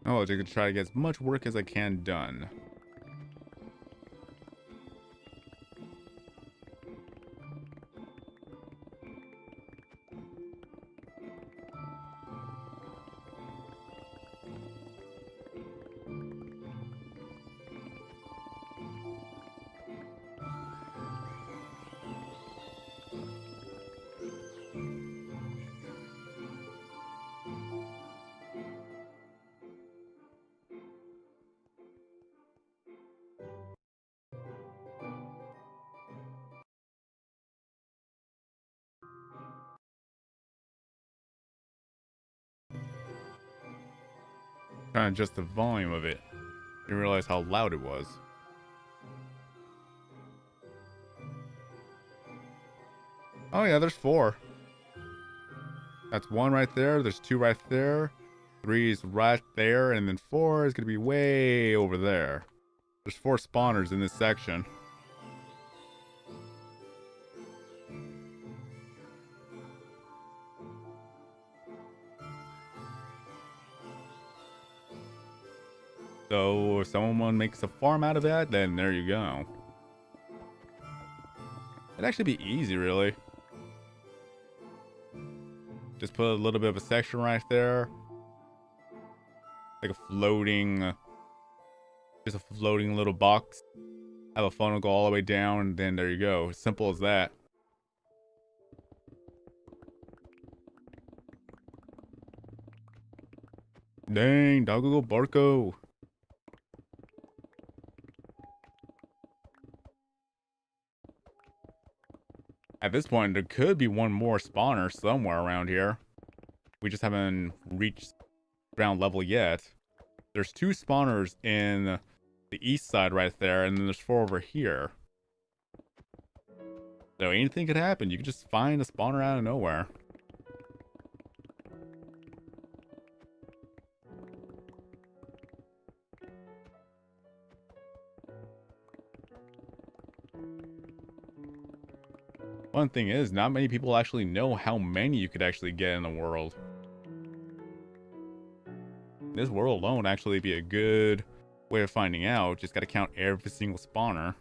Oh, just gonna try to get as much work as I can done. Trying to adjust the volume of it. Didn't realize how loud it was. Oh yeah, there's 4. That's 1 right there. There's 2 right there. 3 is right there. And then 4 is going to be way over there. There's 4 spawners in this section. So if someone makes a farm out of that, then there you go. It'd actually be easy, really. Just put a little bit of a section right there. Like a floating... just a floating little box. Have a funnel go all the way down, and then there you go. As simple as that. Dang, doggo barco. At this point, there could be one more spawner somewhere around here. We just haven't reached ground level yet. There's 2 spawners in the east side right there, and then there's 4 over here. So anything could happen. You could just find a spawner out of nowhere. One thing is, not many people actually know how many you could actually get in the world. This world alone actually be a good way of finding out. Just gotta count every single spawner.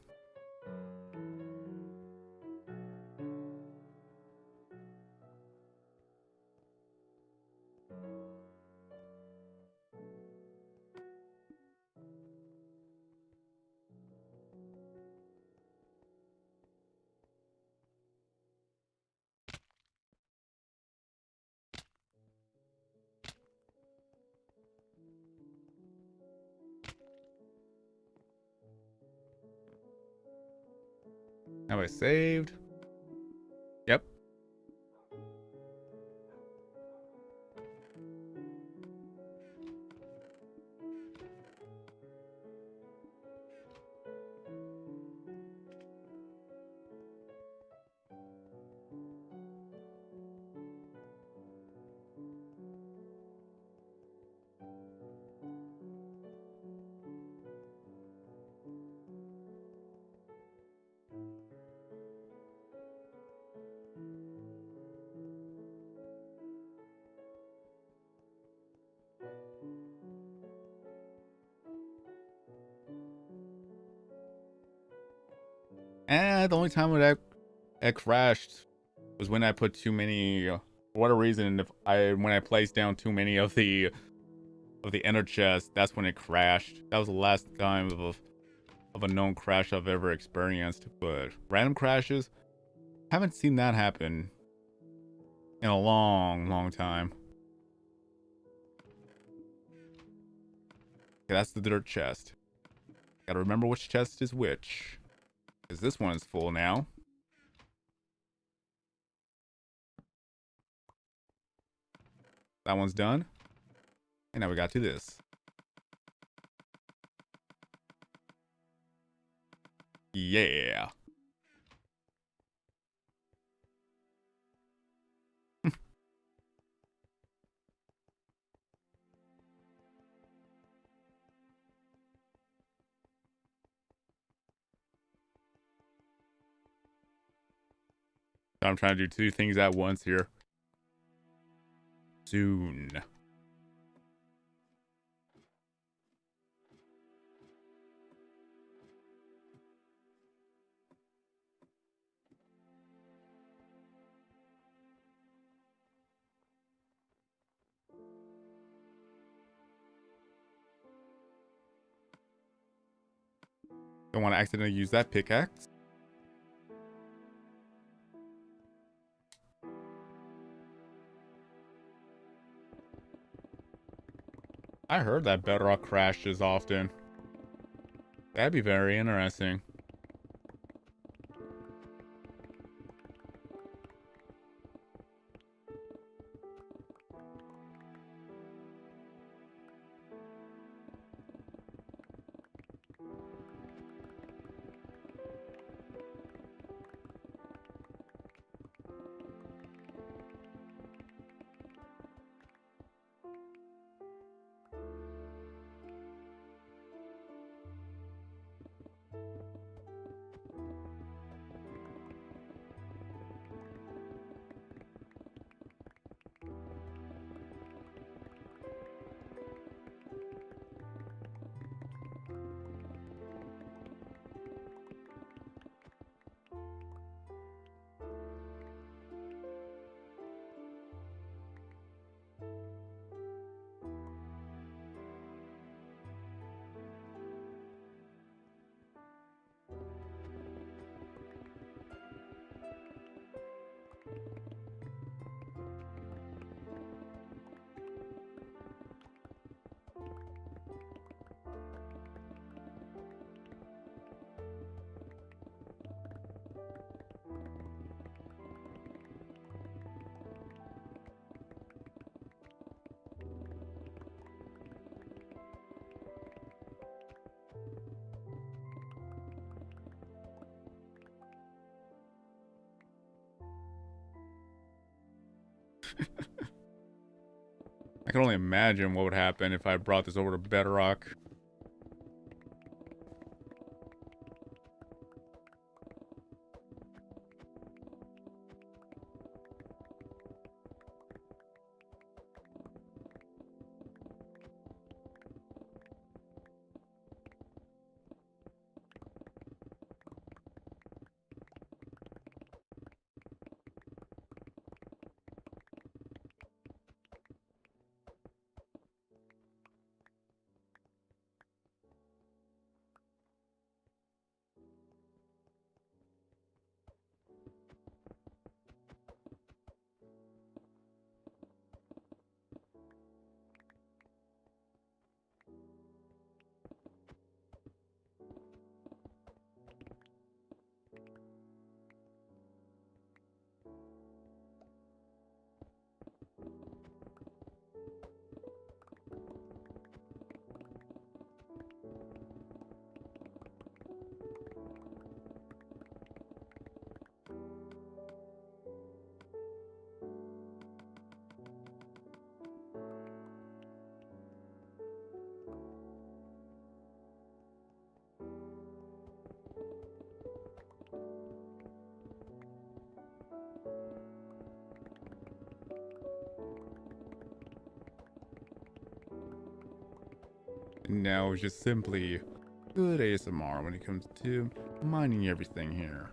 Have I saved? Yep. And the only time when that crashed was when I put too many, for whatever reason, when I placed down too many of the ender chests, that's when it crashed. That was the last time of a known crash I've ever experienced. But random crashes, haven't seen that happen in a long time. Okay, that's the dirt chest. Gotta remember which chest is which. Because this one is full now. That one's done. And now we got to this. Yeah. I'm trying to do 2 things at once here. Soon. Don't want to accidentally use that pickaxe. I heard that Bedrock crashes often. That'd be very interesting. I can only imagine what would happen if I brought this over to Bedrock. Now it's just simply good ASMR when it comes to mining everything here.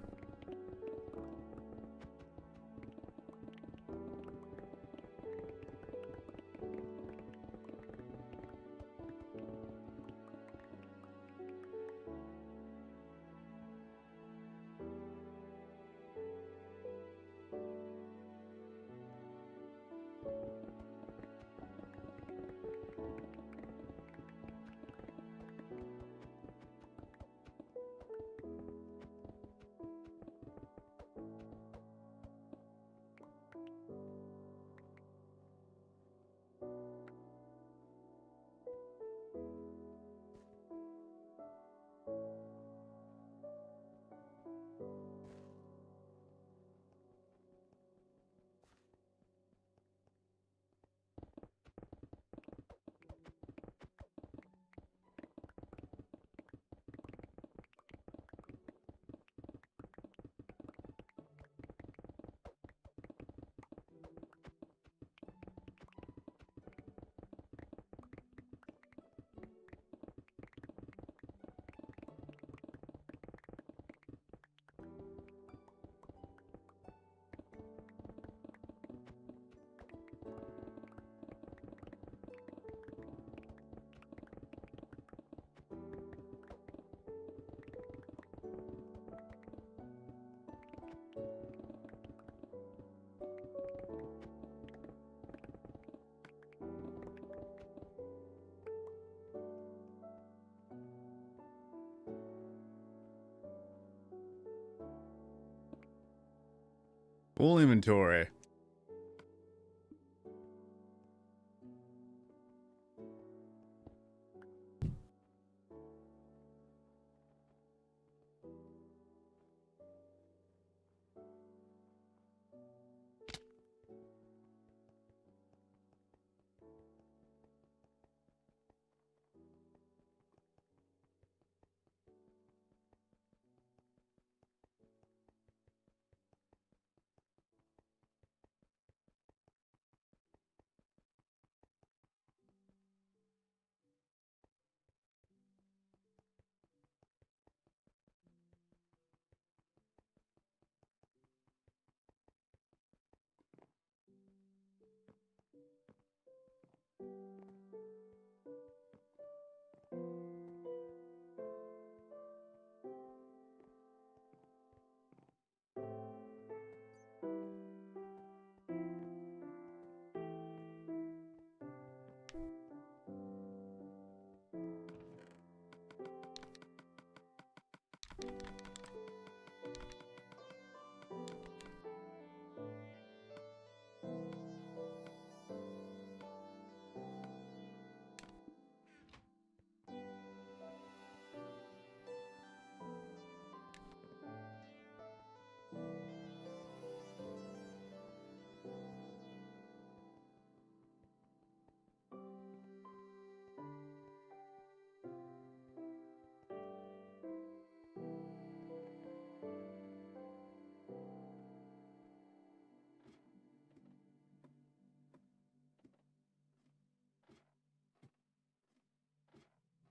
Full inventory.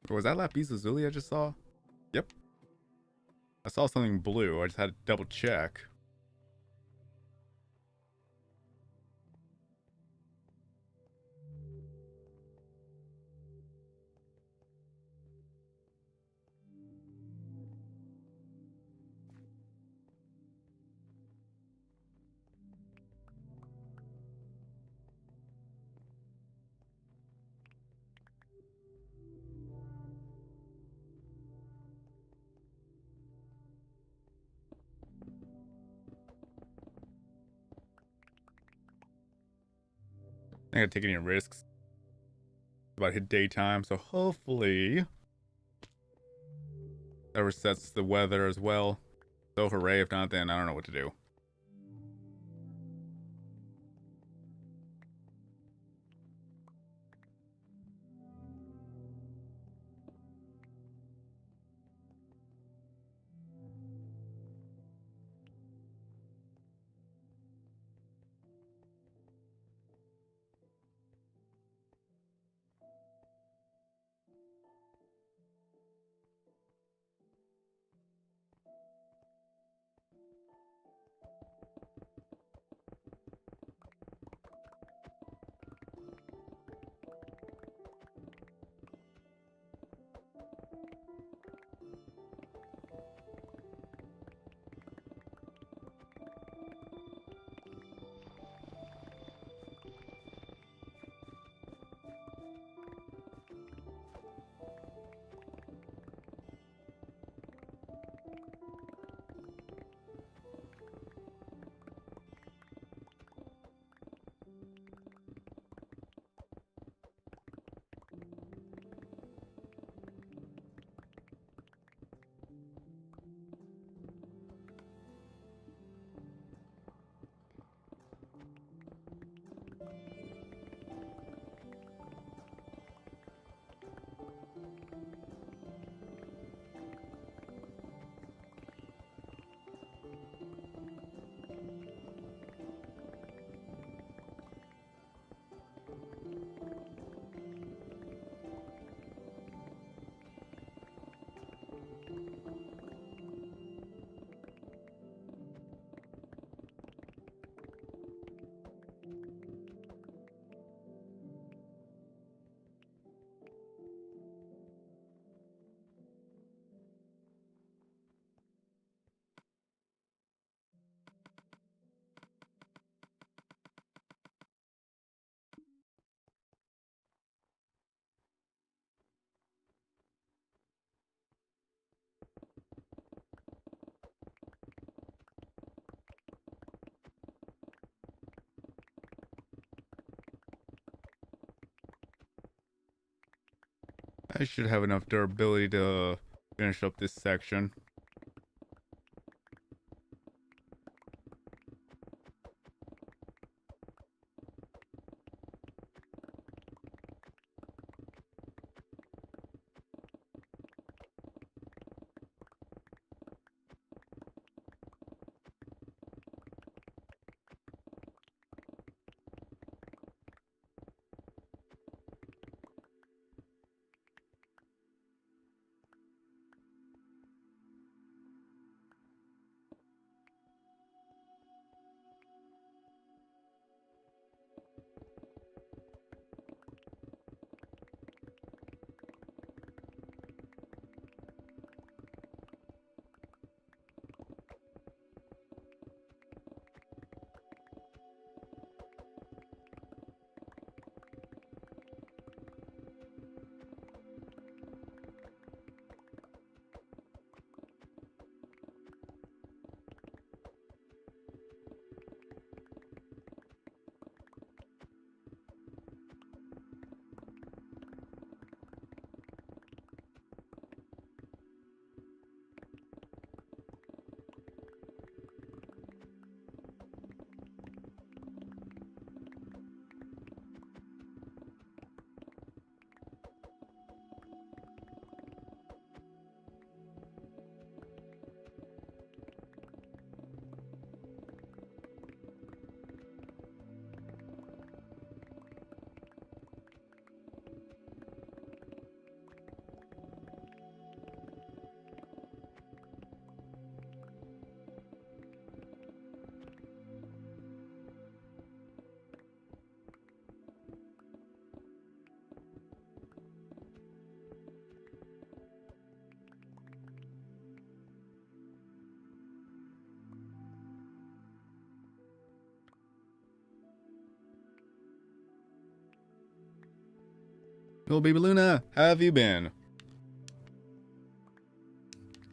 Was that lapis lazuli I just saw? Yep. I saw something blue. I just had to double check. I ain't gonna take any risks. About to hit daytime, so hopefully that resets the weather as well. So hooray, if not, then I don't know what to do. I should have enough durability to finish up this section. Little baby Luna, how have you been?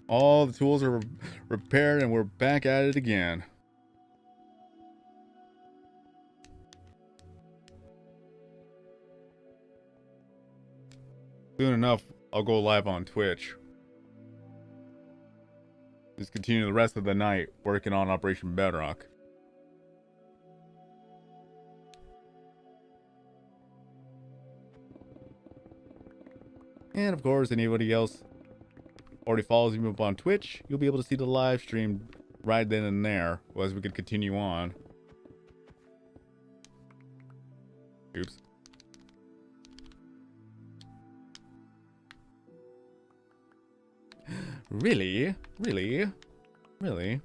All the tools are repaired and we're back at it again. Soon enough, I'll go live on Twitch. Just continue the rest of the night working on Operation Bedrock. And of course, anybody else already follows me up on Twitch, you'll be able to see the live stream right then and there as we could continue on. Oops. Really? Really? Really?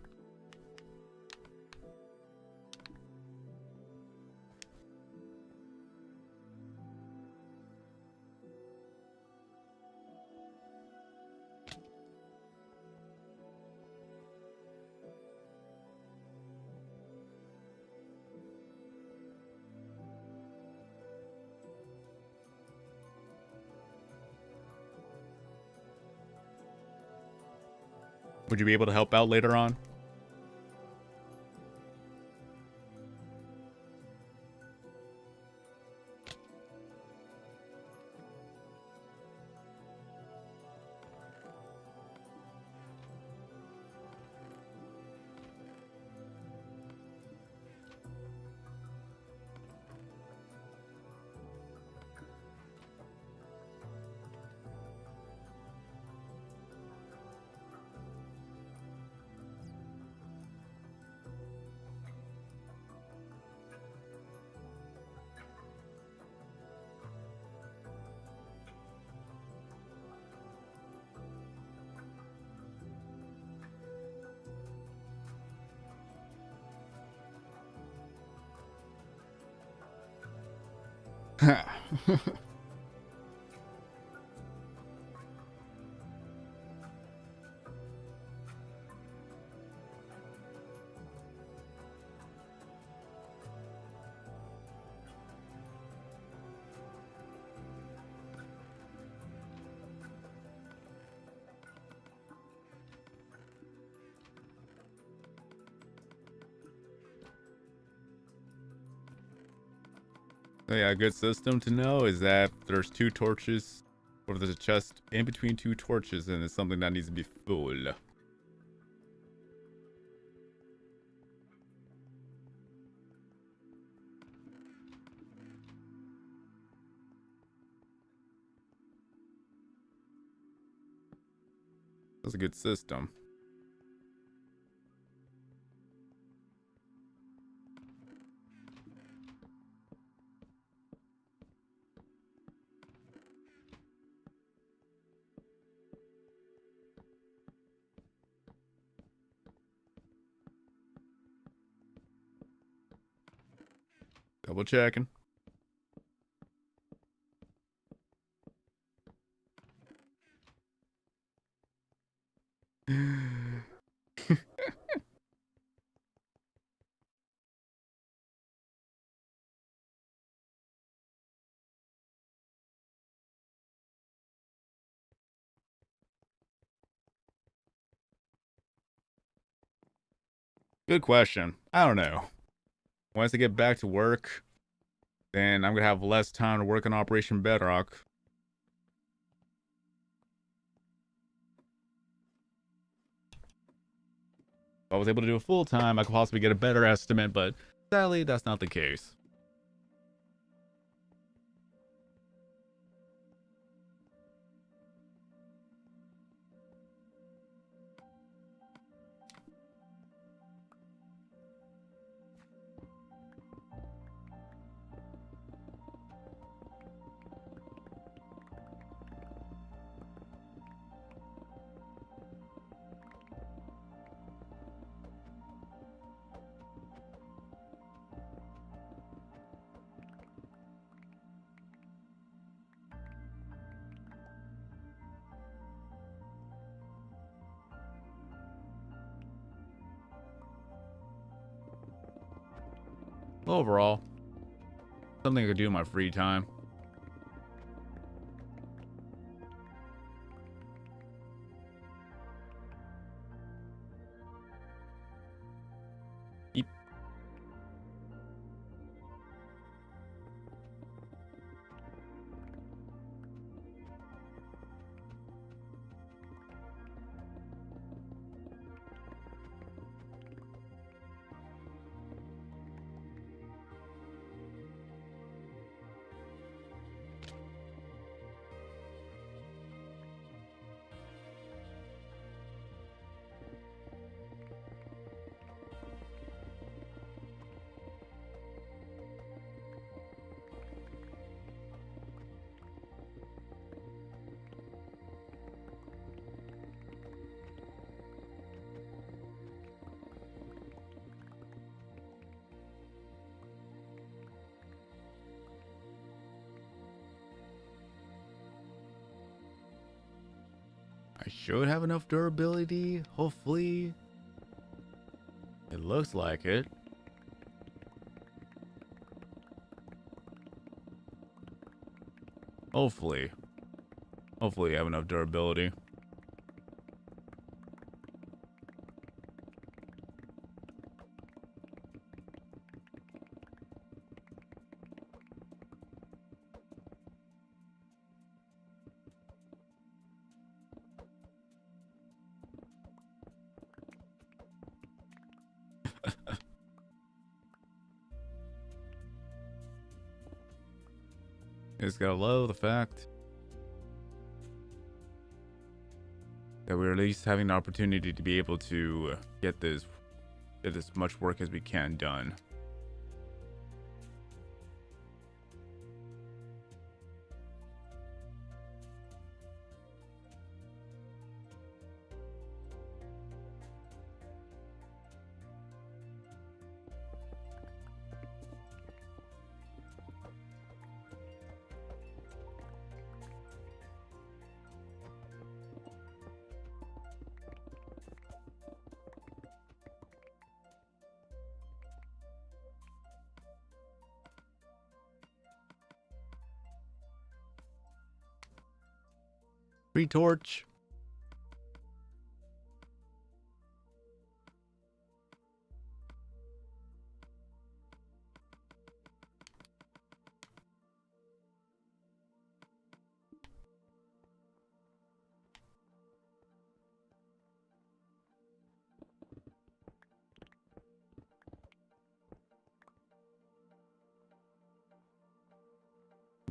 Would you be able to help out later on? So yeah, a good system to know is that there's 2 torches, or there's a chest in between 2 torches, and it's something that needs to be full. That's a good system. Double checking. Good question. I don't know. Once I get back to work, then I'm gonna have less time to work on Operation Bedrock. If I was able to do it full time, I could possibly get a better estimate, but sadly, that's not the case. Overall, something I could do in my free time. I should have enough durability, hopefully. It looks like it. Hopefully. Hopefully I have enough durability. Just gotta love the fact that we're at least having the opportunity to be able to get as much work as we can done. Free torch.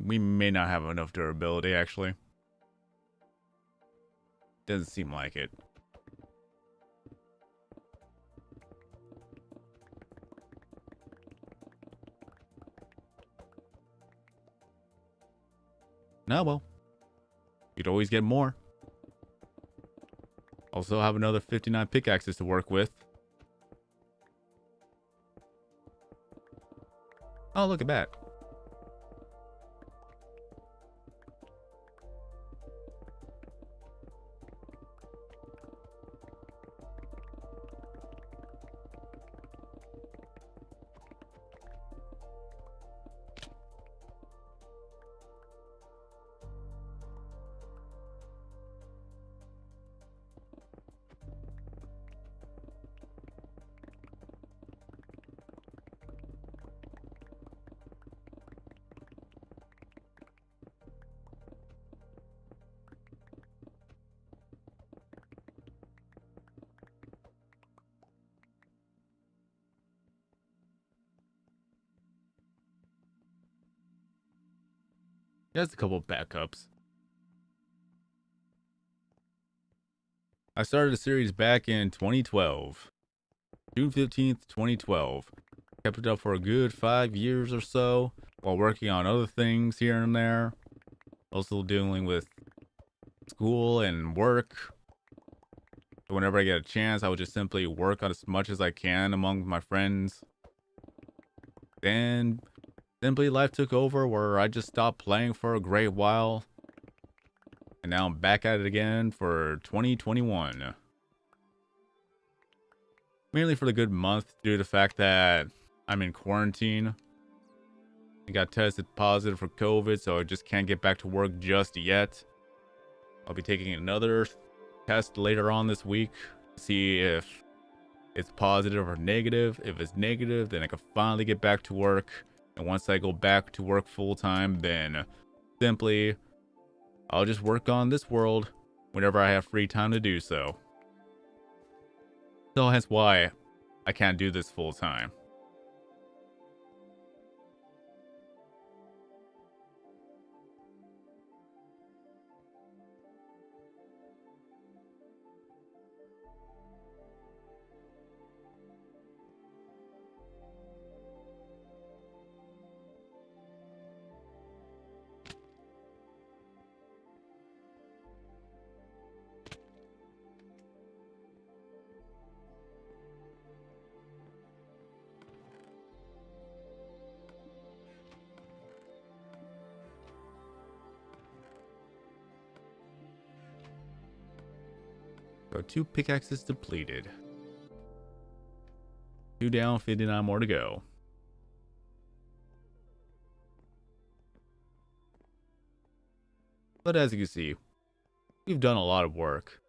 We may not have enough durability, actually. Doesn't seem like it. No, well. You'd always get more. Also have another 59 pickaxes to work with. Oh, look at that. There's a couple of backups. I started a series back in 2012. June 15th, 2012. Kept it up for a good 5 years or so while working on other things here and there. Also dealing with school and work. So whenever I get a chance, I would just simply work on as much as I can among my friends. Then simply life took over where I just stopped playing for a great while. And now I'm back at it again for 2021. Mainly for the good month due to the fact that I'm in quarantine. I got tested positive for COVID, so I just can't get back to work just yet. I'll be taking another test later on this week to see if it's positive or negative. If it's negative, then I can finally get back to work. And once I go back to work full time, then simply I'll just work on this world whenever I have free time to do so. So hence why I can't do this full time. So 2 pickaxes depleted. 2 down, 59 more to go. But as you can see, we've done a lot of work.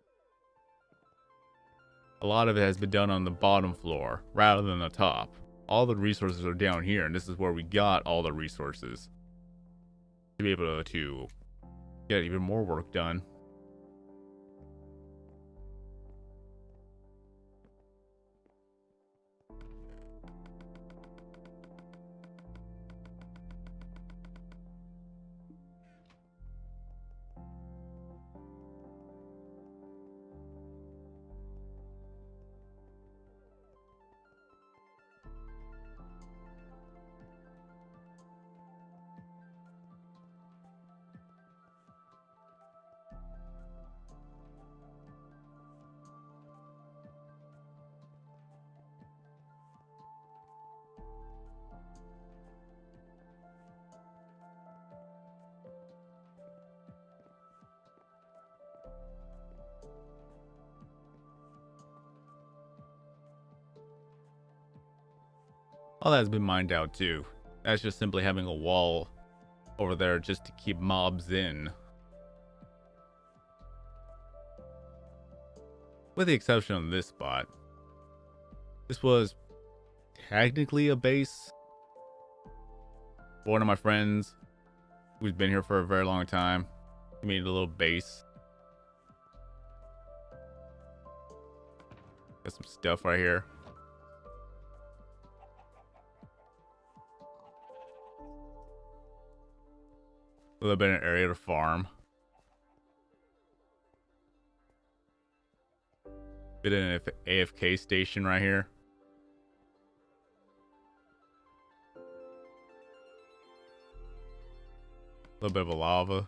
A lot of it has been done on the bottom floor rather than the top. All the resources are down here, and this is where we got all the resources to be able to get even more work done. All that has been mined out too. That's just simply having a wall over there just to keep mobs in. With the exception of this spot. This was technically a base. One of my friends who's been here for a very long time, he made a little base. Got some stuff right here. A little bit of an area to farm. Bit of an AFK station right here. A little bit of a lava.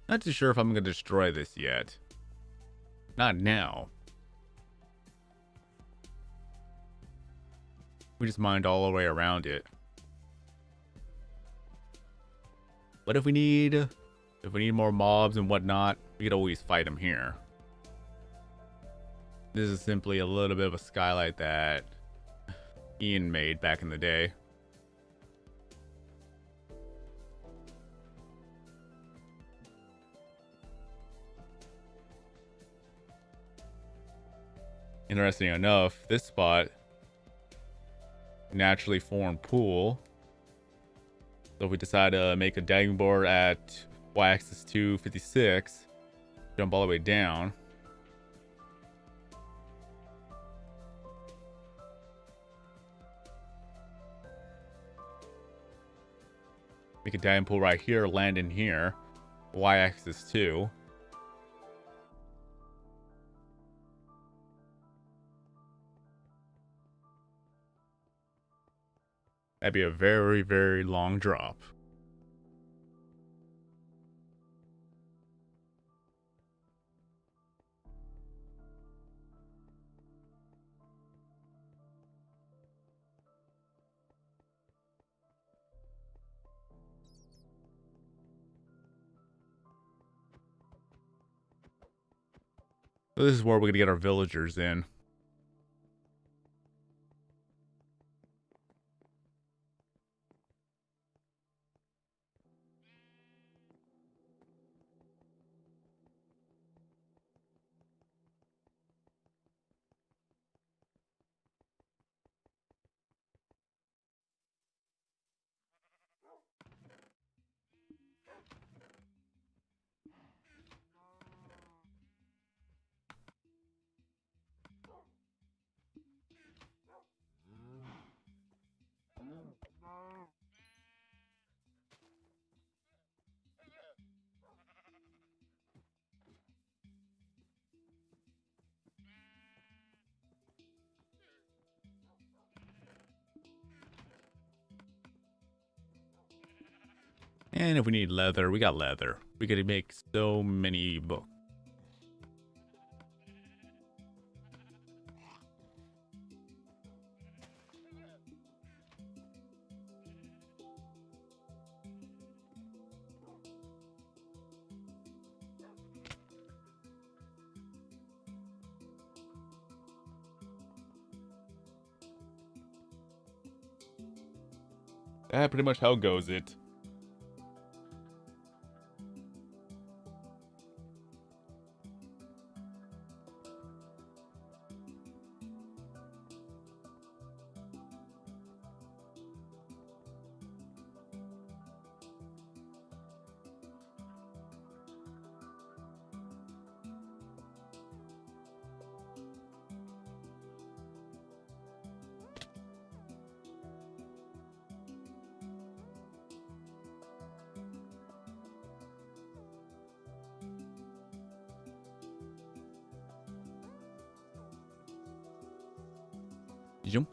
Not too sure if I'm going to destroy this yet. Not now. We just mined all the way around it. But if we need more mobs and whatnot, we could always fight them here. This is simply a little bit of a skylight that Ian made back in the day. Interesting enough, this spot naturally formed pool. So if we decide to make a diving board at y-axis 256, jump all the way down. Make a diving pool right here, land in here, y-axis 2. That'd be a very, very long drop. So this is where we're going to get our villagers in. And if we need leather, we got leather. We could make so many books. Pretty much how goes it. Jump.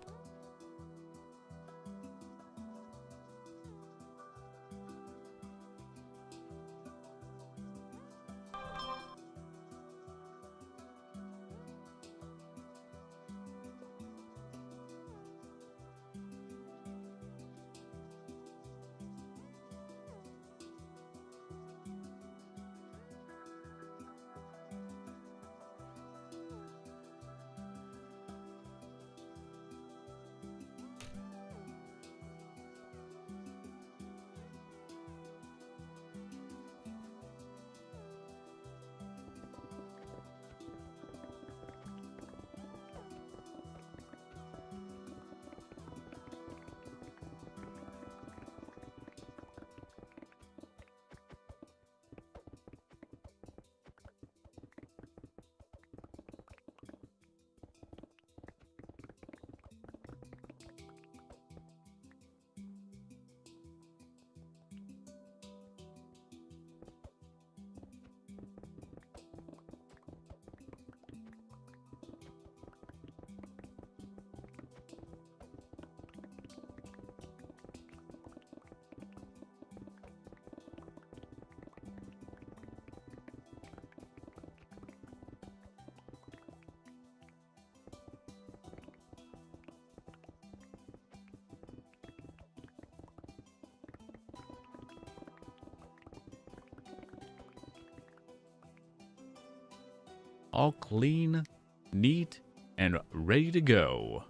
All clean, neat, and ready to go.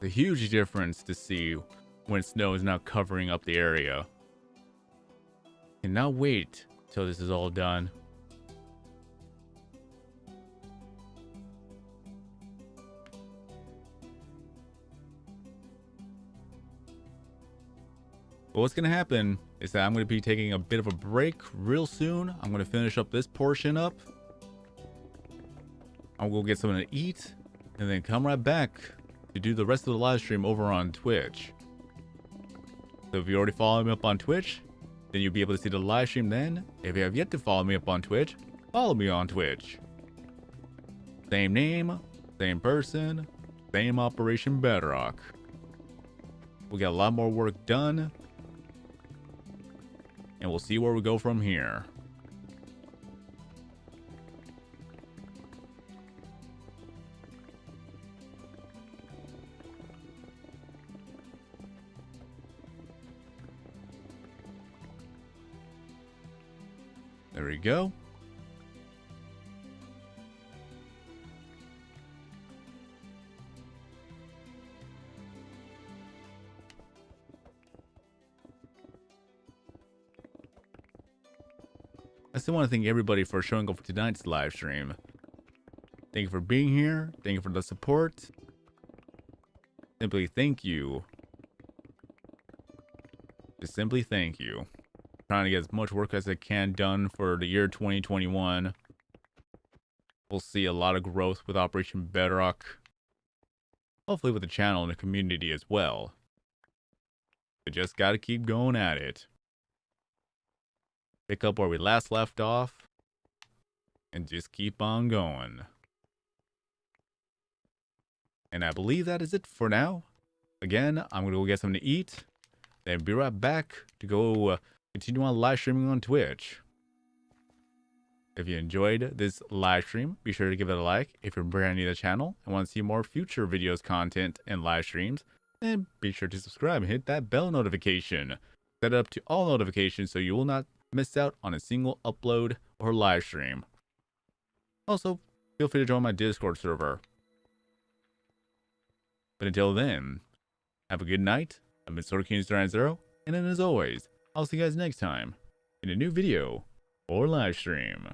A huge difference to see when snow is now covering up the area. Cannot wait till this is all done. But what's going to happen is that I'm going to be taking a bit of a break real soon. I'm going to finish up this portion up. I'll go get something to eat and then come right back to do the rest of the live stream over on Twitch. So if you already follow me up on Twitch, then you'll be able to see the live stream then. If you have yet to follow me up on Twitch, follow me on Twitch. Same name, same person, same Operation Bedrock. We got a lot more work done. And we'll see where we go from here. There we go. I still want to thank everybody for showing up for tonight's live stream. Thank you for being here. Thank you for the support. Simply thank you. Just simply thank you. Trying to get as much work as I can done for the year 2021. We'll see a lot of growth with Operation Bedrock. Hopefully with the channel and the community as well. We just gotta keep going at it. Pick up where we last left off. And just keep on going. And I believe that is it for now. Again, I'm gonna go get something to eat. Then be right back to go continue on live streaming on Twitch. If you enjoyed this live stream, be sure to give it a like. If you're brand new to the channel and want to see more future videos, content, and live streams, then be sure to subscribe and hit that bell notification. Set it up to all notifications so you will not miss out on a single upload or live stream. Also, feel free to join my Discord server. But until then, have a good night. I've been SortKings090, and then as always, I'll see you guys next time in a new video or live stream.